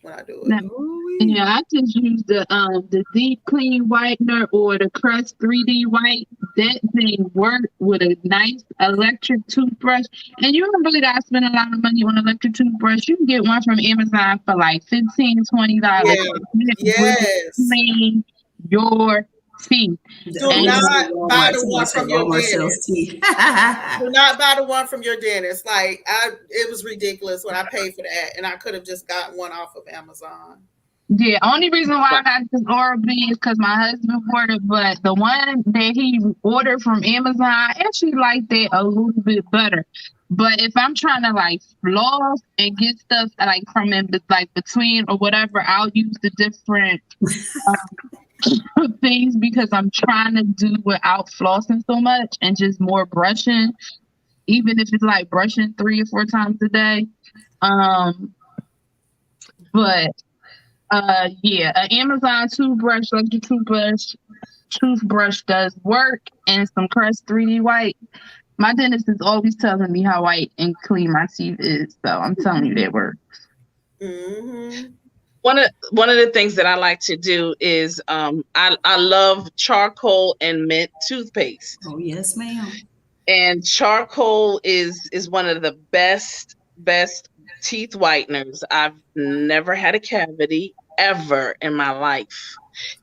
When I do it. Yeah, I just use the Deep Clean Whitener or the Crest 3D White. That thing worked with a nice electric toothbrush. And you don't really gotta spend a lot of money on an electric toothbrush. You can get one from Amazon for like $15, $20. Yes. Clean your teeth. Do not buy the one from your dentist. Do not buy the one from your dentist. It was ridiculous when I paid for that, and I could have just gotten one off of Amazon. Yeah, only reason why I got this Oral-B is because my husband ordered, but the one that he ordered from Amazon, I actually like that a little bit better. But if I'm trying to floss and get stuff from in between or whatever, I'll use the different things because I'm trying to do without flossing so much and just more brushing, even if it's brushing 3 or 4 times a day. An Amazon toothbrush, electric toothbrush does work, and some Crest 3D White. My dentist is always telling me how white and clean my teeth is, so I'm telling you that works. Mm-hmm. One of the things that I like to do is I love charcoal and mint toothpaste. Oh yes, ma'am. And charcoal is one of the best teeth whiteners. I've never had a cavity ever in my life,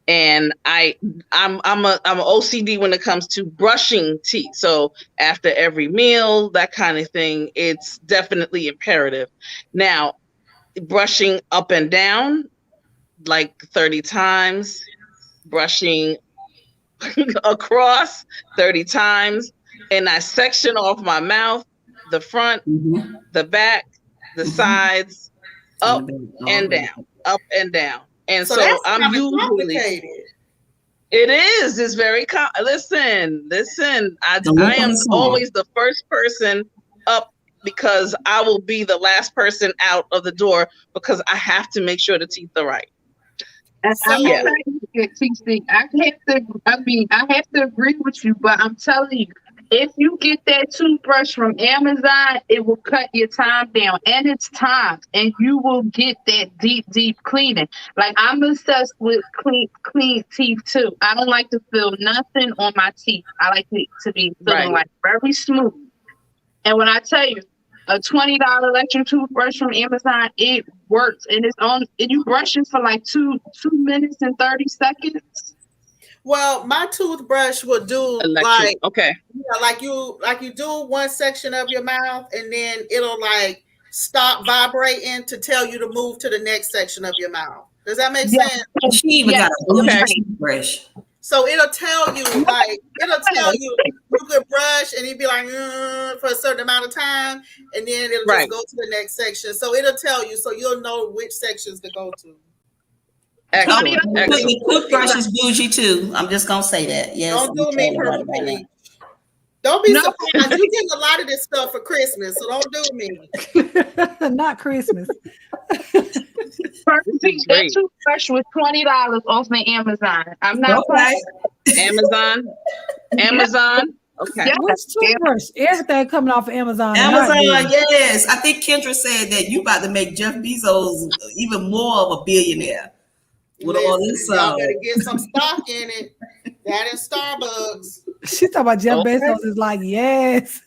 and I'm a OCD when it comes to brushing teeth. So after every meal, that kind of thing, it's definitely imperative. Now, brushing up and down 30 times, brushing across 30 times, and I section off my mouth, the front, the back, the sides, up and down, up and down. And so I'm usually it's very listen, I am always the first person up because I will be the last person out of the door because I have to make sure the teeth are right. I have to agree with you, but I'm telling you, if you get that toothbrush from Amazon, it will cut your time down, and it's time, and you will get that deep cleaning. I'm obsessed with clean teeth too. I don't like to feel nothing on my teeth. I like it to be feeling very smooth. And when I tell you, a $20 electric toothbrush from Amazon, it works, and it's on. And you brush it for 2 minutes and 30 seconds. Well, my toothbrush will do Electric. Okay. like you do one section of your mouth, and then it'll like stop vibrating to tell you to move to the next section of your mouth. Does that make sense? She even got a Okay. toothbrush. So it'll tell you you could brush, and you'd be like for a certain amount of time, and then it'll Right. just go to the next section. So it'll tell you, so you'll know which sections to go to. Excellent. Excellent. The toothbrush is bougie too. I'm just gonna say that. Yes. Don't do I'm me, telling Purple everybody Peach. Don't be No. surprised. You get a lot of this stuff for Christmas, so don't do me. Not Christmas. That Great. toothbrush was $20 off my Amazon. I'm not Okay. Amazon. Amazon. Okay. Yeah. Which toothbrush? Everything coming off of Amazon. Amazon, Not good. yes. I think Kendra said that you about to make Jeff Bezos even more of a billionaire with all this. Y'all better get some stock in it. That is Starbucks, She talking about Jeff Okay. Bezos is like, yes.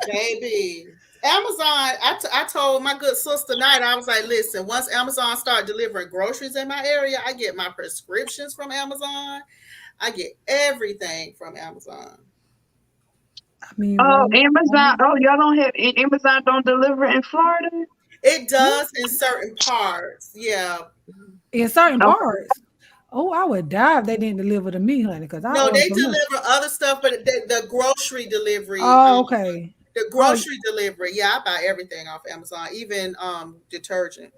baby. Amazon. I told my good sister Night, I was like, listen, once Amazon start delivering groceries in my area, I get my prescriptions from Amazon. I get everything from Amazon. I mean, Oh, Amazon. Oh, y'all don't have Amazon don't deliver in Florida? It does in certain parts. Yeah. in certain Okay. parts. Oh, I would die if they didn't deliver to me, honey. Because I No, order they from them. deliver other stuff, but the grocery delivery. Oh, okay. The grocery delivery. Yeah, I buy everything off Amazon, even detergent.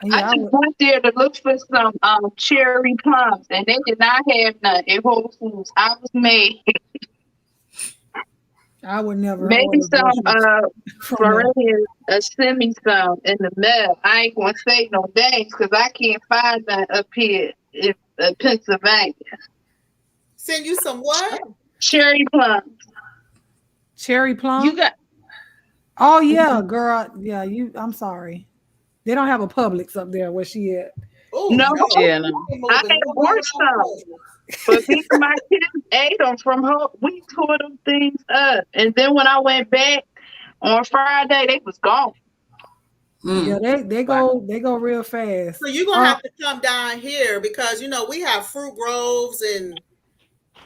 Yeah, I I just would, went there to look for some cherry plums, and they did not have none in Whole Foods. I was made I would never maybe order some groceries from them. Floridian send me some in the mail. I ain't gonna say no names because I can't find none up here in Pennsylvania. Send you some what? Cherry plums. Cherry plum. You got Oh yeah, girl. Yeah, I'm sorry. They don't have a Publix up there where she at. Oh No. Yeah, no. I had worse some. But me and my kids ate them from her. We tore them things up. And then when I went back on Friday, they was gone. Yeah, they go real fast. So you're gonna have to come down here because we have fruit groves and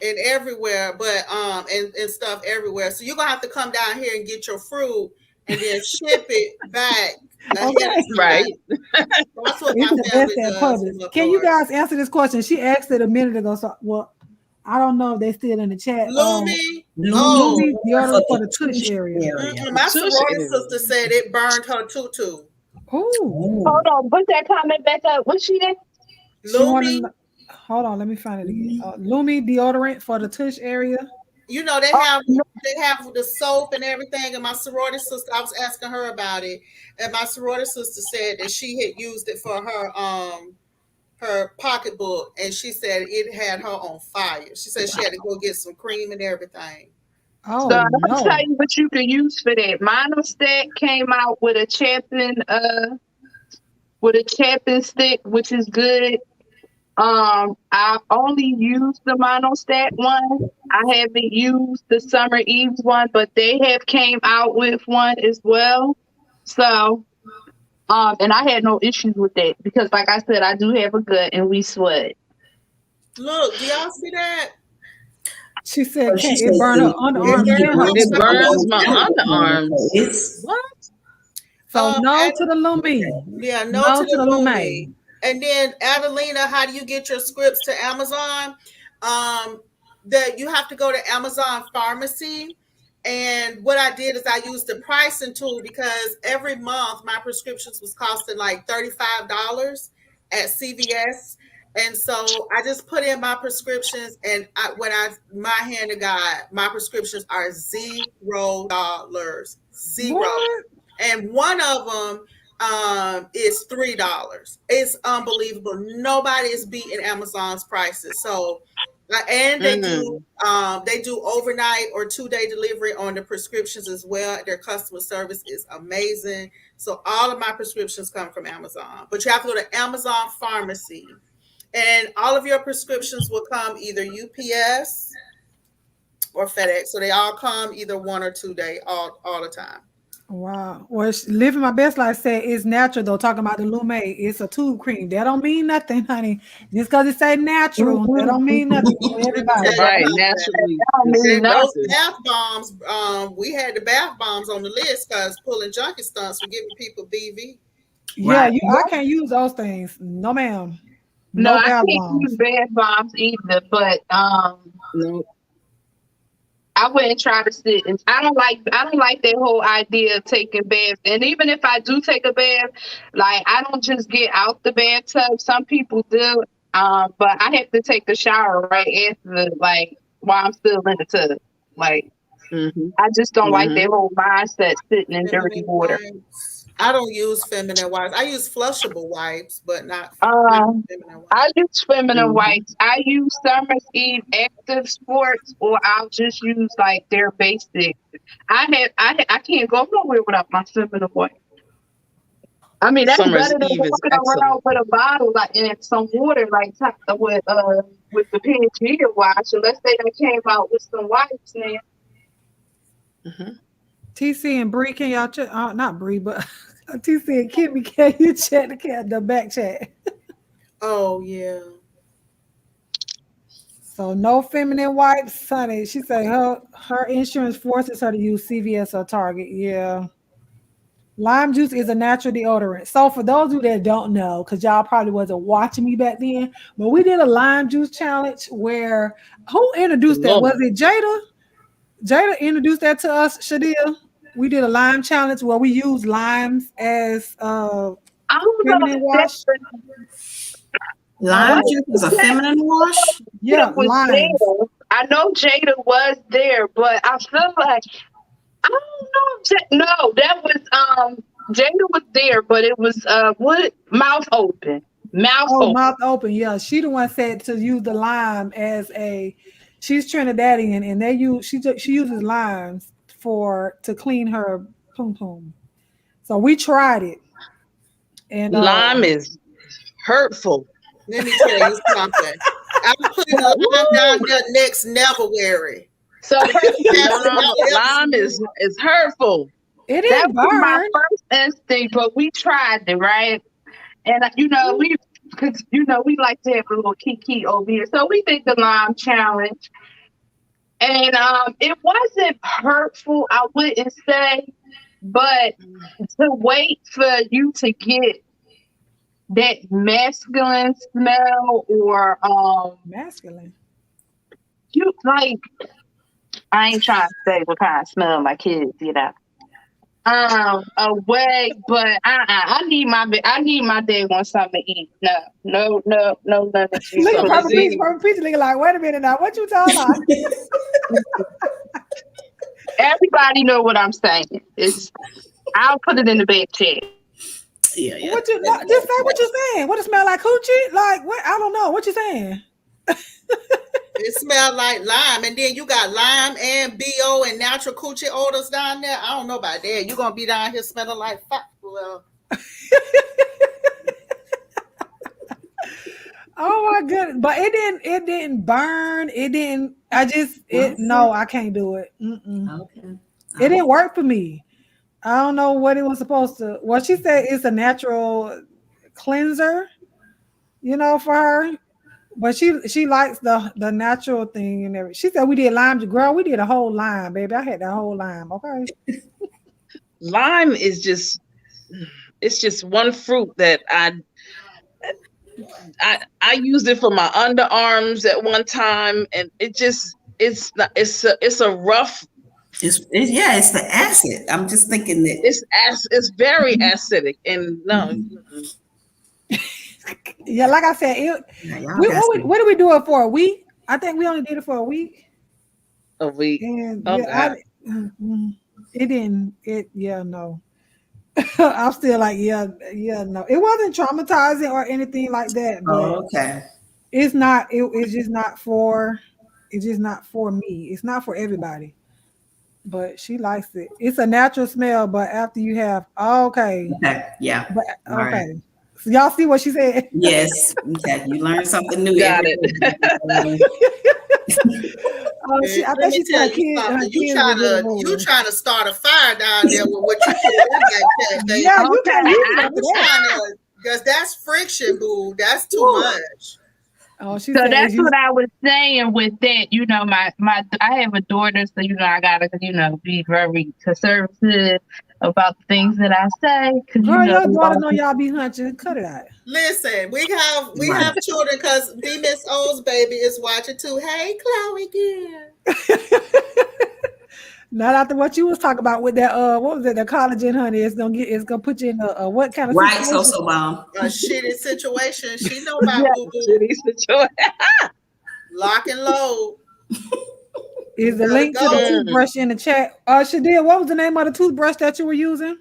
everywhere, but and stuff everywhere. So you're gonna have to come down here and get your fruit and then ship it back. Okay. Right. That's what It's my the family best at does. Publix. Can you guys answer this question? She asked it a minute ago. So, well, I don't know if they still in the chat. Lumi? Lumi deodorant for the tush area. My Tush sorority area. sister said it burned her tutu. Ooh. Hold on, put that comment back up. What's she at? She wanna Lumi, kn- Hold on, let me find it again. Lumi deodorant for the tush area. they have the soap and everything. And my sorority sister, I was asking her about it, and my sorority sister said that she had used it for her pocketbook, and she said it had her on fire. She said she had to go get some cream and everything. Oh So I'm no. gonna tell you what you can use for that. Monostat came out with a chapping stick, which is good. I only used the Monostat one. I haven't used the Summer Eves one, but they have came out with one as well. So, and I had no issues with that because, like I said, I do have a gut and we sweat. Look, do y'all see that? She said She it said burned her it- underarm. It burns my underarms. It's What? So no and- to the Lumi. Yeah, no No to the Lumi. Lumi. And then Adelina, how do you get your scripts to Amazon? That you have to go to Amazon Pharmacy. And what I did is I used the pricing tool because every month my prescriptions was costing like $35 at CVS. And so I just put in my prescriptions, and my hand to God, my prescriptions are $0. Zero. What? And one of them is $3. It's unbelievable. Nobody is beating Amazon's prices. So, and they do overnight or 2-day delivery on the prescriptions as well. Their customer service is amazing. So all of my prescriptions come from Amazon, but you have to go to Amazon Pharmacy, and all of your prescriptions will come either UPS or FedEx. So they all come either 1 or 2 day all the time. Wow. Well, living my best life said it's natural though. Talking about the Lume, it's a tube cream. That don't mean nothing, honey. Just because it say natural, that don't mean nothing for Let me everybody. tell you Right, about that. naturally. And those disinfected. bath bombs, we had the bath bombs on the list because pulling junkie stunts were giving people BV. Yeah, Right. I can't use those things. No, ma'am. No, No I bath can't bombs. use bath bombs either, but No. I wouldn't try to sit and I don't like that whole idea of taking baths. And even if I do take a bath, like I don't just get out the bathtub. Some people do. But I have to take a shower right after, like while I'm still in the tub. Like Mhm. I just don't like that whole mindset sitting in dirty Feminine water. wipes. I don't use feminine wipes. I use flushable wipes, but not Um, feminine wipes. I use feminine Mhm. wipes. I use Summer's Eve Active Sports, or I'll just use like their basic. I can't go nowhere without my feminine wipe. I mean, that's Summer's better than Eve is walking excellent. around with a bottle like and some water like topped up with the Pangea wash. Unless they done came out with some wipes now. Mhm. TC and Bree, can y'all check? Not Bree, but TC and Kimmy, can you check the back chat? Oh yeah. So no feminine wipes, honey. She said her insurance forces her to use CVS or Target. Yeah. Lime juice is a natural deodorant. So for those of you that don't know, because y'all probably wasn't watching me back then, but we did a lime juice challenge where who introduced that? Was it Jada? Jada introduced that to us, Shadia. We did a lime challenge where we used limes as I don't know feminine if wash. Lime juice is a feminine wash. Yeah, was limes. there. I know Jada was there, but I feel like I don't know. No, that was Jada was there, but it was what Mouth Open. Mouth Oh, Open. mouth open. Yeah, she the one said to use the lime as a. She's Trinidadian, and she uses limes to clean her pum pum. So we tried it, and Lime is hurtful. Let me tell you something. I'm putting a lime down there next Neverwary. So Lime is hurtful. it that didn't was my burn. first instinct, but we tried it, right? And we like to have a little kiki over here. So we did the lime challenge. And it wasn't hurtful, I wouldn't say, but to wait for you to get that masculine smell or Masculine. you like I ain't trying to say what kind of smell my kids, away, but I need my day want something to eat. No, nothing to eat. Look at So Purple disease. Peach looking like, wait a minute now, what you talking about? Everybody know what I'm saying. I'll put it in the back chat. Yeah. What you just say what you saying? What it smell like coochie? Like what? I don't know. What you saying? It smelled like lime, and then you got lime and BO and natural coochie odors down there. I don't know about that. You're gonna be down here smelling like fuck. Well, Oh my goodness! But it didn't burn. It didn't. No, I can't do it. Mm-mm. Okay. It didn't work for me. I don't know what it was supposed to. Well, she said it's a natural cleanser, for her. But she likes the natural thing and everything. She said we did lime. Girl, we did a whole lime, baby. I had that whole lime. Okay. Lime is it's just one fruit that I used it for my underarms at one time, and it's a rough. It's the acid. I'm just thinking that It's very acidic, and no. Yeah, like I said, what did we do it for? A week? I think we only did it for a week. A week. And Okay. No. I'm still like, no. It wasn't traumatizing or anything like that. But okay. It's not. It's just not for. It's just not for me. It's not for everybody. But she likes it. It's a natural smell, but after you have Okay. Yeah. But All right. okay. So y'all see what she said? Yes. Okay. You learned something new. Got it. I Let think me she tell said you her something. kids were getting You old. trying to start a fire down there with what you put in that chat, baby. Yeah, you can't Okay, use it I- after You that. trying to, because that's friction, boo. That's too Woo. much. Oh, she So said that's you. what I was saying with that. You know, I have a daughter, so I gotta be very conservative about the things that I say because Girl, your we daughter all- know y'all be hunching. Cut it out. Listen, we Right. have children because D Miss O's baby is watching too. Hey, Chloe girl. Not after what you was talking about with that what was it, the collagen, honey. It's gonna put you in a what kind of Right, situation? so bomb. A shitty situation. She know about Yeah, boo boo. shitty situation. Lock and load. Is the Gotta link to the go. toothbrush in the chat? Shadia, what was the name of the toothbrush that you were using?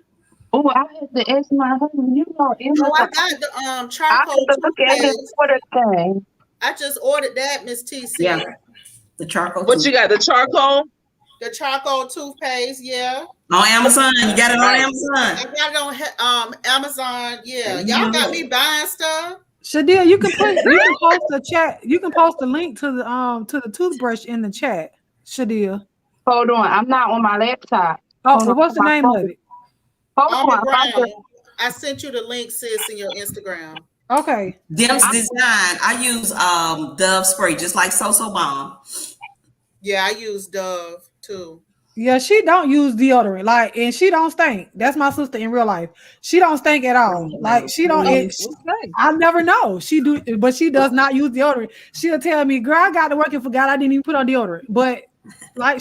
Oh, I had to ask my husband. Oh, I got the I charcoal had to look at his toothpaste. order thing. I just ordered that, Miss TC. Yeah. The charcoal. What you got? The charcoal? The charcoal toothpaste, yeah. On Amazon. You got it on Right. Amazon. I got it on Amazon. Yeah, y'all got me buying stuff. Shadia, you can post the chat. You can post the link to the toothbrush in the chat. Shadia. Hold on, I'm not on my laptop. Oh, Hold so on, what's the my name phone. of it? Hold Almond on, I'm about Brown. to- I sent you the link, sis, in your Instagram. Okay. Dim's Design. I use Dove spray, just like So Bomb. Yeah, I use Dove too. Yeah, she don't use deodorant, and she don't stink. That's my sister in real life. She don't stink at all. Like she don't. I never know. She do, but she does not use deodorant. She'll tell me, "Girl, I got to work and forgot I didn't even put on deodorant." But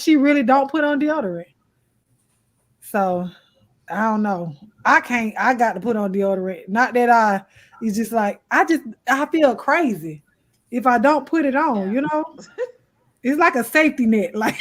she really don't put on deodorant. So I don't know. I can't. I got to put on deodorant. Not that it's just like I feel crazy if I don't put it on. It's like a safety net, like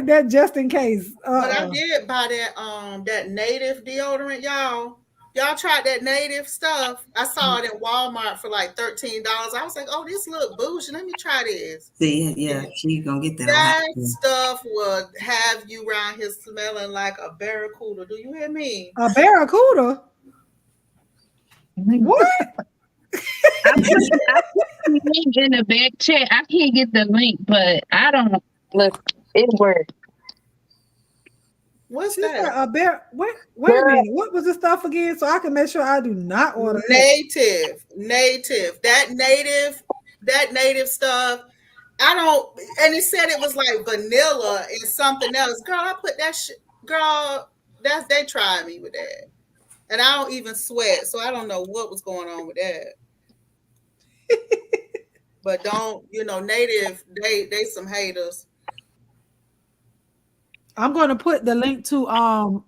that, just in case. But I did buy that native deodorant, y'all. Y'all tried that native stuff. I saw it in Walmart for like $13. I was like, oh, this look bougie. Let me try this. See, yeah, she gonna get that. That stuff would have you around here smelling like a barracuda. Do you hear me? A barracuda? What? I put the link in the back chat. I can't get the link, but I don't look. It worked. What's She that? said a bear. Wait a minute. What was the stuff again? So I can make sure I do not order that. Native. That native stuff. I don't. And it said it was like vanilla and something else. Girl, I put that shit. Girl, they tried me with that, and I don't even sweat, so I don't know what was going on with that. But don't, native. They some haters. I'm going to put the link to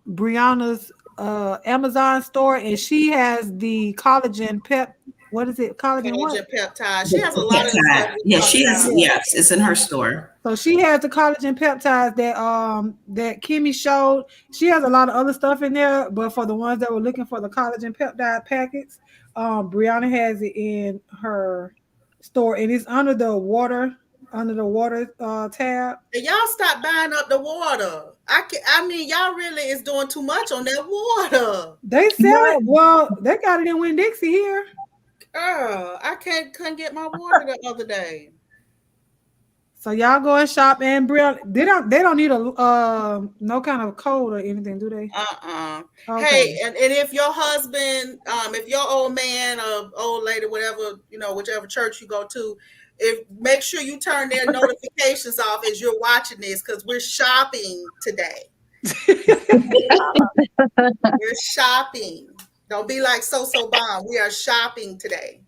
Brianna's Amazon store, and she has the collagen pep. What is it? Collagen peptide. She has a lot of stuff. Yeah, she has. Yes, it's in her store. So she has the collagen peptides that Kimmy showed. She has a lot of other stuff in there, but for the ones that were looking for the collagen peptide packets, Brianna has it in her store, and it's under the water tab. And y'all stop buying up the water. I mean, y'all really is doing too much on that water. They sell it. Well, they got it in Winn-Dixie here. Girl, I couldn't get my water the other day. So y'all go and shop, and Brianna, they don't need a no kind of code or anything, do they? Okay. Hey, and if your husband, if your old man or old lady, whatever, whichever church you go to, make sure you turn their notifications off as you're watching this, because we're shopping today. We're shopping. Don't be like So Bomb. We are shopping today.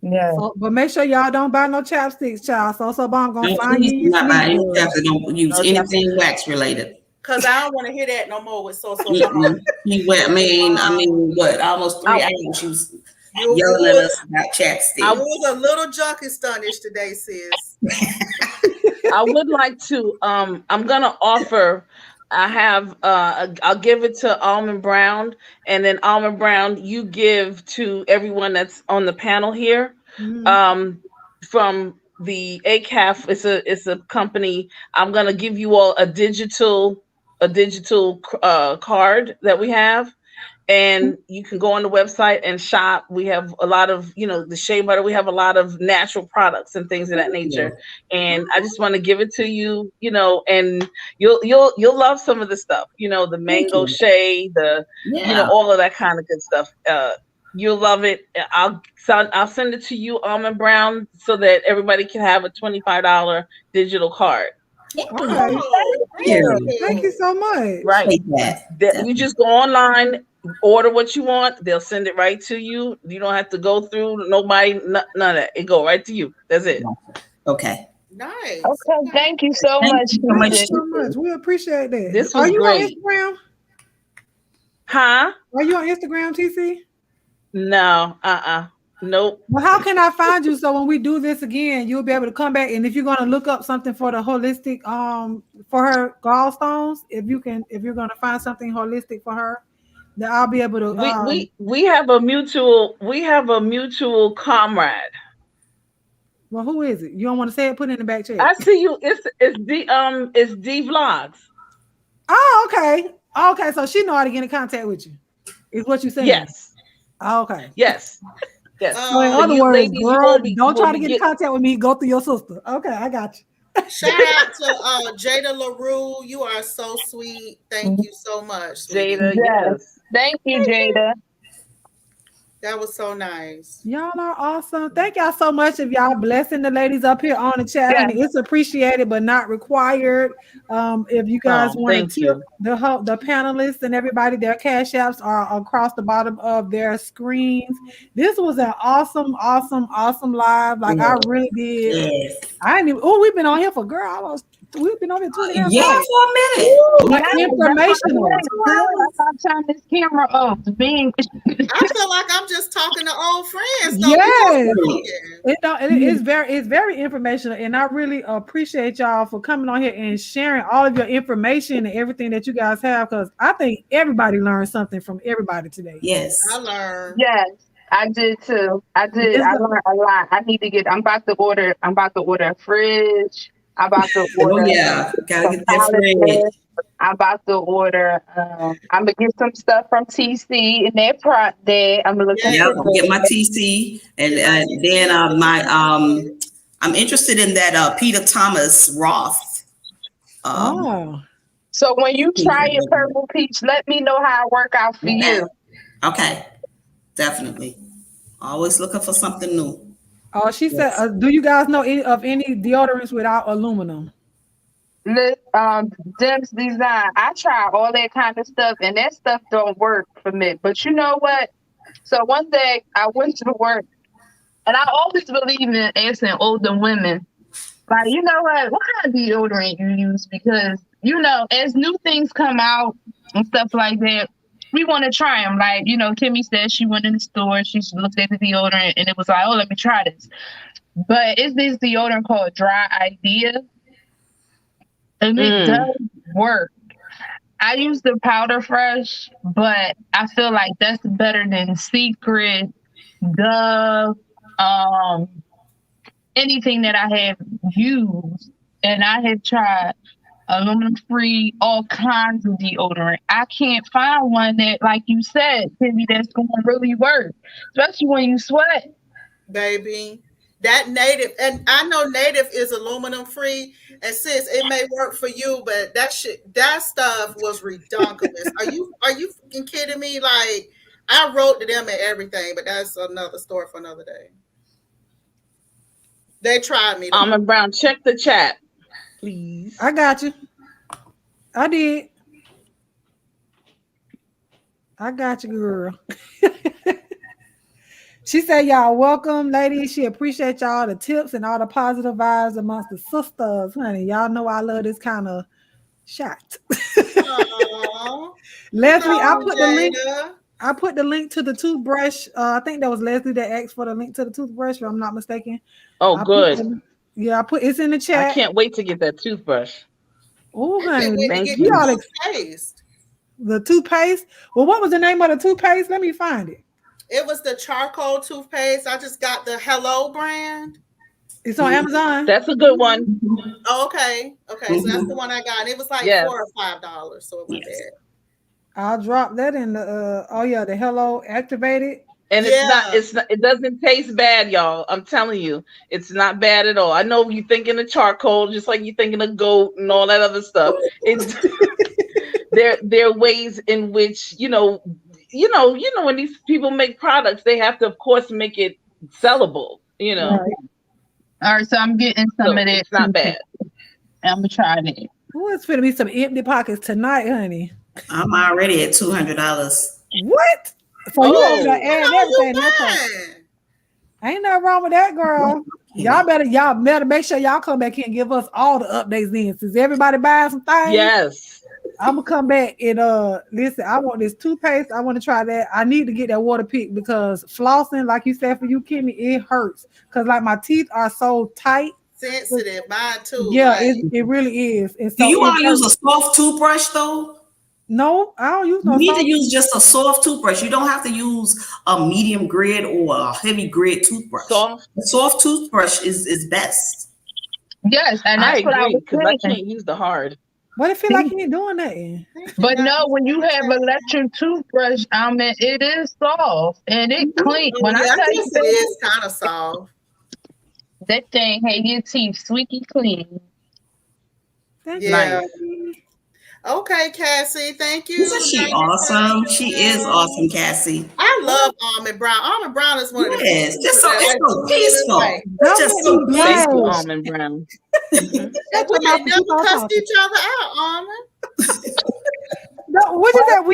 Yeah. But make sure y'all don't buy no chapsticks, child. So Bomb gonna find you. Not buy any chapstick. Don't use anything wax related. Cause I don't want to hear that no more with So Bomb. I mean, what? Almost 3 hours she was yelling at us about chapstick. I was a little junkie stunnish today, sis. I would like to. I'm gonna offer. I have. I'll give it to Almond Brown, and then Almond Brown, you give to everyone that's on the panel here. Mm-hmm. From the ACAF, it's a company. I'm gonna give you all a digital card that we have, and you can go on the website and shop. We have a lot of, the shea butter. We have a lot of natural products and things of that nature. And I just want to give it to you, and you'll love some of the stuff, the mango shea, all of that kind of good stuff. You'll love it. I'll send it to you, Almond Brown, so that everybody can have a $25 digital card. Okay. Thank you so much. Right. You just go online, order what you want. They'll send it right to you. You don't have to go through nobody, none of that. It go right to you. That's it. Okay. Nice. Okay, thank you so much. Thank you so much. We appreciate that. This Are was you great. on Instagram? Huh? Are you on Instagram, TC? No. Nope. Well, how can I find you so when we do this again, you'll be able to come back, and if you're going to look up something for the holistic, for her gallstones, if you're going to find something holistic for her, then I'll be able to. We have a mutual comrade. Well, who is it? You don't want to say it? Put it in the back chat. I see you. It's D Vlogs. Oh, okay. Okay, so she know how to get in contact with you. Is what you saying? Yes. Okay. Yes. So in other words, girl, don't try to get in contact with me. Go through your sister. Okay, I got you. Shout out to Jada LaRue. You are so sweet. Thank you so much, sweetie. Jada. Yes. Thank you, Jada. That was so nice. Y'all are awesome. Thank y'all so much of y'all blessing the ladies up here on the chat. Yeah. I mean, it's appreciated but not required. If you guys want to tip the panelists and everybody, their cash apps are across the bottom of their screens. This was an awesome live. Like I really did. Yes. I didn't even. Oh, we've been on here for we've been on here 2.5 hours. Yeah, for a minute. Like informational. I'll turn this camera off. I feel like I'm just talking to old friends. though. Yes. Yeah. It's very informational, and I really appreciate y'all for coming on here and sharing all of your information and everything that you guys have, because I think everybody learned something from everybody today. Yes. I learned. Yes, I did too. I learned a lot. I'm about to order a fridge. I'm about to order. Oh yeah, gotta get that fridge. I'm about to order. I'm gonna get some stuff from TC and their prop there. I'm gonna look. Yep, I'll get my TC, and then I'm interested in that Peter Thomas Roth. So when you try your purple peach, let me know how it work out for you. Okay, definitely. Always looking for something new. Oh, she said, do you guys know of any deodorants without aluminum? Dem's Design. I try all that kind of stuff, and that stuff don't work for me. But you know what? So one day I went to work, and I always believe in asking older women, like, you know what kind of deodorant you use? Because, as new things come out and stuff like that, we want to try them. Like, Kimmy said she went in the store, she looked at the deodorant, and it was like, oh, let me try this. But it's this deodorant called Dry Idea, and it does work. I use the Powder Fresh, but I feel like that's better than Secret, Dove, anything that I have used. And I have tried aluminum-free, all kinds of deodorant. I can't find one that, like you said, Timmy, that's going to really work, especially when you sweat. Baby, that Native, and I know Native is aluminum-free, and sis, it may work for you, but that stuff was redonkulous. Are you fucking kidding me? Like, I wrote to them and everything, but that's another story for another day. They tried me. Almond Brown, check the chat, please. I got you. I did. I got you, girl. She said, y'all welcome, ladies. She appreciate y'all the tips and all the positive vibes amongst the sisters, honey. Y'all know I love this kind of shot. Leslie, I put the link to the toothbrush. I think that was Leslie that asked for the link to the toothbrush, if I'm not mistaken. Oh, good. It's in the chat. I can't wait to get that toothbrush. Oh, honey. Thank you. The toothpaste. Well, what was the name of the toothpaste? Let me find it. It was the charcoal toothpaste. I just got the Hello brand. It's on Amazon. That's a good one. Oh, okay. So that's the one I got. And it was like $4 or $5, so it was bad. I'll drop that in the the hello activated. And it doesn't taste bad, y'all. I'm telling you, it's not bad at all. I know you thinking of charcoal, just like you thinking of goat and all that other stuff. It's there are ways in which, when these people make products, they have to, of course, make it sellable, Right. All right, so I'm getting some of that. It's not bad. I'm gonna try that. Oh, it's gonna be some empty pockets tonight, honey. I'm already at $200. What? So you have to add everything. Fine. Ain't nothing wrong with that, girl. Y'all better make sure y'all come back here and give us all the updates then. Since everybody buying some things. Yes. I'm gonna come back and listen. I want this toothpaste. I want to try that. I need to get that water pick because flossing, like you said for you, Kimmy, it hurts. Cause like my teeth are so tight. Sensitive, mine too. Yeah, like, it really is. And so Do you want to use a soft toothbrush though? No, I don't use no. You need to use just a soft toothbrush. You don't have to use a medium grit or a heavy grit toothbrush. A soft toothbrush is best. Yes, and that's what I was because I saying. can't use the hard. But it feel like you ain't doing nothing. But no, when you have electric toothbrush, it is soft and it clean. When I tell you it is kind of soft. That thing had your teeth squeaky clean. Yeah. Okay, Cassie, thank you. Isn't she awesome? She is awesome, Cassie. I love Almond Brown. Almond Brown is one of the just so peaceful. That's just so peaceful. Almond Brown. We never cussed each other out, Almond. No, what you said?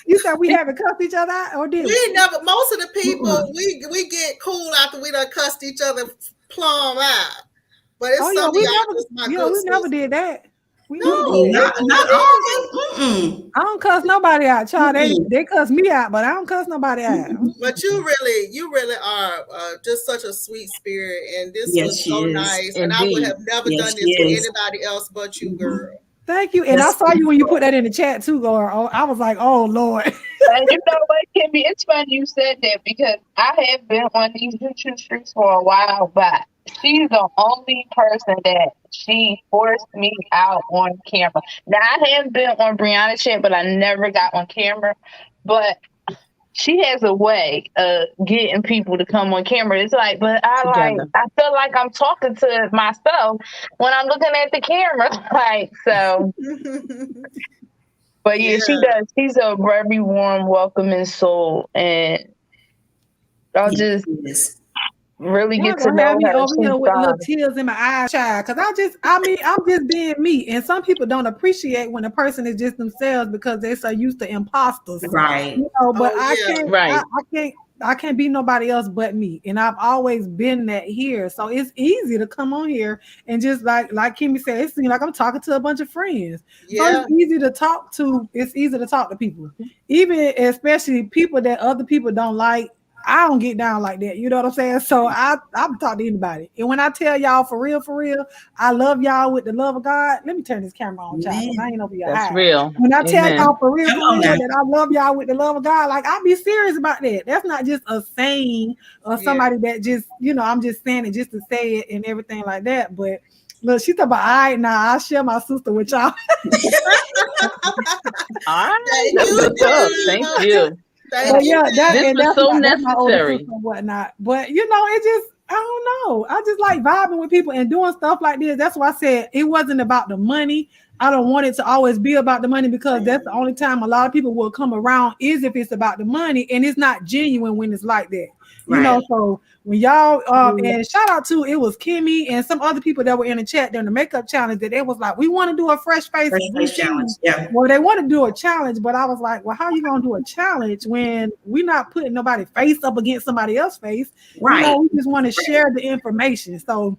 You said we haven't cussed each other out, or did we? Never. Most of the people we get cool after we done cussed each other plumb out. But it's we never did that. Not I don't cuss nobody out, child. They cuss me out, but I don't cuss nobody out. But you really are just such a sweet spirit, and this was so nice. And I would have never done this for anybody else but you, girl. Thank you. And I saw you when you put that in the chat too, girl. Oh, I was like, oh Lord. And you know what, Kimmy? It's funny you said that because I have been on these YouTube streets for a while, but she's the only person that she forced me out on camera. Now I have been on Brianna chat, but I never got on camera. But she has a way of getting people to come on camera. It's like, but I feel like I'm talking to myself when I'm looking at the camera. Like, so. But yeah, she does. She's a very warm, welcoming soul. And I'll just really get to know me her. over here with little tears in my eyes, child. Because I'm just being me. And some people don't appreciate when a person is just themselves because they're so used to imposters. Right. But I can't be nobody else but me. And I've always been that here. So it's easy to come on here and just like Kimmy said, it seems like I'm talking to a bunch of friends. Yeah. So it's easy to talk to. It's easy to talk to people. Even especially people that other people don't like. I don't get down like that. You know what I'm saying? So I'm talking to anybody. And when I tell y'all for real, I love y'all with the love of God. Let me turn this camera on, child. I ain't over your That's real. When I tell y'all for real that I love y'all with the love of God, like I'll be serious about that. That's not just a saying or somebody that just, I'm just saying it just to say it and everything like that. But look, she's talking about, all right, now I'll share my sister with y'all. All right. That's what's up. Thank you. This was so necessary and whatnot. But it just, I don't know. I just like vibing with people and doing stuff like this. That's why I said it wasn't about the money. I don't want it to always be about the money because that's the only time a lot of people will come around is if it's about the money, and it's not genuine when it's like that. So when y'all and shout out to, it was Kimmy and some other people that were in the chat during the makeup challenge that they was like, we want to do a fresh face challenge. Yeah. Well, they want to do a challenge, but I was like, well, how are you gonna do a challenge when we're not putting nobody's face up against somebody else's face? Right. We just want to share the information. So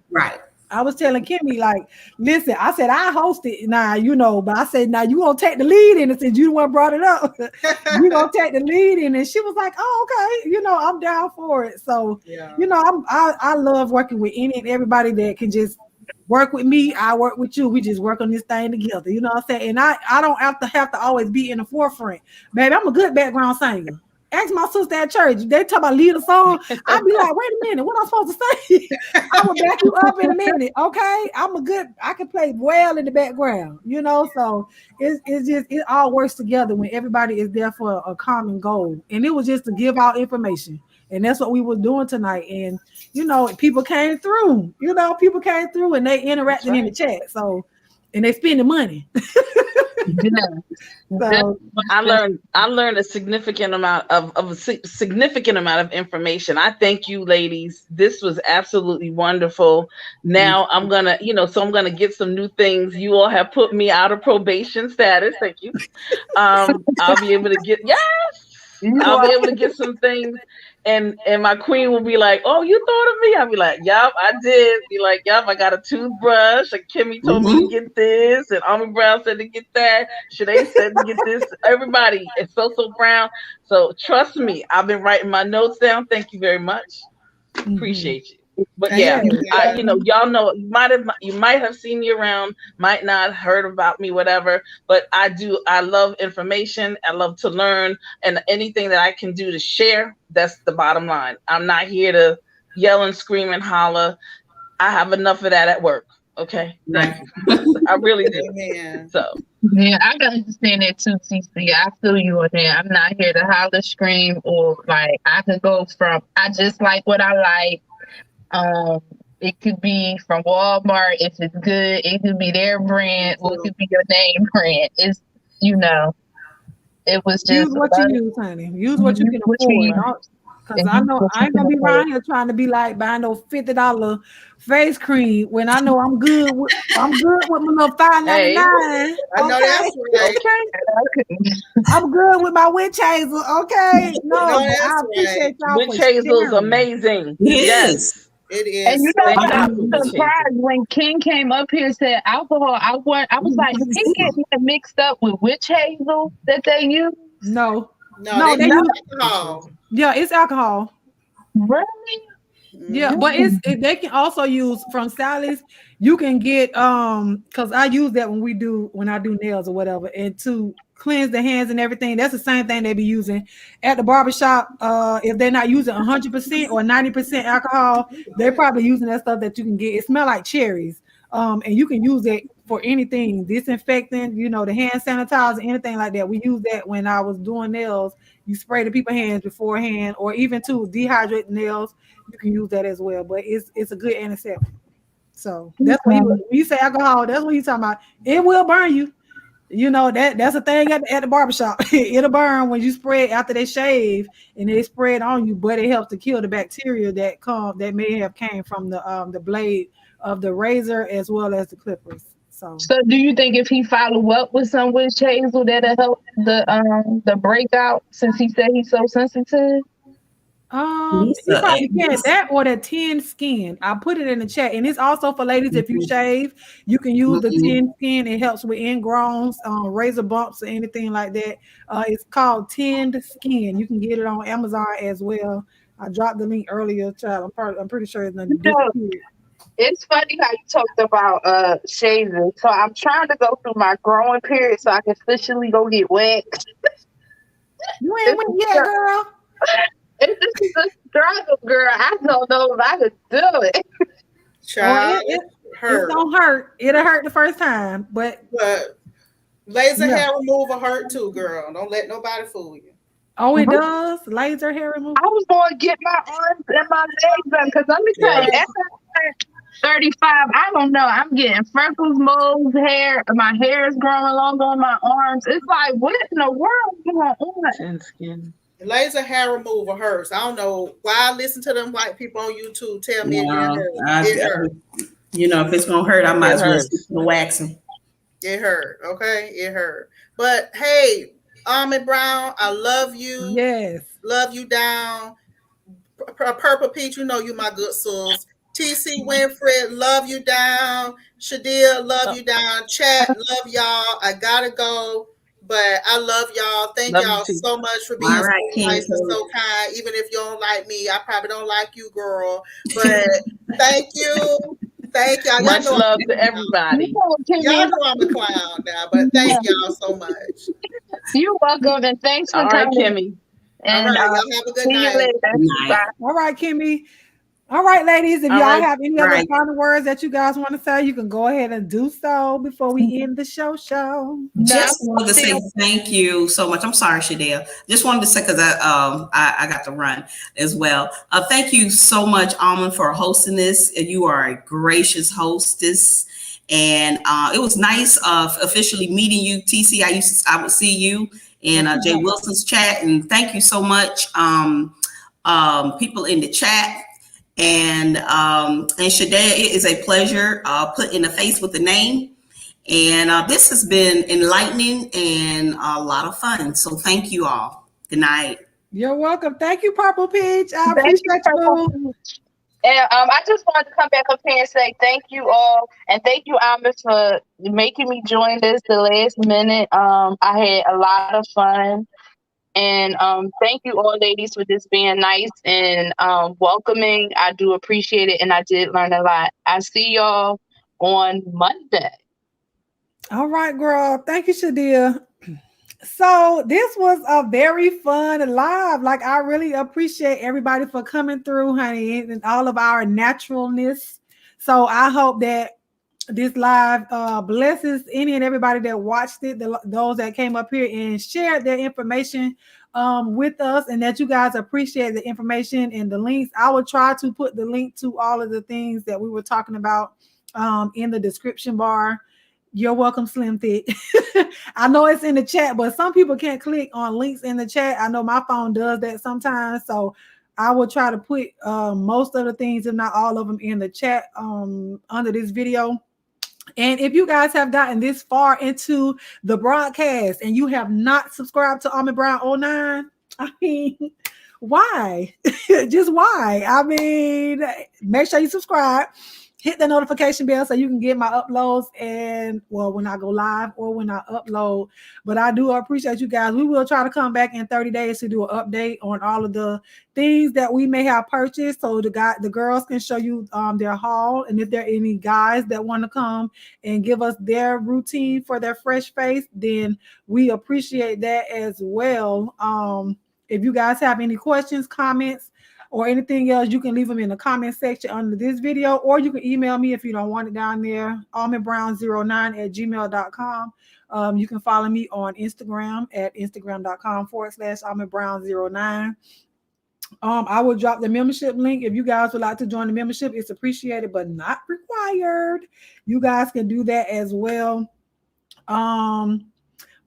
I was telling Kimmy, like, listen, I said, I host it now, but I said, now you gonna take the lead in it since you the one brought it up. You gonna take the lead in, and she was like, oh, okay, I'm down for it. So, I love working with any and everybody that can just work with me. I work with you. We just work on this thing together. You know what I'm saying? And I don't have to always be in the forefront. Baby, I'm a good background singer. Ask my sister at church. They talk about lead a song. I'd be like, wait a minute, what am I supposed to say? I will back you up in a minute. Okay. I can play well in the background, you know. So it all works together when everybody is there for a common goal. And it was just to give out information. And that's what we were doing tonight. And you know, people came through. You know, people came through and they interacted in the chat. So and they spend the money. So I learned a significant amount of information. I thank you, ladies. This was absolutely wonderful. Now I'm gonna get some new things. You all have put me out of probation status. Thank you. I'll be able to get I'll be able to get some things. And my queen will be like, "Oh, you thought of me?" I'll be like, "Yup, I did." Be like, "Yup, I got a toothbrush. And Kimmy told me to get this, and Army Brown said to get that. Shanae said to get this. Everybody, it's so Brown. So trust me, I've been writing my notes down. Thank you very much. Appreciate you. But yeah, y'all know you might have seen me around, might not heard about me, whatever. But I love information. I love to learn, and anything that I can do to share, that's the bottom line. I'm not here to yell and scream and holler. I have enough of that at work. Okay, thank you. I really do. Amen. So yeah, I can understand that too, CC. I feel you on that. I'm not here to holler, scream, or like I could go from I just like what I like. It could be from Walmart if it's good. It could be their brand, or it could be your name brand. It's it was just use what you use, honey. Use what you can afford. Because I know I ain't gonna be around here trying to be like buying no $50 face cream when I know I'm good with my little $5.99. I know that's right. okay. I'm good with my witch hazel. Okay, I appreciate y'all. Witch hazel is amazing. Yes. It is. And you know, Thank I you. was surprised when King came up here and said alcohol. I was like, did he get mixed up with witch hazel that they use? No, they use alcohol. Yeah, it's alcohol. Really? Yeah, but they can also use from Sally's. You can get because I use that when I do nails or whatever, and to cleanse the hands and everything. That's the same thing they be using at the barbershop. If they're not using 100% or 90% alcohol, they're probably using that stuff that you can get. It smells like cherries. And you can use it for anything, disinfectant, the hand sanitizer, anything like that. We use that when I was doing nails. You spray the people's hands beforehand, or even to dehydrate nails, you can use that as well. But it's a good antiseptic. So that's when you say alcohol, that's what you're talking about. It will burn you. That's a thing at the barbershop. It'll burn when you spray it after they shave and they spray it on you, but it helps to kill the bacteria that may have came from the blade of the razor as well as the clippers. So do you think if he follow up with some witch hazel that'll help the breakout, since he said he's so sensitive? You probably can. That or the 10 skin. I put it in the chat, and it's also for ladies. If you shave, you can use the 10 skin. It helps with ingrowns, razor bumps, or anything like that. It's called 10 skin. You can get it on Amazon as well. I dropped the link earlier, child. I'm pretty sure it's not. It's funny how you talked about shaving. So I'm trying to go through my growing period so I can officially go get waxed. You ain't went yet, girl. This is a struggle, girl. I don't know if I could do it. Child, it don't hurt. It'll hurt the first time, but laser hair removal hurt too, girl. Don't let nobody fool you. Oh, it does? Laser hair removal? I was going to get my arms and my legs done because let me tell you, after 35, I don't know. I'm getting freckles, moles, hair. My hair is growing longer on my arms. It's like, what in the world is going on? Skin. Laser hair removal hurts. I don't know why I listen to them white people on YouTube tell me it hurts. If it's gonna hurt, I might as well stick to the waxing. It hurt. Okay, it hurt. But hey, Almond Brown, I love you. Yes, love you down. Purple Peach, you my good souls. TC Winfred, love you down. Shadia, love you down. Chat, love y'all. I gotta go. But I love y'all. Thank y'all so much for being so nice and so kind. Even if you don't like me, I probably don't like you, girl. But thank you. Thank y'all. Much love to everybody. Y'all know I'm a clown now, but thank y'all so much. You're welcome, and thanks for coming. All right, Kimmy. And All right, y'all have a good see you night. later. Night. Bye. All right, Kimmy. All right, ladies, if All y'all right. have any other Right. final words that you guys want to say, you can go ahead and do so before we end the show. Just wanted to say thank you so much. I'm sorry, Shadell. Just wanted to say because I got to run as well. Thank you so much, Almond, for hosting this. You are a gracious hostess, and it was nice officially meeting you, TC. I would see you in Jay Wilson's chat, and thank you so much, people in the chat. And Shadell, it is a pleasure putting a face with the name. And this has been enlightening and a lot of fun. So thank you all. Good night. You're welcome. Thank you, Purple Peach. I Thank appreciate you, you. Purple Peach. And I just wanted to come back up here and say thank you all, and thank you, Amos, for making me join this the last minute. I had a lot of fun, and thank you all, ladies, for just being nice and welcoming. I do appreciate it, and I did learn a lot. I see y'all on Monday. All right, girl. Thank you, Shadia. So this was a very fun live. Like, I really appreciate everybody for coming through, honey, and all of our naturalness. So I hope that this live blesses any and everybody that watched it, those that came up here and shared their information with us, and that you guys appreciate the information and the links. I will try to put the link to all of the things that we were talking about in the description bar. You're welcome, Slim Thick. I know it's in the chat, but some people can't click on links in the chat. I know my phone does that sometimes, so I will try to put most of the things, if not all of them, in the chat under this video. And if you guys have gotten this far into the broadcast and you have not subscribed to Almond Brown 09, I mean, why? Just why? I mean, make sure you subscribe. Hit the notification bell so you can get my uploads, and well, when I go live or when I upload. But I do appreciate you guys. We will try to come back in 30 days to do an update on all of the things that we may have purchased, so the girls can show you their haul. And if there are any guys that want to come and give us their routine for their fresh face, then we appreciate that as well. If you guys have any questions, comments, or anything else, you can leave them in the comment section under this video, or you can email me if you don't want it down there, almondbrown09@gmail.com. You can follow me on Instagram at instagram.com/almondbrown09. I will drop the membership link. If you guys would like to join the membership, it's appreciated but not required. You guys can do that as well.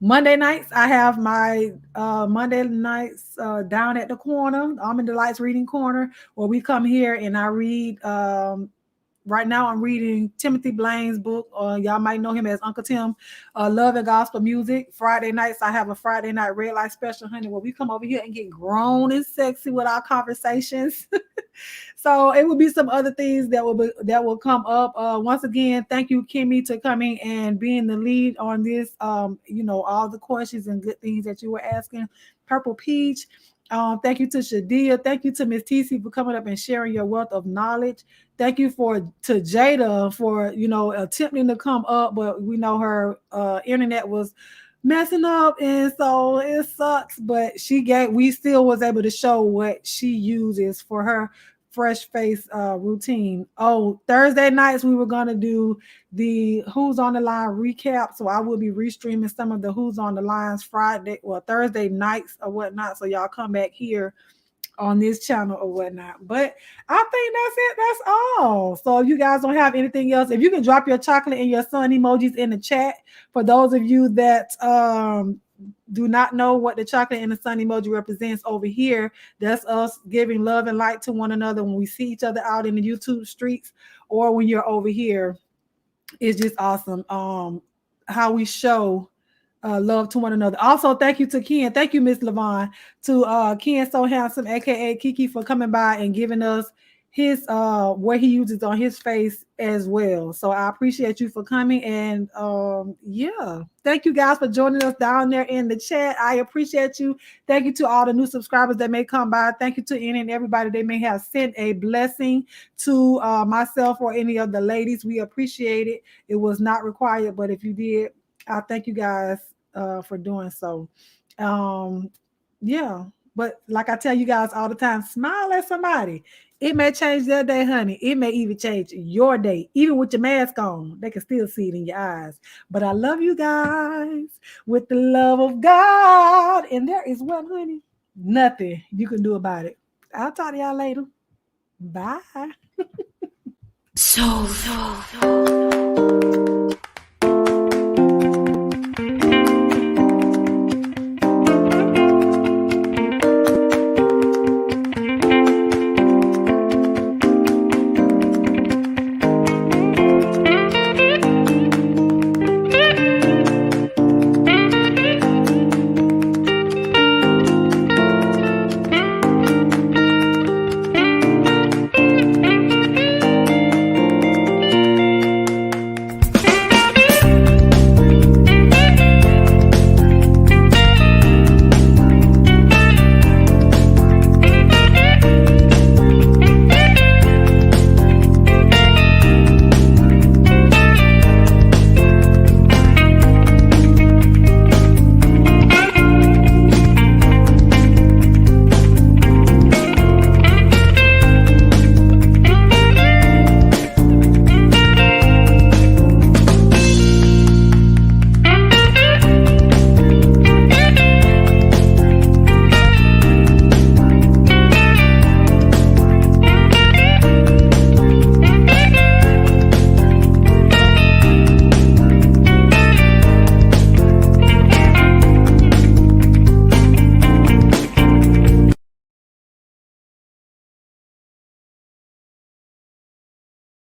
Monday nights, I have my Monday nights down at the corner, Almond Delights Reading Corner, where we come here and I read. Right now, I'm reading Timothy Blaine's book. Y'all might know him as Uncle Tim, Love and Gospel Music. Friday nights, I have a Friday night red light special, honey, where we come over here and get grown and sexy with our conversations. So it will be some other things that will come up. Once again, thank you, Kimmy, to coming and being the lead on this. All the questions and good things that you were asking. Purple Peach. Thank you to Shadia. Thank you to Miss TC for coming up and sharing your wealth of knowledge. Thank you to Jada for attempting to come up, but we know her internet was messing up, and so it sucks. But we still was able to show what she uses for her fresh face routine. Thursday nights we were gonna do the Who's on the Line recap, so I will be restreaming some of the Who's on the Lines Thursday nights or whatnot, so y'all come back here on this channel or whatnot. But I think that's it. That's all. So if you guys don't have anything else, if you can drop your chocolate and your sun emojis in the chat. For those of you that do not know what the chocolate and the sun emoji represents over here, that's us giving love and light to one another when we see each other out in the YouTube streets, or when you're over here. It's just awesome how we show love to one another. Also, thank you to Ken. Thank you, Miss Levon, to Ken So Handsome, aka Kiki, for coming by and giving us his what he uses on his face as well. So I appreciate you for coming, and thank you guys for joining us down there in the chat. I appreciate you. Thank you to all the new subscribers that may come by. Thank you to any and everybody that may have sent a blessing to myself or any of the ladies. We appreciate it. It was not required, but if you did, I thank you guys for doing so. But like I tell you guys all the time, smile at somebody. It may change their day, honey. It may even change your day. Even with your mask on, they can still see it in your eyes. But I love you guys with the love of God. And there is one, honey, nothing you can do about it. I'll talk to y'all later. Bye. So.